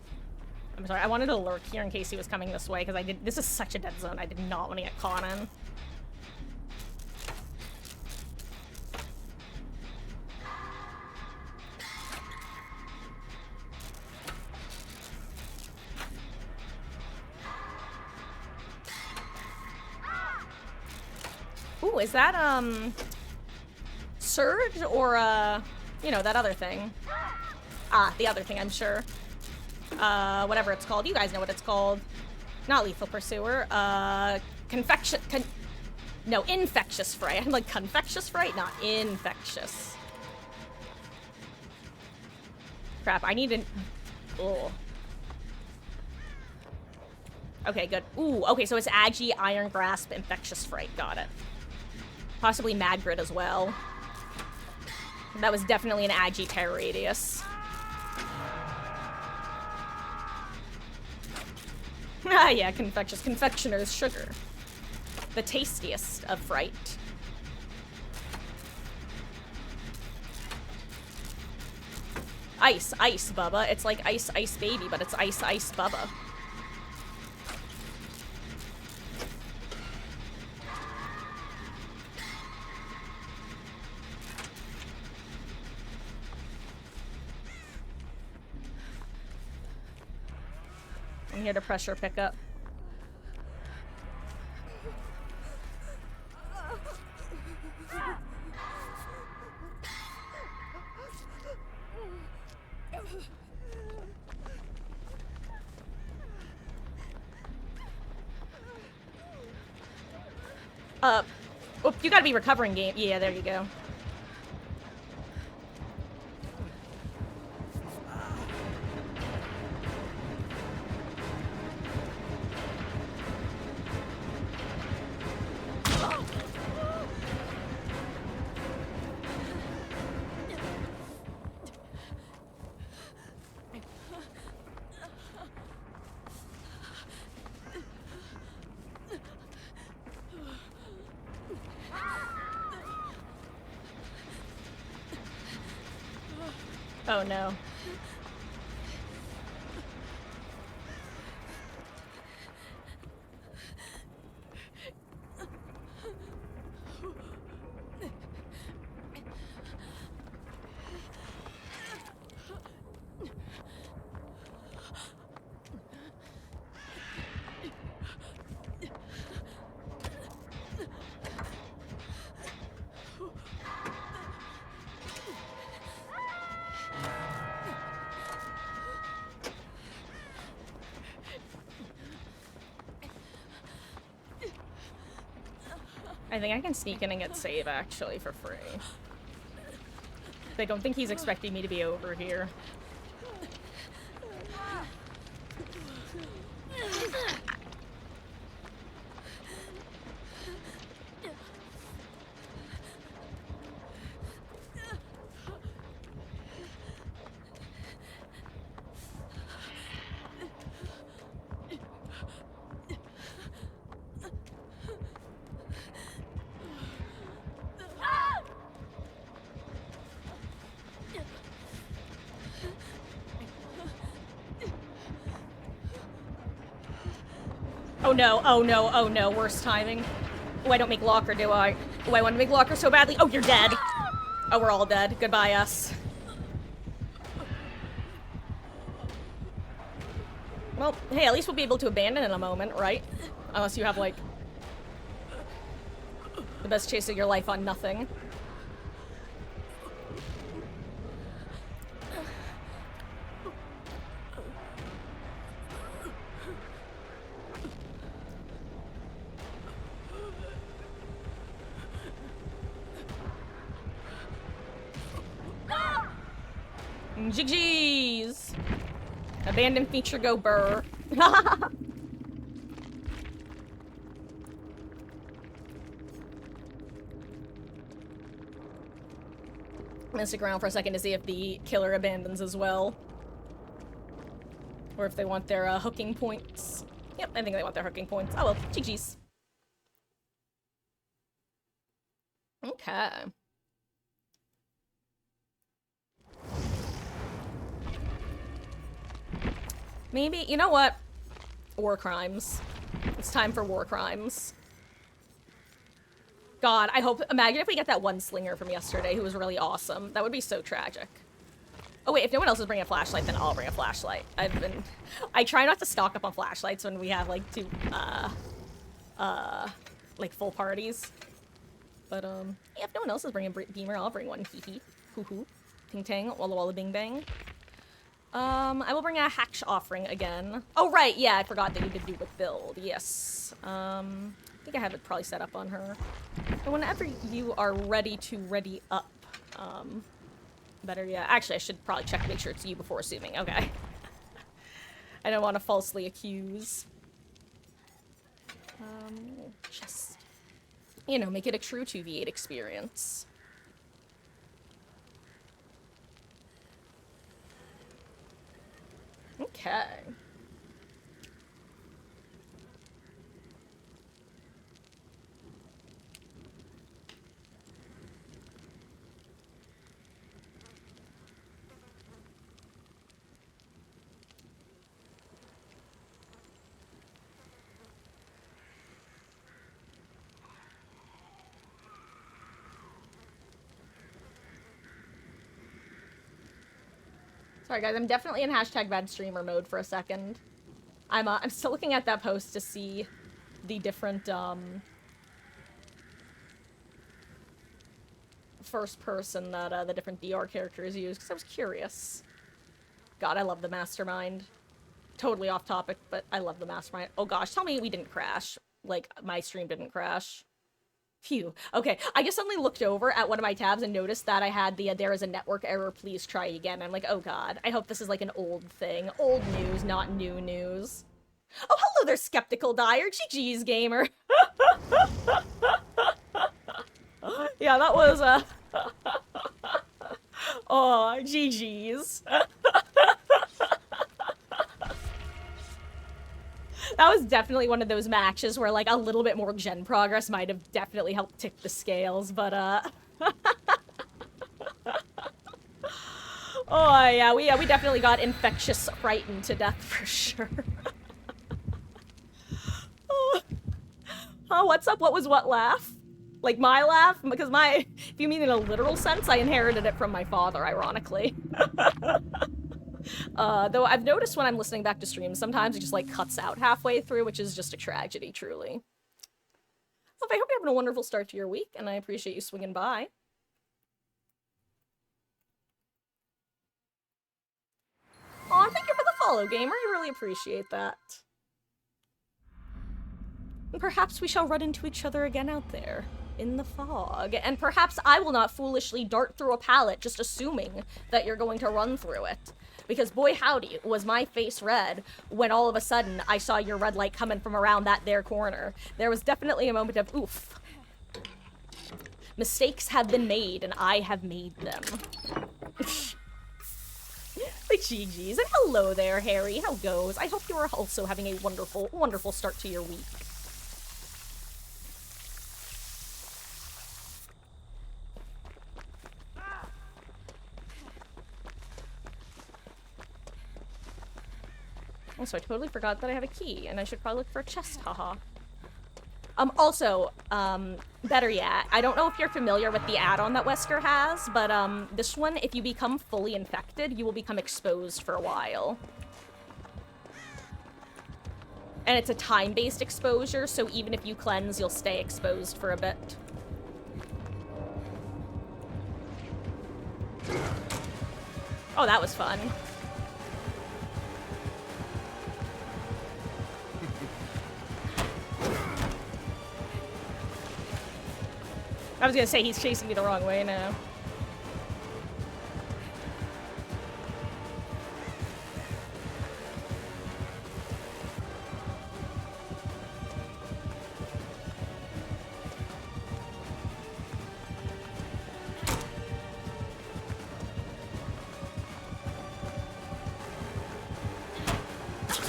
I'm sorry, I wanted to lurk here in case he was coming this way, because this is such a dead zone, I did not want to get caught in. Ooh, is that, Surge or, you know, that other thing? Ah, the other thing, I'm sure. Whatever it's called. You guys know what it's called. Not Lethal Pursuer. No, Infectious Fright. I'm like, Confectious Fright? Not infectious. Crap, I need an... Oh. Okay, good. Ooh, okay, so it's Agi, Iron Grasp, Infectious Fright. Got it. Possibly Mad Grid as well. That was definitely an Agi Terror Radius. Ah, yeah, Confectious. Confectioner's sugar. The tastiest of fright. Ice, ice, Bubba. It's like ice, ice baby, but it's ice, ice, Bubba. I'm here to pressure pick up. Oh, you gotta be recovering game. Yeah, there you go. Oh no. I think I can sneak in and get save, actually, for free. I don't think he's expecting me to be over here. Oh no, oh no, oh no, worst timing. Oh, I don't make locker, do I? Oh, I want to make Locker so badly. Oh, you're dead. Oh, we're all dead. Goodbye, us. Well, hey, at least we'll be able to abandon in a moment, right? Unless you have, like, the best chase of your life on nothing. GG's! Abandoned feature go burr. I'm gonna stick around for a second to see if the killer abandons as well. Or if they want their hooking points. Yep, I think they want their hooking points. Oh well, GG's. Okay. Maybe, you know what? War crimes. It's time for war crimes. God, I hope, imagine if we get that one slinger from yesterday who was really awesome. That would be so tragic. Oh wait, if no one else is bringing a flashlight, then I'll bring a flashlight. I try not to stock up on flashlights when we have like two, like full parties. But, yeah, if no one else is bringing a beamer, I'll bring one. Hee hee. Hoo hoo. Ting tang. Walla walla bing bang. I will bring a Hatch offering again. Oh, right, yeah, I forgot that you did do with build. Yes. I think I have it probably set up on her. And whenever you are ready to ready up, better, yeah. Actually, I should probably check to make sure it's you before assuming. Okay. I don't want to falsely accuse. Just, you know, make it a true 2v8 experience. Okay. Sorry guys, I'm definitely in hashtag bad streamer mode for a second. I'm still looking at that post to see the different first person that the different DR characters use, because I was curious. God, I love the Mastermind. Totally off topic, but I love the Mastermind. Oh gosh, tell me we didn't crash. Like, my stream didn't crash. Phew. Okay, I just suddenly looked over at one of my tabs and noticed that I had the there is a network error, please try again. I'm like, oh god, I hope this is like an old thing. Old news, not new news. Oh, hello there, Skeptical Dyer. GG's, gamer. Yeah, that was, oh, GG's. That was definitely one of those matches where, like, a little bit more gen progress might have definitely helped tip the scales, but, oh, yeah, we definitely got infectious frightened to death for sure. Oh, what's up? What was what laugh? Like, my laugh? Because if you mean in a literal sense, I inherited it from my father, ironically. Though I've noticed when I'm listening back to streams, sometimes it just, like, cuts out halfway through, which is just a tragedy, truly. Well, I hope you're having a wonderful start to your week, and I appreciate you swinging by. Aw, thank you for the follow, gamer. I really appreciate that. And perhaps we shall run into each other again out there, in the fog. And perhaps I will not foolishly dart through a pallet just assuming that you're going to run through it. Because boy howdy, was my face red when all of a sudden I saw your red light coming from around that there corner. There was definitely a moment of oof. Mistakes have been made and I have made them. Like GG's. And hello there, Harry. How goes? I hope you are also having a wonderful, wonderful start to your week. Also, I totally forgot that I have a key, and I should probably look for a chest, haha. Also, better yet, I don't know if you're familiar with the add-on that Wesker has, but this one, if you become fully infected, you will become exposed for a while. And it's a time-based exposure, so even if you cleanse, you'll stay exposed for a bit. Oh, that was fun. I was gonna say he's chasing me the wrong way now.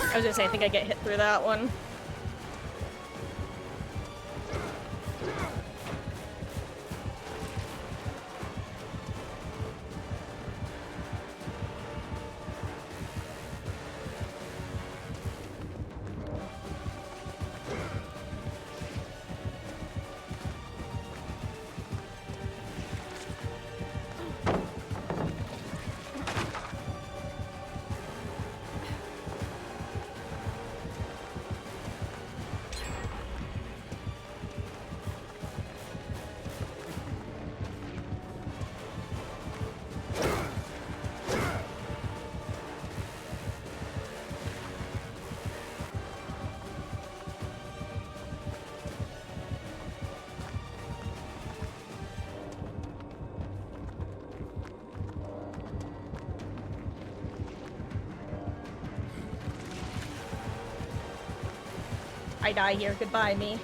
I was gonna say, I think I get hit through that one. I die here. Goodbye, me.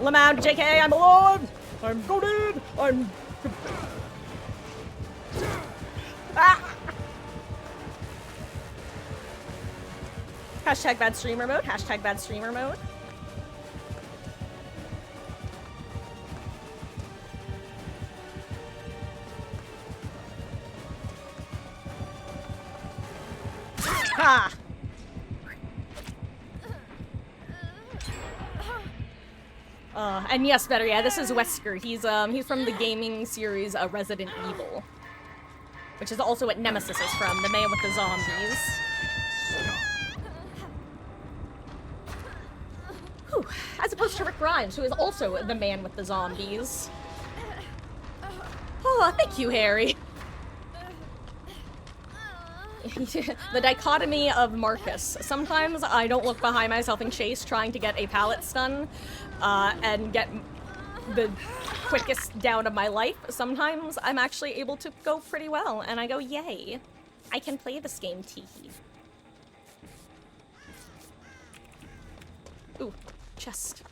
Lamau, JK, I'm alive! I'm goaded! I'm... Ah! Hashtag bad streamer mode. Hashtag bad streamer mode. Ha! And yes, better, yeah, this is Wesker. He's from the gaming series Resident Evil. Which is also what Nemesis is from, the man with the zombies. Whew. As opposed to Rick Grimes, who is also the man with the zombies. Oh, thank you, Harry. The dichotomy of Marcus. Sometimes I don't look behind myself and chase trying to get a pallet stun and get the quickest down of my life. Sometimes I'm actually able to go pretty well and I go, yay, I can play this game, teehee. Ooh, chest.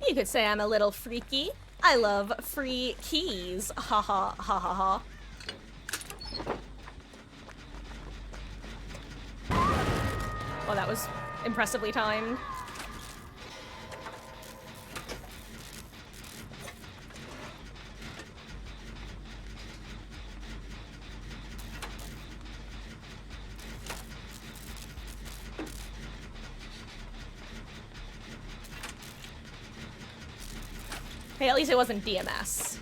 You could say I'm a little freaky. I love free keys. Ha ha ha ha ha. Oh, that was impressively timed. Hey, at least it wasn't DMS.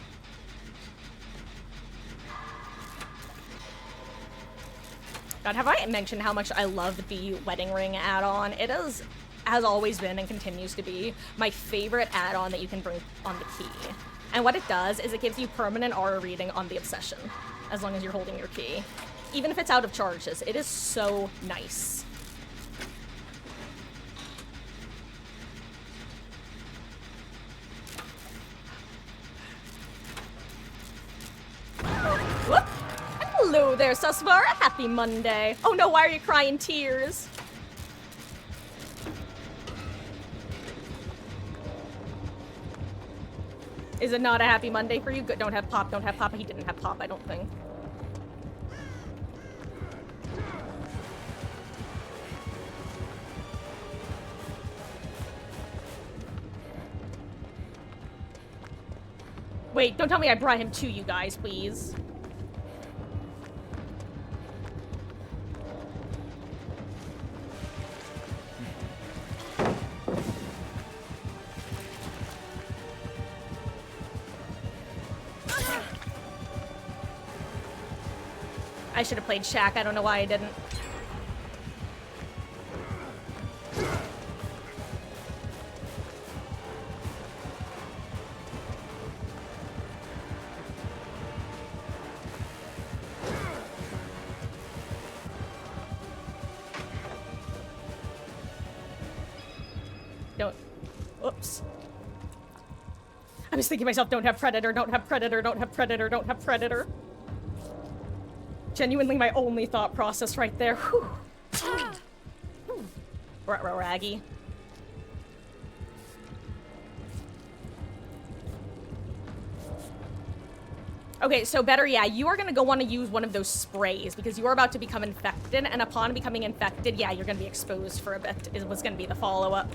God, have I mentioned how much I love the wedding ring add-on? It has always been and continues to be my favorite add-on that you can bring on the key. And what it does is it gives you permanent aura reading on the obsession, as long as you're holding your key. Even if it's out of charges, it is so nice. Whoop! Hello there, Susvara. Happy Monday. Oh no, why are you crying tears? Is it not a happy Monday for you? Good, don't have pop, don't have pop. He didn't have pop, I don't think. Wait, don't tell me I brought him to you guys, please. I should have played Shaq. I don't know why I didn't. Don't. Oops. I was thinking to myself, don't have Predator, don't have Predator, don't have Predator, don't have Predator. Genuinely my only thought process right there. Whew. Raggy. Okay, so better, yeah, you are gonna go want to use one of those sprays because you are about to become infected, and upon becoming infected, yeah, you're gonna be exposed for a bit, is what's gonna be the follow-up.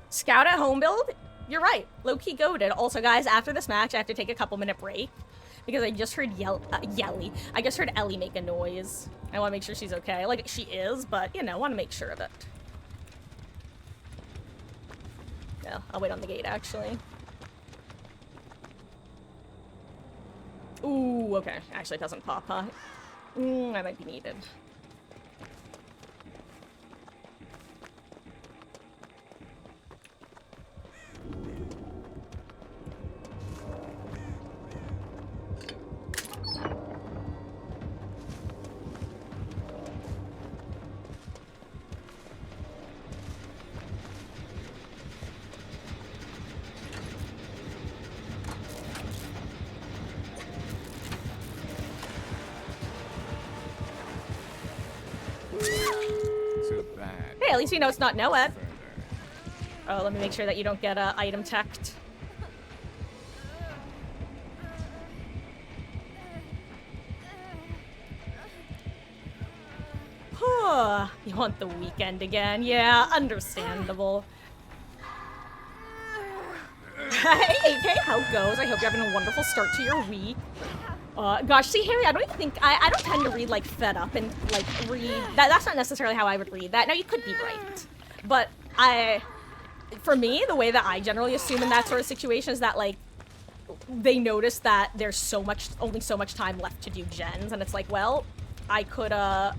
Scout at home build? You're right. Low-key goated. Also, guys, after this match, I have to take a couple-minute break because I just heard Yelly. I just heard Ellie make a noise. I want to make sure she's okay. Like, she is, but, you know, want to make sure of it. Yeah, I'll wait on the gate, actually. Ooh, okay. Actually, it doesn't pop, huh? I might be needed. Hey, at least we know it's not Noed. Oh, let me make sure that you don't get item teched. You want the weekend again? Yeah, understandable. Hey, AK, how goes? I hope you're having a wonderful start to your week. Gosh, see, Harry, I don't even think, I don't tend to read, like, fed up and, like, read, that's not necessarily how I would read that. Now, you could be right, but for me, the way that I generally assume in that sort of situation is that, like, they notice that there's only so much time left to do gens, and it's like, well, I could, I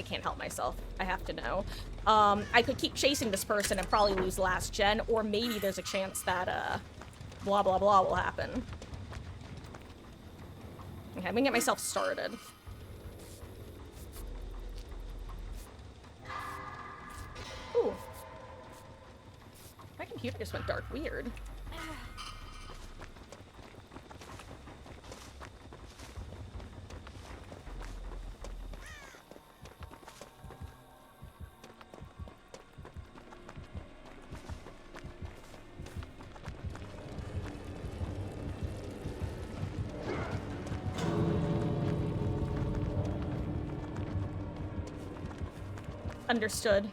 can't help myself. I have to know. I could keep chasing this person and probably lose last gen, or maybe there's a chance that, blah, blah, blah will happen. Okay, I'm gonna get myself started. Ooh. My computer just went dark. Weird. Understood.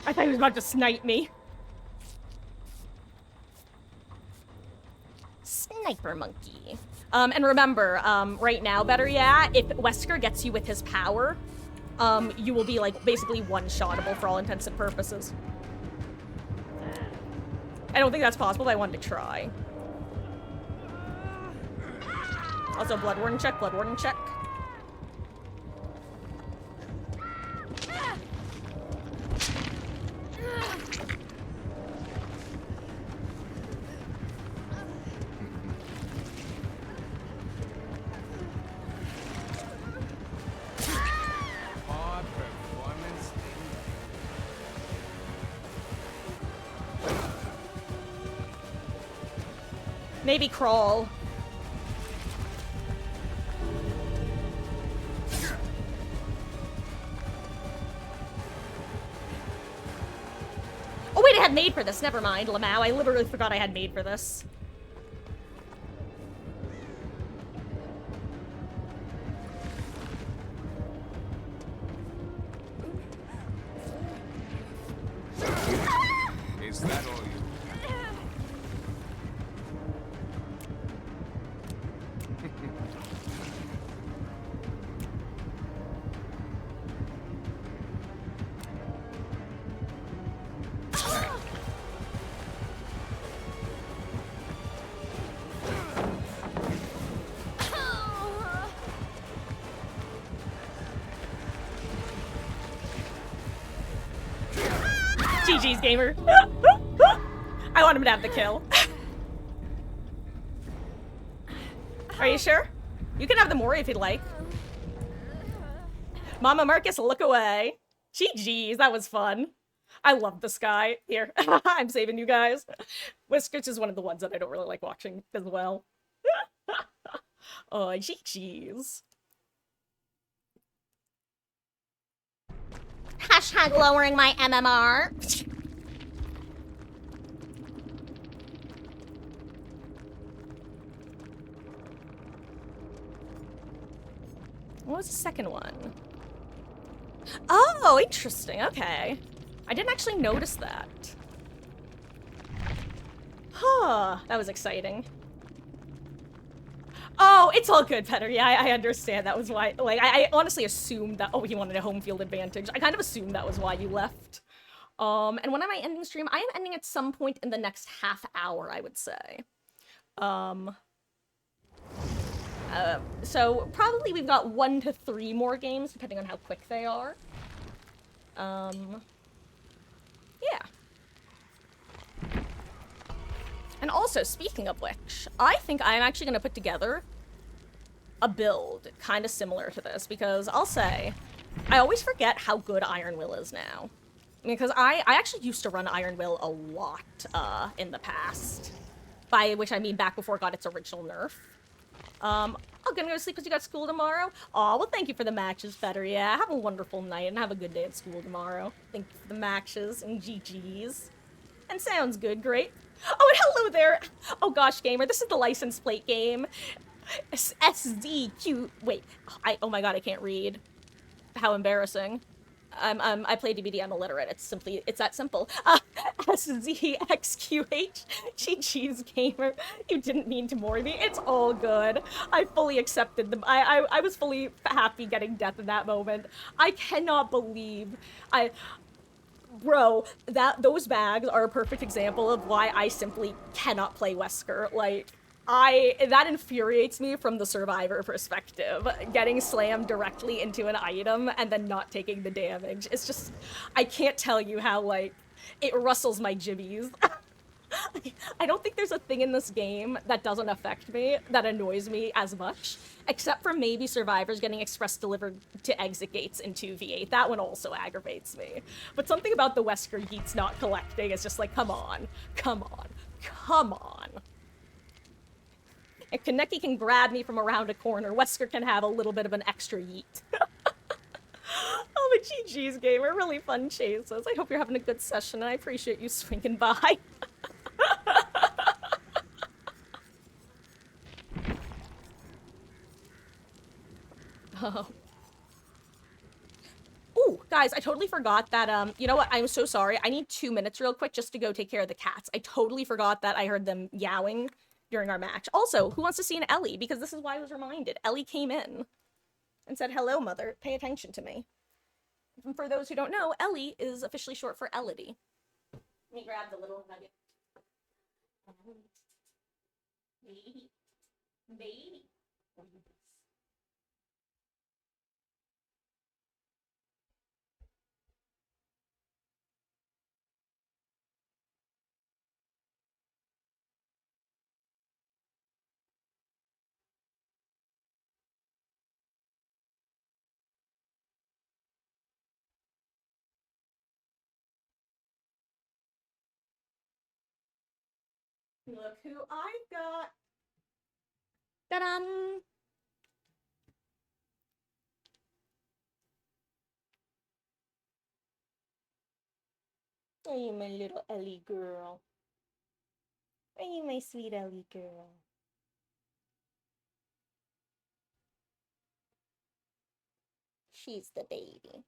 I thought he was about to snipe me. Sniper monkey. And remember, right now, better yeah, if Wesker gets you with his power, you will be, like, basically one-shottable for all intents and purposes. I don't think that's possible, but I wanted to try. Also, Blood Warden check, Blood Warden check. Maybe crawl. Oh wait, I had made for this. Never mind, Lamau. I literally forgot I had made for this. Is that all you? GG's, gamer. I want him to have the kill. Are you sure? You can have the Mori if you'd like. Mama Marcus, look away. GG's, that was fun. I love this guy. Here, I'm saving you guys. Whiskers is one of the ones that I don't really like watching as well. Oh, GG's. Hashtag lowering my MMR. What was the second one? Oh, interesting. Okay. I didn't actually notice that. Huh. That was exciting. Oh, it's all good, Petter. Yeah, I understand. That was why. Like, I honestly assumed that. Oh, he wanted a home field advantage. I kind of assumed that was why you left. And when am I ending the stream? I am ending at some point in the next half hour, I would say. So probably we've got 1 to 3 more games, depending on how quick they are. Yeah. And also, speaking of which, I think I'm actually gonna put together a build kind of similar to this, because I'll say, I always forget how good Iron Will is now. Because I actually used to run Iron Will a lot, in the past. By which I mean back before it got its original nerf. I'm gonna go to sleep because you got school tomorrow. Aw, well thank you for the matches, Fetter. Yeah, have a wonderful night and have a good day at school tomorrow. Thank you for the matches and GG's. And sounds good, great. Oh, and hello there! Oh gosh, gamer, this is the license plate game. SZQ, wait, oh my god, I can't read. How embarrassing. I play DBD, I'm illiterate. It's that simple. SZXQH. GG's, gamer. You didn't mean to Mori me. It's all good. I fully accepted them. I was fully happy getting death in that moment. I cannot believe Bro, those bags are a perfect example of why I simply cannot play Wesker. Like, that infuriates me from the survivor perspective. Getting slammed directly into an item and then not taking the damage. It's just, I can't tell you how, like, it rustles my jibbies. I don't think there's a thing in this game that doesn't affect me, that annoys me as much, except for maybe survivors getting express delivered to exit gates in 2v8. That one also aggravates me. But something about the Wesker yeets not collecting is just like, come on, come on, come on. If Kaneki can grab me from around a corner, Wesker can have a little bit of an extra yeet. Oh, but GG's, gamer. Really fun chases. I hope you're having a good session, and I appreciate you swinging by. Oh. Ooh, guys, I totally forgot that, you know what? I'm so sorry. I need 2 minutes real quick just to go take care of the cats. I totally forgot that I heard them yowling during our match. Also, who wants to see an Ellie? Because this is why I was reminded. Ellie came in and said, hello, mother. Pay attention to me. And for those who don't know, Ellie is officially short for Elodie. Let me grab the little nugget. Baby. Baby. Look who I've got. Ta-dum! Are you my little Ellie girl? Are you my sweet Ellie girl? She's the baby.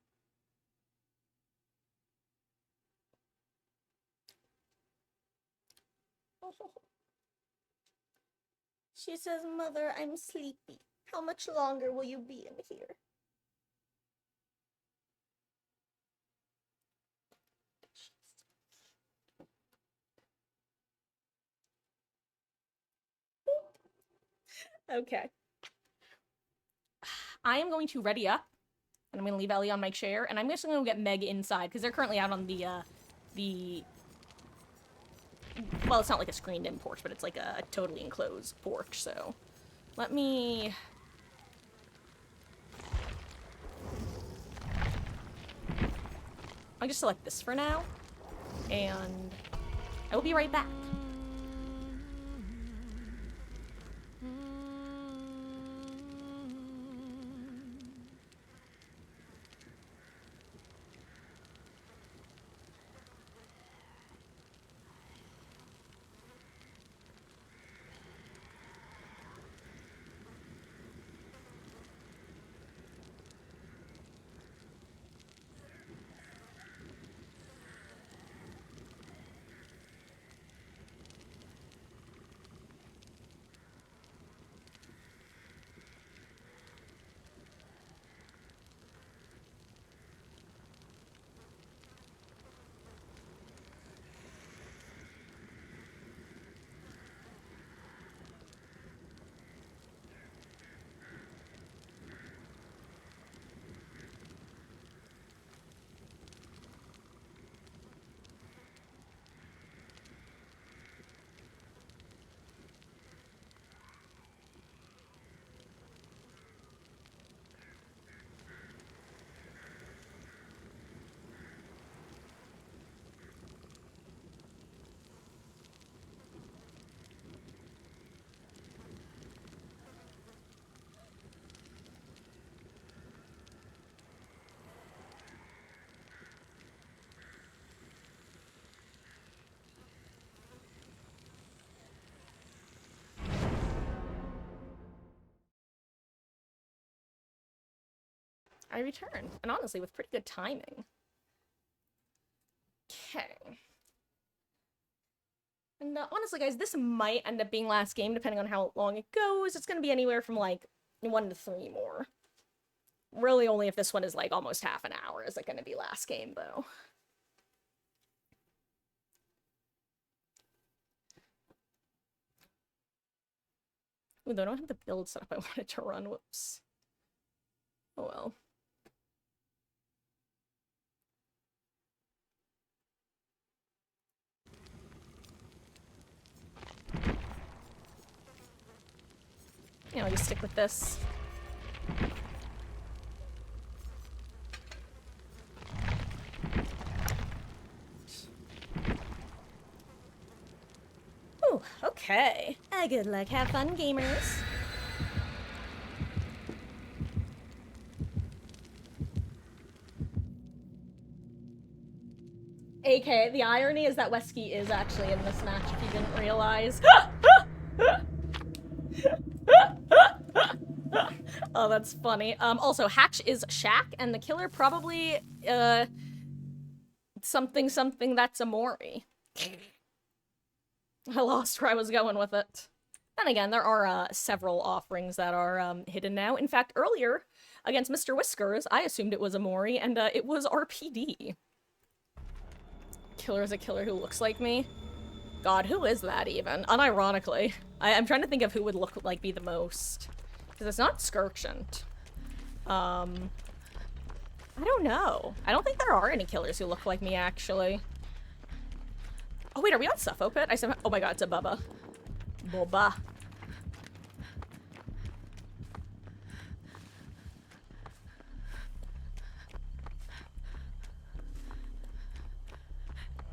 She says, Mother, I'm sleepy. How much longer will you be in here? Okay. I am going to ready up, and I'm going to leave Ellie on my chair, and I'm just going to get Meg inside, because they're currently out on the... Well, it's not like a screened-in porch, but it's like a totally enclosed porch, so... Let me... I'll just select this for now, and I will be right back. I returned, and honestly, with pretty good timing. Okay. And honestly, guys, this might end up being last game, depending on how long it goes. It's going to be anywhere from, like, 1 to 3 more. Really only if this one is, like, almost half an hour is it going to be last game, though. Ooh, though I don't have the build set up I wanted to run. Whoops. Oh well. You know, I'll just stick with this. Ooh, okay. Good luck, have fun, gamers. AK, the irony is that Wesky is actually in this match, if you didn't realize. Oh, that's funny. Also, Hatch is Shaq, and the killer probably, something that's Amori. I lost where I was going with it. Then again, there are, several offerings that are, hidden now. In fact, earlier, against Mr. Whiskers, I assumed it was Amori, and, it was RPD. Killer is a killer who looks like me? God, who is that even? Unironically. I'm trying to think of who would look like me the most. Because it's not Skirkshant. I don't know. I don't think there are any killers who look like me, actually. Oh wait, are we on Suffopit? I said, oh my god, it's a Bubba. Boba.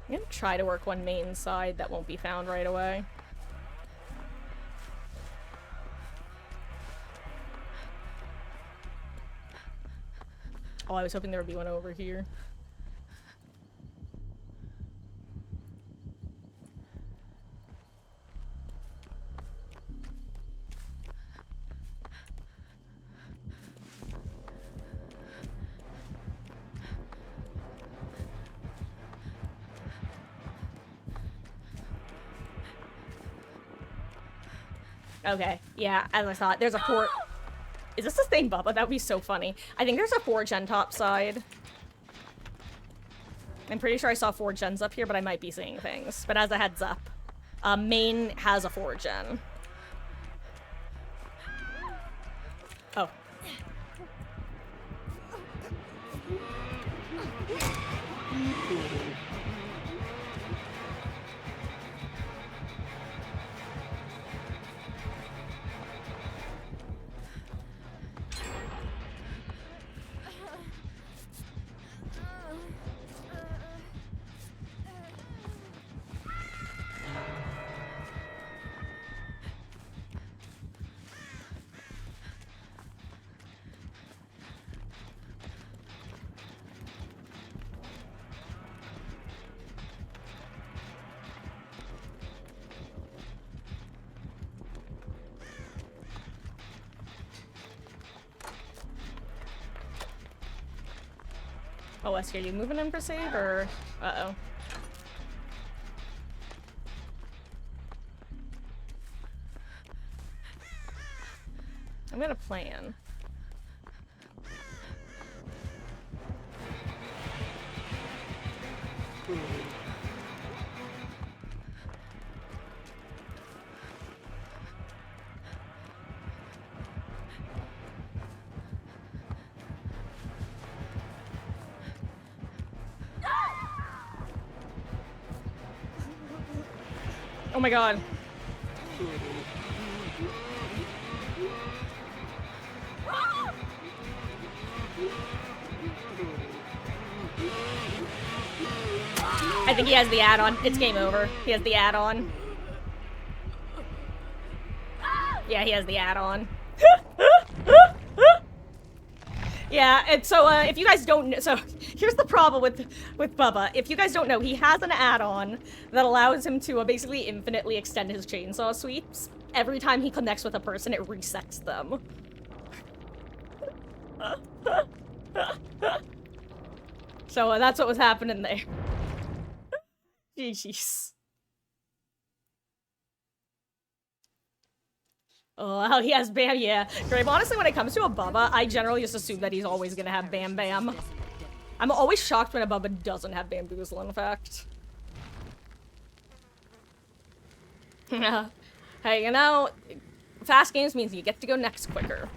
I'm gonna try to work one main side that won't be found right away. Oh, I was hoping there would be one over here. Okay, yeah, as I thought, there's a forge. Is this the same Bubba? That would be so funny. I think there's a forge on top side. I'm pretty sure I saw forge gens up here, but I might be seeing things. But as a heads up, main has a forge gen. Oh. Oh, Wesker, are you moving in for save, or... Uh-oh. I'm gonna plan. Oh my god. I think he has the add-on. It's game over. He has the add-on. Yeah, he has the add-on. Yeah, and so if you guys don't know, so here's the problem with Bubba. If you guys don't know, he has an add-on that allows him to basically infinitely extend his chainsaw sweeps. Every time he connects with a person, it resets them. So that's what was happening there. Jeez. Oh, he has Bam, yeah. Grave, honestly, when it comes to a Bubba, I generally just assume that he's always gonna have Bam Bam. I'm always shocked when a Bubba doesn't have Bamboozle, in fact. Hey, you know, fast games means you get to go next quicker.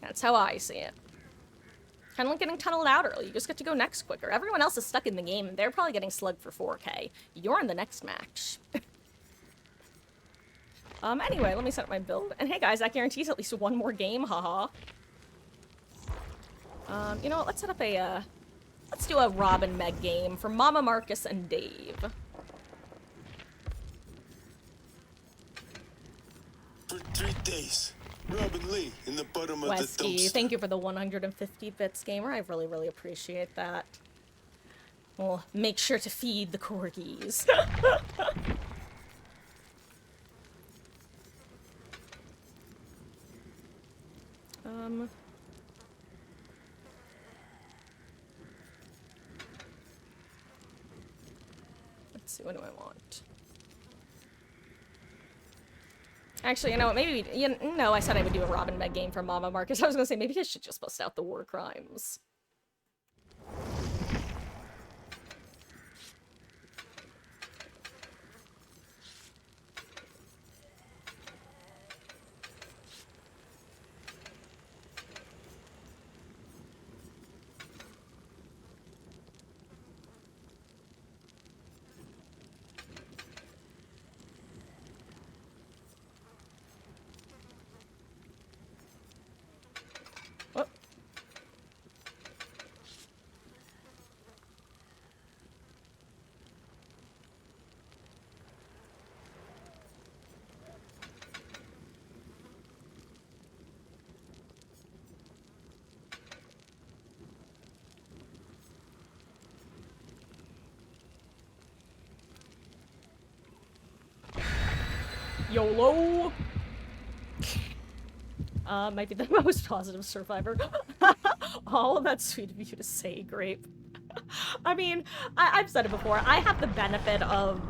That's how I see it. Kind of like getting tunneled out early. You just get to go next quicker. Everyone else is stuck in the game, and they're probably getting slugged for 4K. You're in the next match. Anyway, let me set up my build. And hey guys, that guarantees at least one more game, haha. You know what, let's set up a, let's do a Robin Meg game for Mama, Marcus, and Dave. For 3 days. Robin Lee in the bottom of the Westy, dumpster. thank you for the 150 bits, gamer. I really, really appreciate that. Well, make sure to feed the corgis. Let's see, what do I want? Actually, you know what, maybe, I said I would do a Robin Meg game for Mama Marcus. I was gonna say, maybe I should just bust out the war crimes. YOLO! Might be the most positive survivor. Oh, that's sweet of you to say, Grape. I mean, I've said it before. I have the benefit of...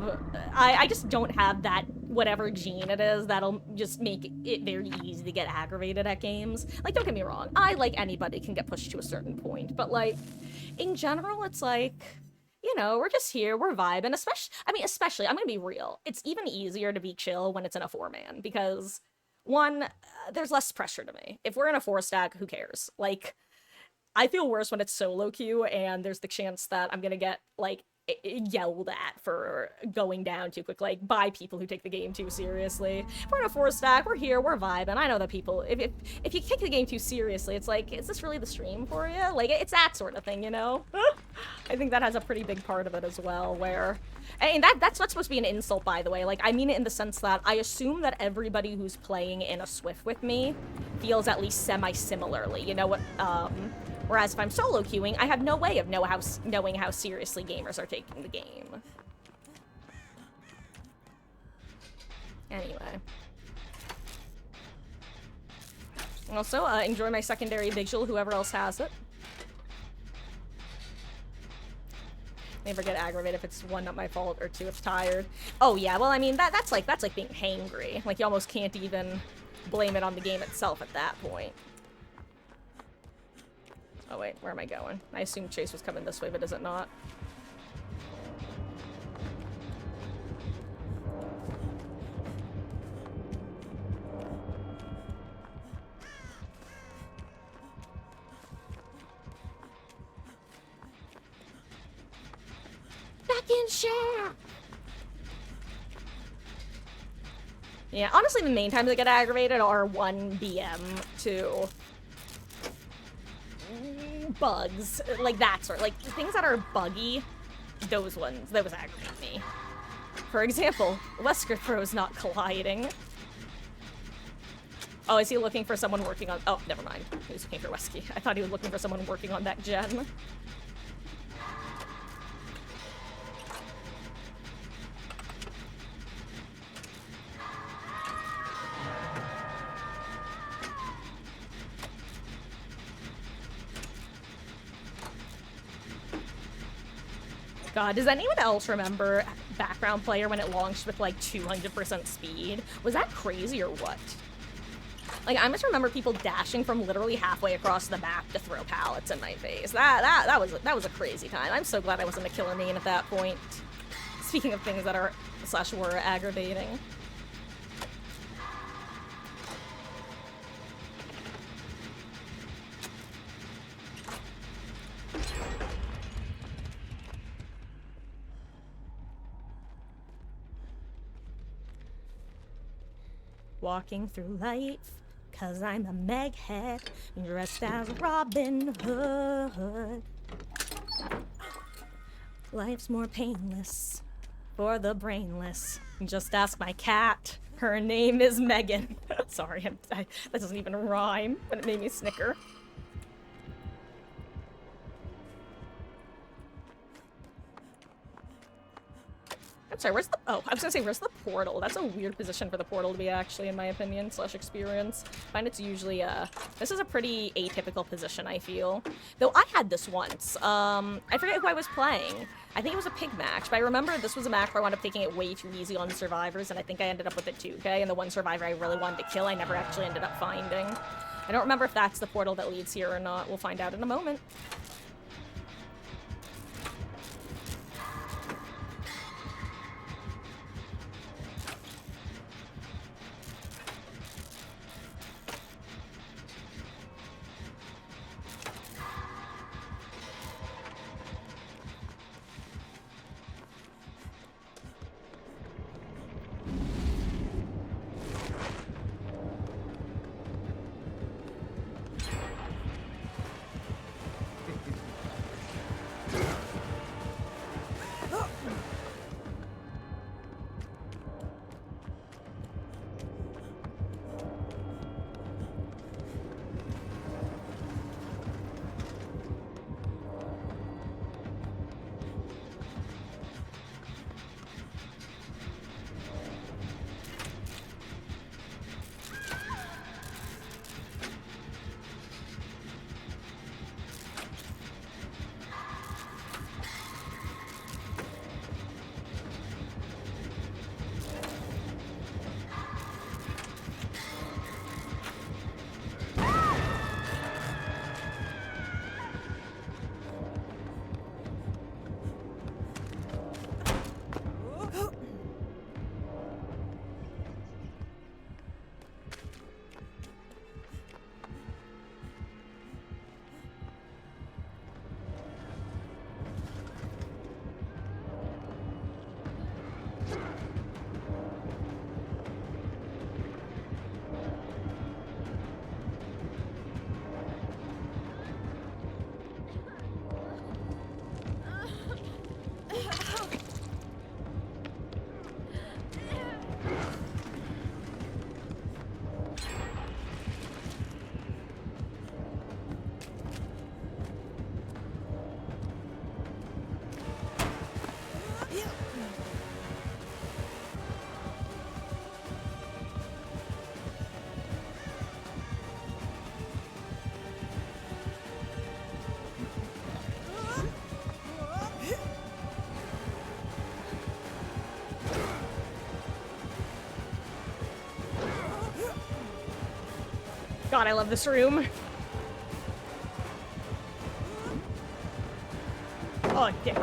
I just don't have that whatever gene it is that'll just make it very easy to get aggravated at games. Like, don't get me wrong. I, like anybody, can get pushed to a certain point. But, like, in general, it's like... You know, we're just here, we're vibing, especially, I'm gonna be real. It's even easier to be chill when it's in a 4-man, because, one, there's less pressure to me. If we're in a 4-stack, who cares? Like, I feel worse when it's solo queue, and there's the chance that I'm gonna get, like, yelled at for going down too quick, like, by people who take the game too seriously. If we're in a 4-stack, we're here, we're vibing. I know that people, if you take the game too seriously, it's like, is this really the stream for you? Like, it's that sort of thing, you know? I think that has a pretty big part of it as well, where... And that's not supposed to be an insult, by the way. Like, I mean it in the sense that I assume that everybody who's playing in a Swift with me feels at least semi-similarly, you know what, whereas if I'm solo queuing, I have no way of knowing how seriously gamers are taking the game. Anyway. Also, enjoy my secondary visual, whoever else has it. Never get aggravated if it's 1, not my fault, or 2, it's tired. Oh yeah, well I mean, that's like being hangry. Like, you almost can't even blame it on the game itself at that point. Oh wait, where am I going? I assumed Chase was coming this way, but is it not? Back in share! Yeah, honestly, the main times I get aggravated are 1 BM to bugs, like that sort, like things that are buggy, those aggravate me. For example, Wesker Pro's not colliding. Oh, is he looking for someone working on, oh, never mind. He was looking for Wesky. I thought he was looking for someone working on that gen. God, does anyone else remember Background Player when it launched with like 200% speed? Was that crazy or what? Like, I just remember people dashing from literally halfway across the map to throw pallets in my face. That was a crazy time. I'm so glad I wasn't a killer main at that point. Speaking of things that are / were aggravating. Walking through life, 'cause I'm a meghead, dressed as Robin Hood. Life's more painless for the brainless. Just ask my cat. Her name is Megan. Sorry, that doesn't even rhyme, but it made me snicker. I'm sorry, where's the- oh, I was gonna say, where's the portal? That's a weird position for the portal to be, actually, in my opinion, / experience. I find it's usually, this is a pretty atypical position, I feel. Though I had this once. I forget who I was playing. I think it was a pig match, but I remember this was a match where I wound up taking it way too easy on the survivors, and I think I ended up with a 2K, and the one survivor I really wanted to kill, I never actually ended up finding. I don't remember if that's the portal that leads here or not. We'll find out in a moment. God, I love this room. Oh, dick.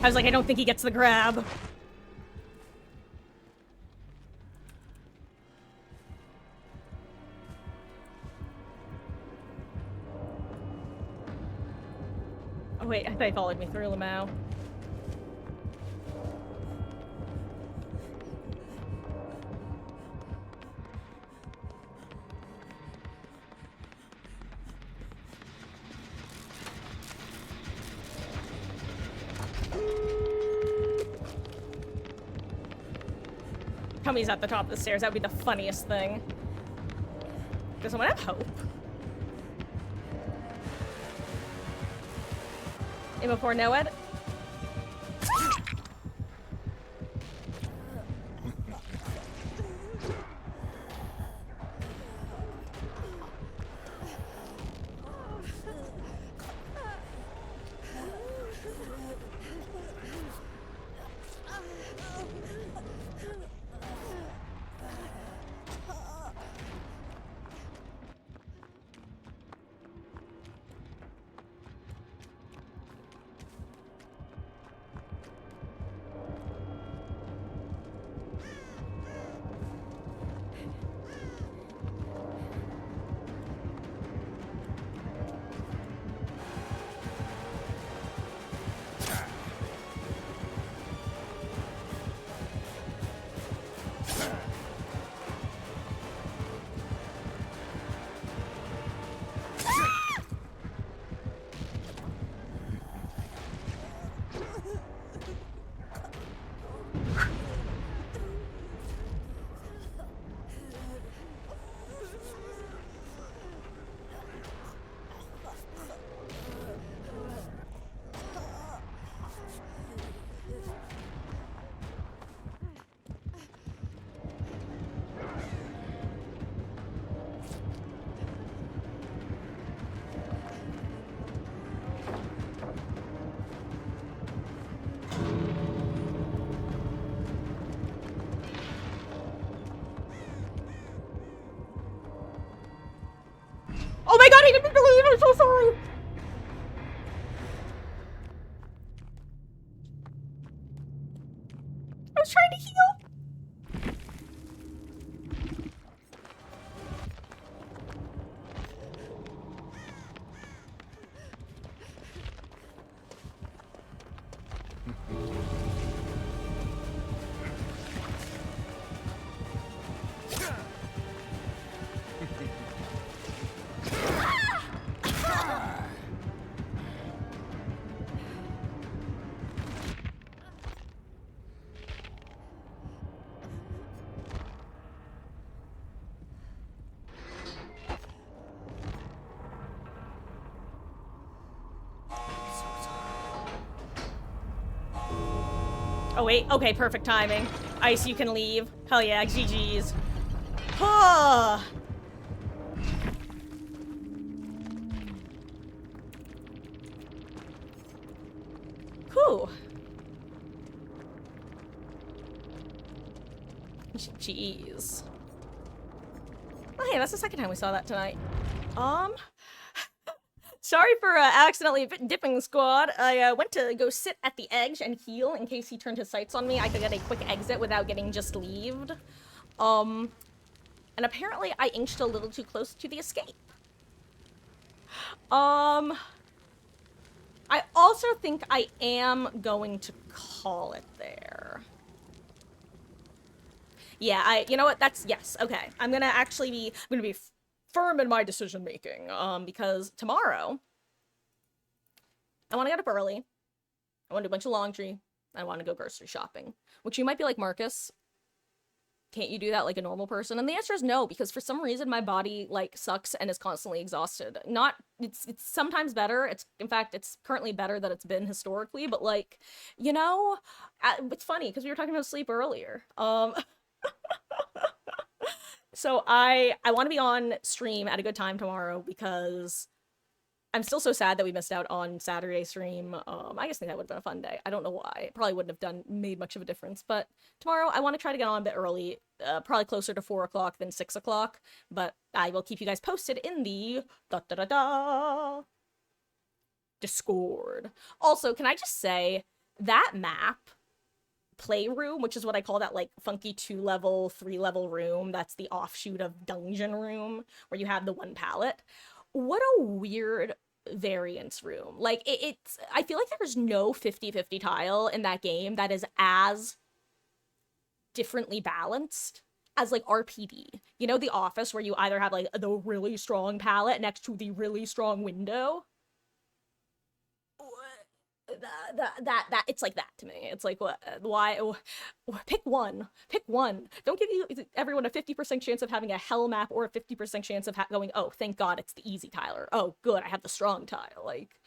I was like, I don't think he gets the grab. Oh wait, I thought he followed me through Lamau. Cummy's at the top of the stairs. That would be the funniest thing. Does someone have hope? Immapour Noed? Oh my god, I didn't believe! I'm so sorry! I was trying to heal! Oh wait, okay, perfect timing. Ice, you can leave. Hell yeah, GG's. Ah. Whew. Jeez. Oh hey, that's the second time we saw that tonight. Sorry for accidentally dipping Squad. I went to go sit at the edge and heal in case he turned his sights on me. I could get a quick exit without getting just leaved. And apparently I inched a little too close to the escape. I also think I am going to call it there. Yeah, you know what? That's, yes, okay. I'm gonna be firm in my decision making, because tomorrow I want to get up early. I want to do a bunch of laundry. I want to go grocery shopping. Which you might be like, Marcus, Can't you do that like a normal person? And the answer is no, because for some reason my body like sucks and is constantly exhausted. Not it's sometimes better. In fact it's currently better than it's been historically, but like, you know, it's funny because we were talking about sleep earlier. So I want to be on stream at a good time tomorrow because I'm still so sad that we missed out on Saturday stream. I just think that would have been a fun day. I don't know why. It probably wouldn't have made much of a difference. But tomorrow, I want to try to get on a bit early, probably closer to 4 o'clock than 6 o'clock. But I will keep you guys posted in the Discord. Also, can I just say that map, Playroom, which is what I call that like funky 2-level, 3-level room. That's the offshoot of Dungeon Room, where you have the one palette. What a weird variance room. Like it's I feel like there's no 50-50 tile in that game that is as differently balanced as like RPD. You know, The Office, where you either have like the really strong palette next to the really strong window. That it's like that to me. It's like, what? Why? Pick one. Don't give everyone a 50% chance of having a hell map or a 50% chance of going, oh, thank God it's the easy tile. Oh, good, I have the strong tile. Like,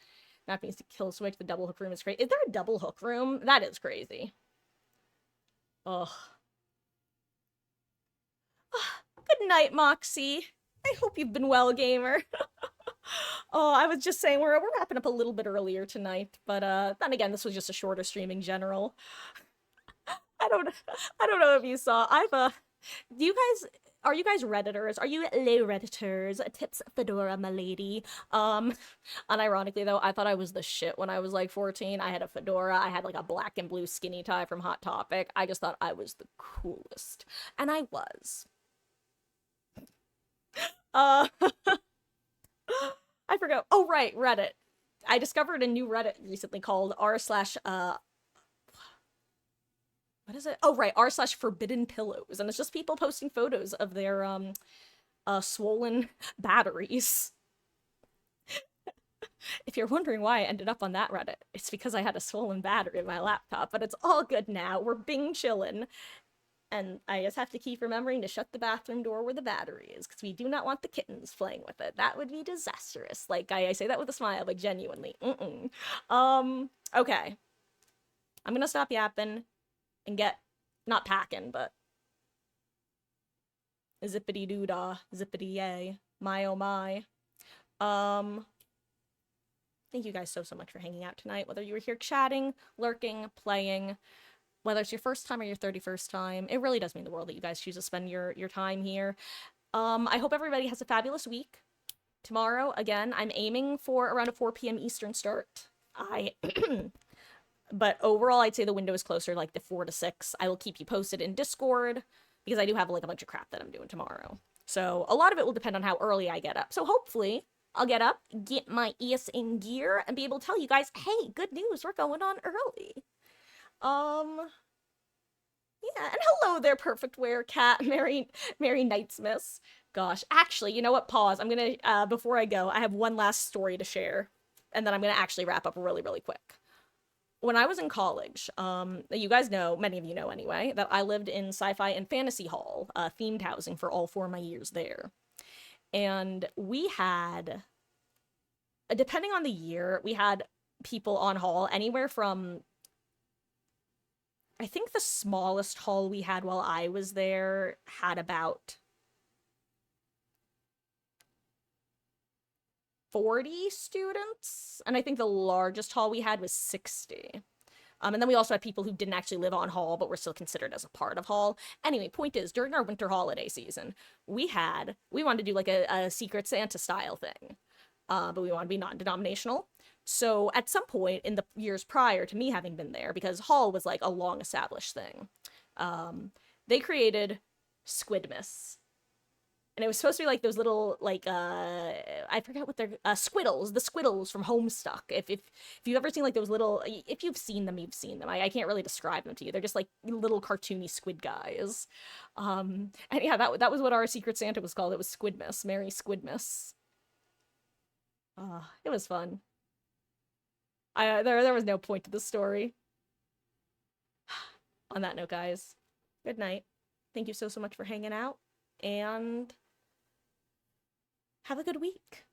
that means to kill switch. The double hook room is crazy. Is there a double hook room? That is crazy. Ugh. Good night, Moxie. I hope you've been well, gamer. Oh, I was just saying we're wrapping up a little bit earlier tonight, but then again, this was just a shorter stream in general. I don't know if you saw. Are you guys Redditors? Are you lay Redditors? Tips Fedora, my lady. Unironically though, I thought I was the shit when I was like 14. I had a fedora. I had like a black and blue skinny tie from Hot Topic. I just thought I was the coolest, and I was. I forgot. Oh, right, Reddit. I discovered a new Reddit recently called r/what is it? Oh, right, r/forbidden pillows. And it's just people posting photos of their, swollen batteries. If you're wondering why I ended up on that Reddit, it's because I had a swollen battery in my laptop, but it's all good now. We're bing chillin'. And I just have to keep remembering to shut the bathroom door where the battery is, because we do not want the kittens playing with it. That would be disastrous. Like, I say that with a smile, like, genuinely. Okay. I'm gonna stop yapping and get, not packing, but zippity-doo-dah, zippity-yay, my oh my. Thank you guys so much for hanging out tonight, whether you were here chatting, lurking, playing, whether it's your first time or your 31st time. It really does mean the world that you guys choose to spend your time here. I hope everybody has a fabulous week. Tomorrow, again, I'm aiming for around a 4 p.m. Eastern start. But overall, I'd say the window is closer, like the 4 to 6. I will keep you posted in Discord, because I do have like a bunch of crap that I'm doing tomorrow. So a lot of it will depend on how early I get up. So hopefully, I'll get up, get my ES in gear, and be able to tell you guys, hey, good news, we're going on early. Yeah, and hello there, Perfect Wear Cat, Mary Knightsmiths. Gosh, actually, you know what? Pause. I'm gonna, before I go, I have one last story to share, and then I'm gonna actually wrap up really, really quick. When I was in college, you guys know, many of you know anyway, that I lived in Sci-Fi and Fantasy Hall, themed housing for all 4 of my years there. And we had, depending on the year, we had people on hall anywhere from, I think the smallest hall we had while I was there had about 40 students, and I think the largest hall we had was 60. And then we also had people who didn't actually live on hall, but were still considered as a part of hall. Anyway, point is, during our winter holiday season, we wanted to do like a Secret Santa style thing, but we wanted to be non-denominational. So at some point in the years prior to me having been there, because hall was like a long established thing, they created Squidmas. And it was supposed to be like those little, like, I forget what they're, Squiddles, the Squiddles from Homestuck. If you've ever seen like those little, if you've seen them, you've seen them. I can't really describe them to you. They're just like little cartoony squid guys. And yeah, that was what our Secret Santa was called. It was Squidmas, Merry Squidmas. It was fun. There was no point to the story. On that note, guys, good night. Thank you so much for hanging out, and have a good week.